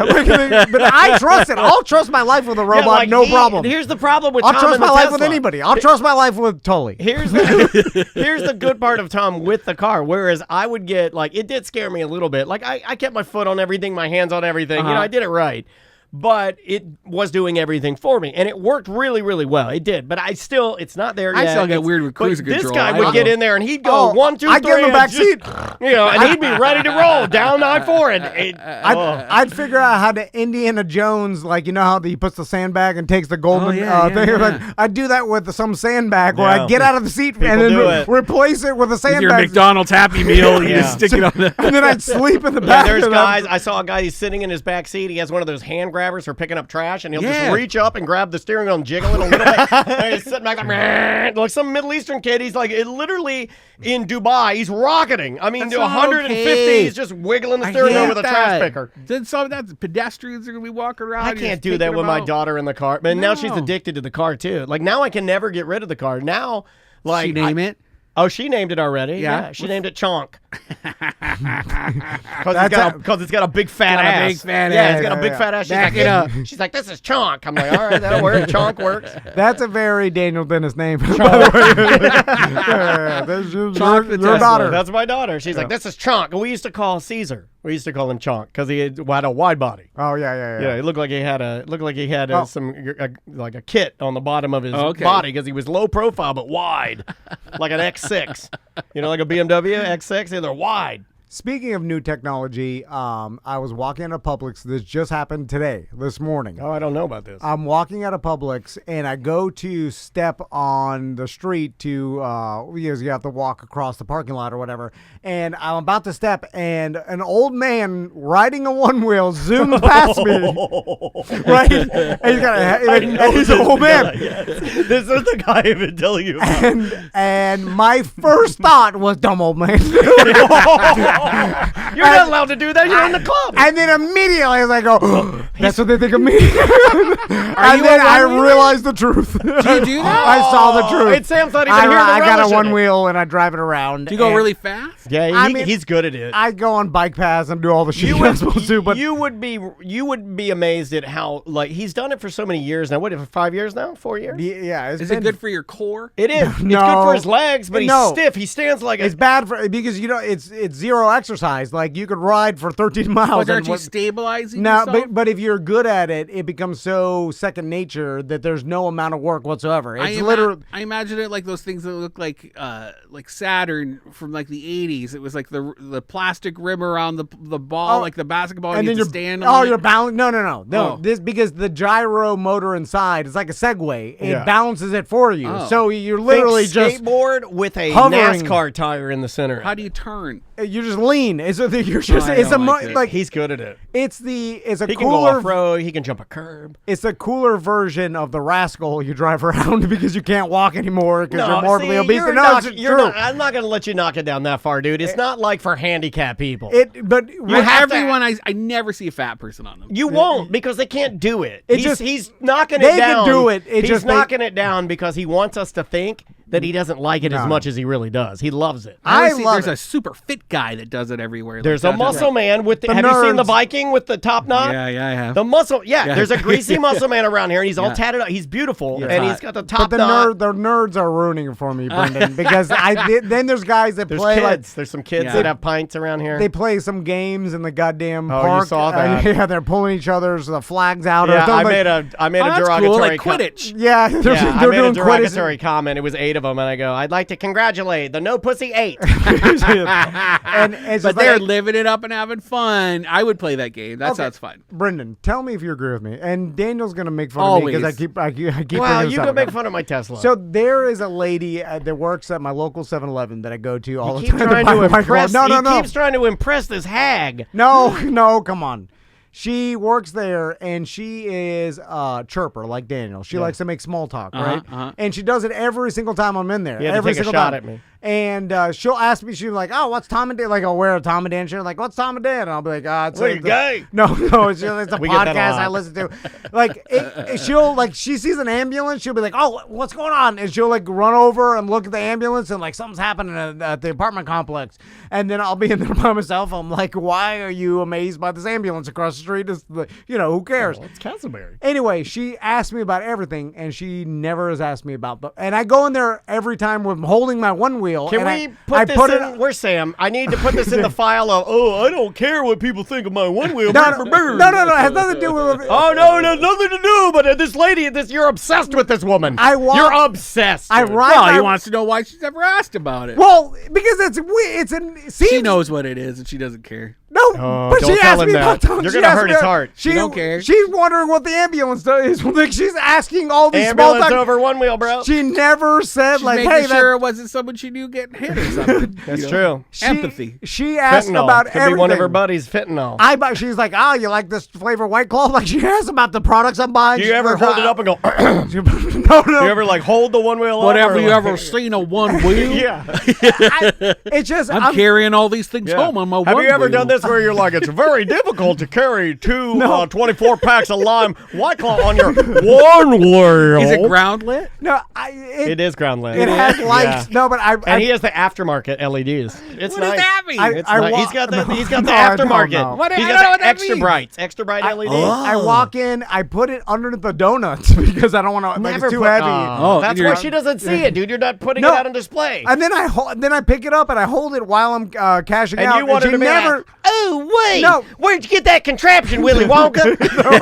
But I trust it. I'll trust my life with a robot, like no problem. Here's the problem with I'll Tom trust and my the life Tesla. with anybody. I'll trust my life with Tully. Here's the good part of Tom with the car. Whereas I would get it did scare me a little bit. Like I kept my foot on everything, my hands on everything. I did it right. But it was doing everything for me, and it worked really, really well. It did, but it's not there yet. I still get It's- weird with but cruise control. This guy I would don't get know. in there, and he'd go 1, 2, 3. I'd get in the and back just- seat. and he'd be ready to roll down I-4. And I'd figure out how to Indiana Jones, like, you know how he puts the sandbag and takes the golden thing. Like, I'd do that with some sandbag where Yeah. I get out of the seat and People do then it. replace it with a With sandbag. your McDonald's Happy Meal, you Yeah. just stick it on the. And then I'd sleep in the yeah, back. there's of guys. I saw a guy. He's sitting in his back seat. He has one of those hand grabbers for picking up trash, and he'll just reach up and grab the steering wheel and jiggle it a little bit. And he's sitting back like some Middle Eastern kid. He's like, it literally in Dubai. He's rocketing. I mean, That's to not 150. okay. He's just wiggling the steering wheel with a trash picker. Then some of that pedestrians are gonna be walking around. I you're can't just do that taking with them my out. daughter in the car. But now she's No. addicted to the car too. Like now I can never get rid of the car. Now, like She name it. Oh, she named it already. Yeah. She named it Chonk. Because it's got a big fat Got a ass. big fat yeah, ass. it's got a big fat ass. She's Back like, it up. She's like, this is Chonk. I'm like, all right, that'll work. Chonk works. That's a very Daniel Dennis name, by the way. That's your daughter. That's my daughter. She's like, this is Chonk. And we used to call Caesar. We used to call him Chonk because he had a wide body. Oh, yeah. Yeah, it looked like he had a kit on the bottom of his Okay. body because he was low profile but wide, like an X6. Like a BMW X6. They're wide. Speaking of new technology, I was walking out of Publix. This just happened this morning. Oh, I don't know about this. I'm walking out of Publix, and I go to step on the street to, because you have to walk across the parking lot or whatever. And I'm about to step, and an old man riding a one-wheel zooms past me. Right? And he's an old man. This is the guy I've been telling you about. And my first thought was, dumb old man. You're not allowed to do that. You're in the club. And then immediately I was like, oh, that's what they think of me. And you then a I one-wheeler? realized the truth. Do you do that? I saw the truth. And Sam's not even here to I got relish a one in it. wheel and I drive it around. Do you go and really fast? Yeah, mean, he's good at it. I go on bike paths and do all the shit you're supposed to. But you would be amazed at how he's done it for so many years now. What, 5 years now? 4 years? yeah, Is it good for your core? It is. It's No. good for his legs, but he's No. stiff. He stands like it's bad for because it's zero exercise. Like you could ride for 13 miles. But aren't and you what- stabilizing No, yourself? but if you're good at it, it becomes so second nature that there's no amount of work whatsoever. It's literally. I imagine it like those things that look like Saturn from like the 80s. It was like the plastic rim around the ball, like the basketball, and then you you're have to stand on it. you're balancing. No. Oh. This because the gyro motor inside is like a Segway. It Yeah. balances it for you. Oh. So you're literally just skateboard with a hovering. NASCAR tire in the center. How do you turn? you just lean. It's a like He's good at it. it's a He can go cooler off road. He can jump a curb. it's a cooler version of the rascal you drive around because you can't walk anymore because you're morbidly obese. I'm not going to let you knock it down that far, dude. It's not like for handicapped people. But You have to- everyone, I never see a fat person on them. You won't because they can't do it. It just- he's knocking they it down. can do it. It He's just- knocking it down because he wants us to think that he doesn't like it as much as he really does. He loves it. I see love there's it. a super fit guy that does it everywhere. There's a muscle man with the have you seen the Viking with the top knot? Yeah, I have. The muscle, there's a greasy muscle man around here, and he's all tatted up. He's beautiful, and he's got the top knot. The nerds are ruining it for me, Brendan, because then there's guys that There's play kids. like, There's some kids that have pints around here. they play some games in the goddamn Oh, park. you saw that? Yeah, they're pulling each other's flags out. Yeah, or I something. made a that's derogatory cool, like Quidditch. Yeah, I they're made a doing derogatory comment. It was 8 of them, and I go, I'd like to congratulate the No Pussy 8. and it's But just they're like, living it up and having fun. I would play that game. That Okay. sounds fun. Brendan, tell me if you agree with me. And Daniel's gonna make fun of me because I keep Well, bringing this you up. can make fun of my Tesla. So there is a lady that works at my local 7-Eleven that I go to all he the keeps time. trying buy to White Claw. impress. No, He keeps trying to impress this hag. No, come on. She works there, and she is a chirper like Daniel. She likes to make small talk, right? And she does it every single time I'm in there. You have to every take a single shot time. at me. And she'll ask me, she'll be like, "Oh, what's Tom and Dan?" Like, I'll wear a Tom and Dan shirt. Like, "What's Tom and Dan?" And I'll be like, "Ah, What, are you gay?" No, it's a We get that a podcast lot. I listen to. Like, she'll like she sees an ambulance, she'll be like, "Oh, what's going on?" And she'll like run over and look at the ambulance, and like something's happening at the apartment complex. And then I'll be in there by myself. I'm like, "Why are you amazed by this ambulance across the street?" It's the, who cares? Well, it's Castleberry. Anyway, she asked me about everything, and she never has asked me about the. And I go in there every time with holding my one wheel. Can and we I put this put in? it. Where's Sam? I need to put this in the file of, I don't care what people think of my one wheel. No, it has nothing to do with. Oh, no, it has nothing to do, but this lady, you're obsessed with this woman. You're obsessed. I dude. ride. Well, he my- wants to know why she's never asked about it. Well, because it seems She knows what it is, and she doesn't care. No, but don't she tell asked him me that. about Tom. You're She gonna asked hurt me his about- heart. She don't care. She's wondering what the ambulance is. Like, she's asking all these Ambulance small over one wheel, bro. She never said She's like, making "Hey, sure it wasn't someone she knew getting hit or something. That's true. Empathy. She asked Fentanyl. about Could everything. be one of her buddies, fentanyl. She's like, "Oh, you like this flavor White Claw?" Like, she asked about the products I'm buying. Do you ever She's hold like, it up and go, No. do you ever like hold the one wheel up? Whatever or, you like- ever seen a one wheel? Yeah. It's just I'm carrying all these things home on my Have one you ever wheel. done this where you're like, it's very difficult to carry two 24 packs of lime White Claw on your one wheel? Is it ground lit? No, It is ground lit. It has lights. Yeah. No, but And he has the aftermarket LEDs. It's What nice. does that mean? It's nice. He's got the No, I don't aftermarket. know. What- He's I don't got know what the that extra means. brights, extra bright LEDs. I walk in, I put it under the donuts because I don't want to. Like, Never it's too put- heavy. Oh, that's you're- why she doesn't see it, dude. You're not putting No. it out on display. And then I pick it up and I hold it while I'm cashing And out. you wanted she to be never. like, oh, wait. No. Where'd you get that contraption, Willy Wonka?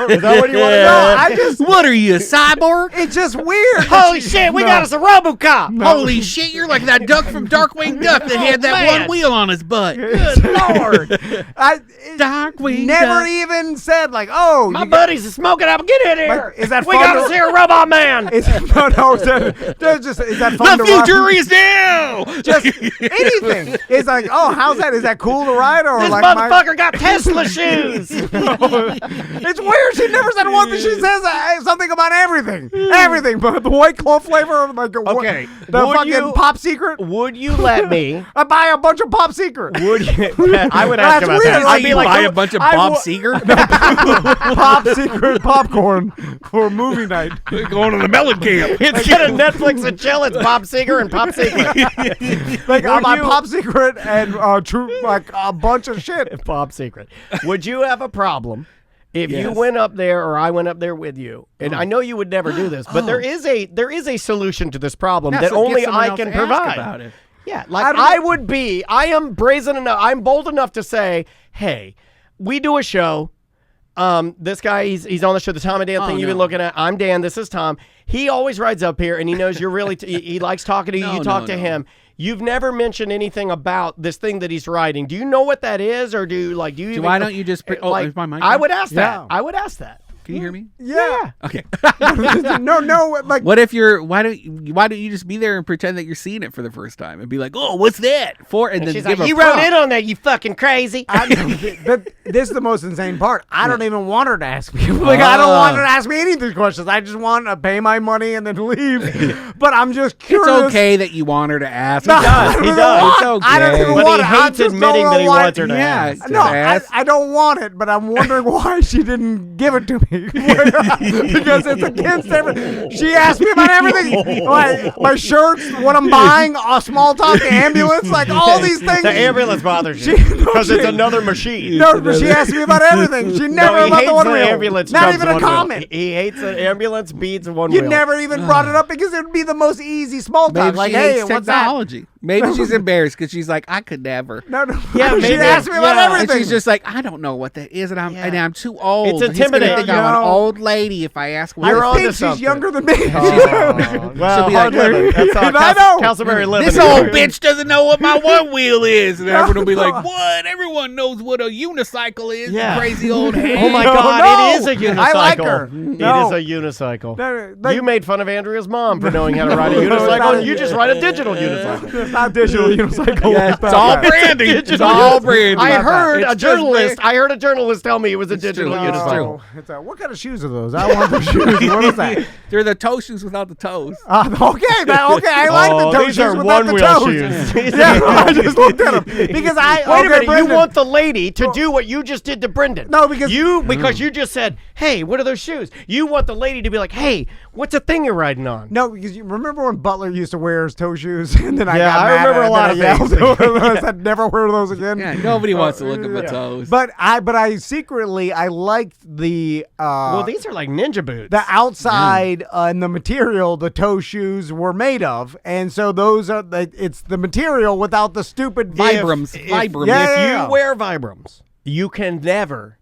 Is that what you want to No, know? I just. What are you, a cyborg? It's just weird. Holy shit, we got us a RoboCop. Holy shit, you're like that duck from Darkwing Duck that had that man. one wheel on his butt. Good Lord. Darkwing Never Duck. even said like, "Oh, My buddies are smoking up. Get in here. Like, is that we fun got to- us here, Robot Man. Is that fun The to future ride? is now. Just anything. It's like, oh, how's that? Is that cool to ride or This like motherfucker got Tesla shoes. It's weird. She never said one thing. She says something about everything. Everything. But the White Claw flavor, like Okay, the would fucking you- Pop Secret. Would you let me? I buy a bunch of Pop Secret. Would you? I would That's ask about weird. that. Like, I'd be You like, buy oh, a bunch of I Bob wa- Seger? Pop Secret popcorn for movie night. Going to the melon camp. Instead of Netflix and chill, it's Bob Seger and Pop Secret. Like I buy you- Pop Secret and like a bunch of shit. Bob Secret. Would you have a problem if you Yes. went up there or I went up there with you? And I know you would never do this, but there is a solution to this problem Yeah, that so get only someone I else can to ask provide. about it. Yeah, like I am brazen enough. I'm bold enough to say, hey, we do a show. This guy, he's on the show, the Tom and Dan thing you've been looking at. I'm Dan. This is Tom. He always rides up here, and he knows you're really. He likes talking to you. You talk to him. You've never mentioned anything about this thing that he's riding. Do you know what that is, or do you even? Why don't you just? like, is my mic I on? would ask that. Yeah. I would ask that. Can you hear me? Yeah. Okay. No, like What if you're? Why don't you just be there and pretend that you're seeing it for the first time and be like, oh, what's that for? And then She's give like, a you wrote prompt. in on that, you fucking crazy. but this is the most insane part. I don't even want her to ask me. Like I don't want her to ask me any of these questions. I just want to pay my money and then leave. But I'm just curious. It's okay that you want her to ask. No, does. I He don't does. want- It's okay. I don't even But want he it. I hates just admitting don't that he know why- wants her to Yeah, ask. just No, ask. I don't want it, but I'm wondering why she didn't give it to me. because it's against everything. She asked me about everything. My shirts, what I'm buying, a small talk ambulance, like all these things. The ambulance bothers you because it's another machine. No, but she asked me about everything. She never he about hates the one the wheel. ambulance. Not jumps even a one wheel. comment. He hates an ambulance beats one You wheel. never even brought it up because it would be the most easy small talk. Maybe Like, she hey, hates what's that? technology. Maybe she's embarrassed because she's like, I could never. No. Yeah, she maybe. asked me about Yeah. everything. And she's just like, I don't know what that is, and I'm too old. It's He's gonna intimidating. think I'm an No. old lady if I ask what You're I on think to she's something. younger than me. Well, She'll be hard like, living. That's all I know. Castleberry living. This old bitch doesn't know what my one wheel is. And everyone will be like, what? Everyone knows what a unicycle is, you Yeah. crazy old head. Oh my No, God! no. It is a unicycle. I like her. No. It is a unicycle. No, like- You made fun of Andrea's mom for knowing how to ride a No, it's unicycle, not and you just ride a digital unicycle. It's not digital unicycle. Yeah, it's all branding. It's all branding. I heard It's a just journalist. I heard a journalist tell me it was a digital true. It's unicycle. It's what kind of shoes are those? I want the shoes. What is that? They're the toe shoes without the toes. Okay, I like the toe these shoes are without the one-wheel toes. shoes. Yeah, I just looked at them because I. Wait a minute! Brendan, You want the lady to do what you just did to Brendan? No, because- you just said, "Hey, what are those shoes?" You want the lady to be like, "Hey, what's the thing you're riding on?" No, because you remember when Butler used to wear his toe shoes, and then I Yeah, got I mad remember at a lot him, of and I things. yelled at him. I said, "Never wear those again." Yeah, nobody wants to look at my toes. But I secretly I liked the Well, these are like ninja boots. the outside and the material the toe shoes were made of, and so those are it's the material without the stupid Vibrams. If Vibrams. Yeah. you wear Vibrams, you can never,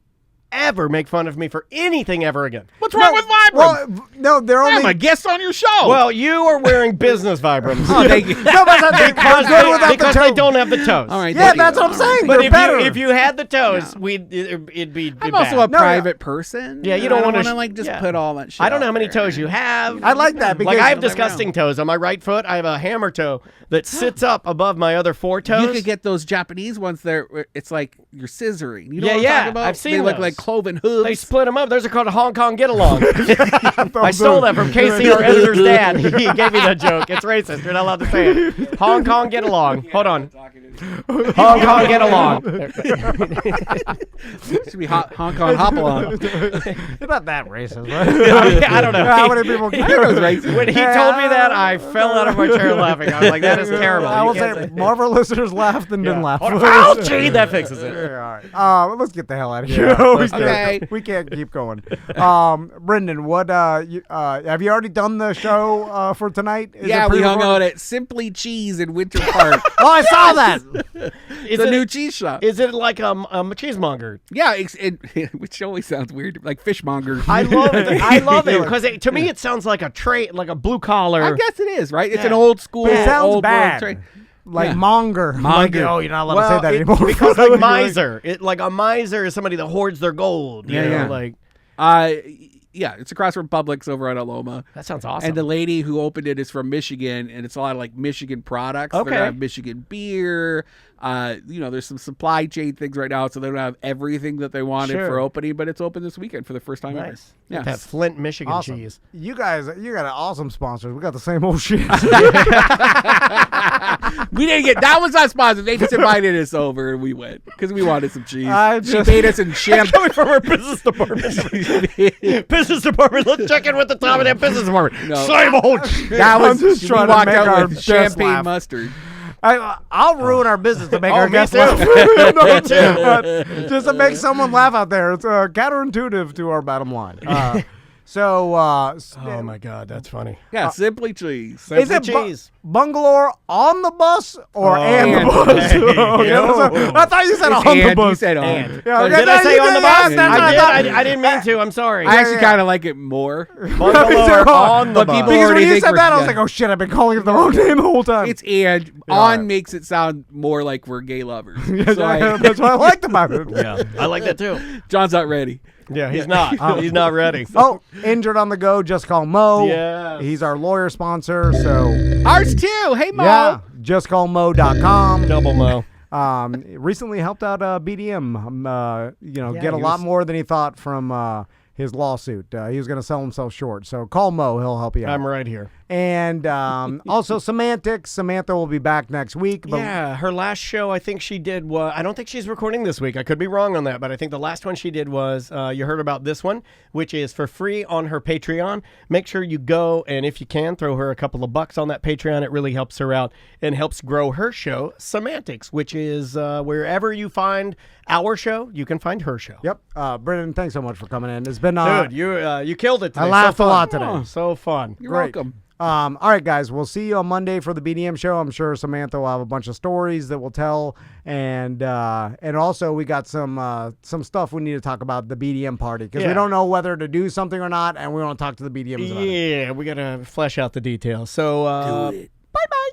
ever make fun of me for anything ever again. What's wrong with Vibrams? Well, no, they're only. I'm a guest on your show. Well, you are wearing business Vibrams. oh, thank you. No, but they're good without the because toe. they don't have the toes. All right. Yeah, thank you. that's what I'm saying. But they're if better. you had the toes, it'd be. I'm also a bad. private person. Yeah, you and don't I wanna want to sh- like just yeah. put all that shit. I don't know how out many there. toes you have. I like that because Like I have disgusting toes on my right foot. I have a hammer toe that sits up above my other four toes. You could get those Japanese ones there. It's like you're scissoring. You know Yeah, what I'm yeah, talking about? I've seen They look those. like cloven hooves. They split them up. Those are called a Hong Kong get along. I stole that from Casey, our editor's dad. He gave me that joke. It's racist. You're not allowed to say it. Hong Kong get along. Hold on. Hong Kong get along. It should be Hong Kong hop along. You're not that racist, right? I don't know. How many people I think it was racist. When he told me that, I fell out of my chair laughing. I was like, that is terrible. I You will can't say more of our listeners laughed than didn't laugh. Hold on. Ouchie! That fixes it. Yeah, all right. Let's get the hell out of here. let's do it. We can't keep going. Brendan, what? Have you already done the show for tonight? Is Yeah, it we hung pre-recorded? out at Simply Cheese in Winter Park. Oh, I saw that. Is It's a it, new cheese shop. is it like a cheesemonger? Yeah, which always sounds weird, like fishmonger. I love it. I love it because to me it sounds like a trade, like a blue collar. I guess it is, right? It's Yeah. an old school. But it sounds old bad. trade. Like Yeah. monger. Monger. Like, oh, you're not allowed to say that anymore. because like miser. Like a miser is somebody that hoards their gold. You know, Yeah. like Yeah, it's across from Publix over on Aloma. that sounds awesome. And the lady who opened it is from Michigan, and it's a lot of like Michigan products. Okay. They have Michigan beer. There's some supply chain things right now, so they don't have everything that they wanted Sure. for opening, but it's open this weekend for the first time ever. nice. Yeah. That Flint, Michigan Awesome. cheese. You guys, you got an awesome sponsors. We got the same old shit. We didn't get that was not sponsored. They just invited us over and we went because we wanted some cheese. I She just- paid us in champagne. Coming from our business department. Business department. Let's check in with the top of that business department. No. Same old shit. That I'm was just we trying to walked make out our with guests champagne laugh. mustard. I'll ruin our business to make Oh, our me guests too. laugh. Me too. Just to make someone laugh out there. It's counterintuitive to our bottom line. Oh my God, that's funny. Yeah, simply cheese. Is Simply it cheese. Bungalower on the bus or and the and. bus? Okay, Yo. I thought you said It's on the and, bus. You said on. And. Yeah, Oh, okay, did no, I say you on the did, bus? yes, that's what I thought. I did. I didn't mean to. I'm sorry. I actually yeah. kind of like it more. Bungalower on the But bus. people Because when already you think said we're that, I was done. like, oh shit, I've been calling it the wrong name the whole time. It's and on makes it sound more like we're gay lovers. So That's what I liked about it. Yeah, I like that too. John's not ready. Yeah, he's not. He's not ready. Oh, injured on the go, just call Mo. Yes. He's our lawyer sponsor, so Ours too. Hey Mo. yeah, justcallmo.com. Double Mo. Recently helped out BDM, get a he lot was- more than he thought from his lawsuit. He was going to sell himself short. So call Mo, he'll help you out. I'm right here. And also Semantics. Samantha will be back next week. But yeah, her last show I think she did was, I don't think she's recording this week. I could be wrong on that, but I think the last one she did was, you heard about this one, which is for free on her Patreon. Make sure you go, and if you can, throw her a couple of bucks on that Patreon. It really helps her out and helps grow her show, Semantics, which is wherever you find our show, you can find her show. Yep. Brendan, thanks so much for coming in. It's been Dude, you killed it today. I laughed a lot today. Oh, so fun. You're Great. welcome. All right, guys, we'll see you on Monday for the BDM show. I'm sure Samantha will have a bunch of stories that we'll tell, and also we got some stuff we need to talk about the BDM party because we don't know whether to do something or not, and we want to talk to the BDMs about it. Yeah, we got to flesh out the details. So, Do it. bye-bye.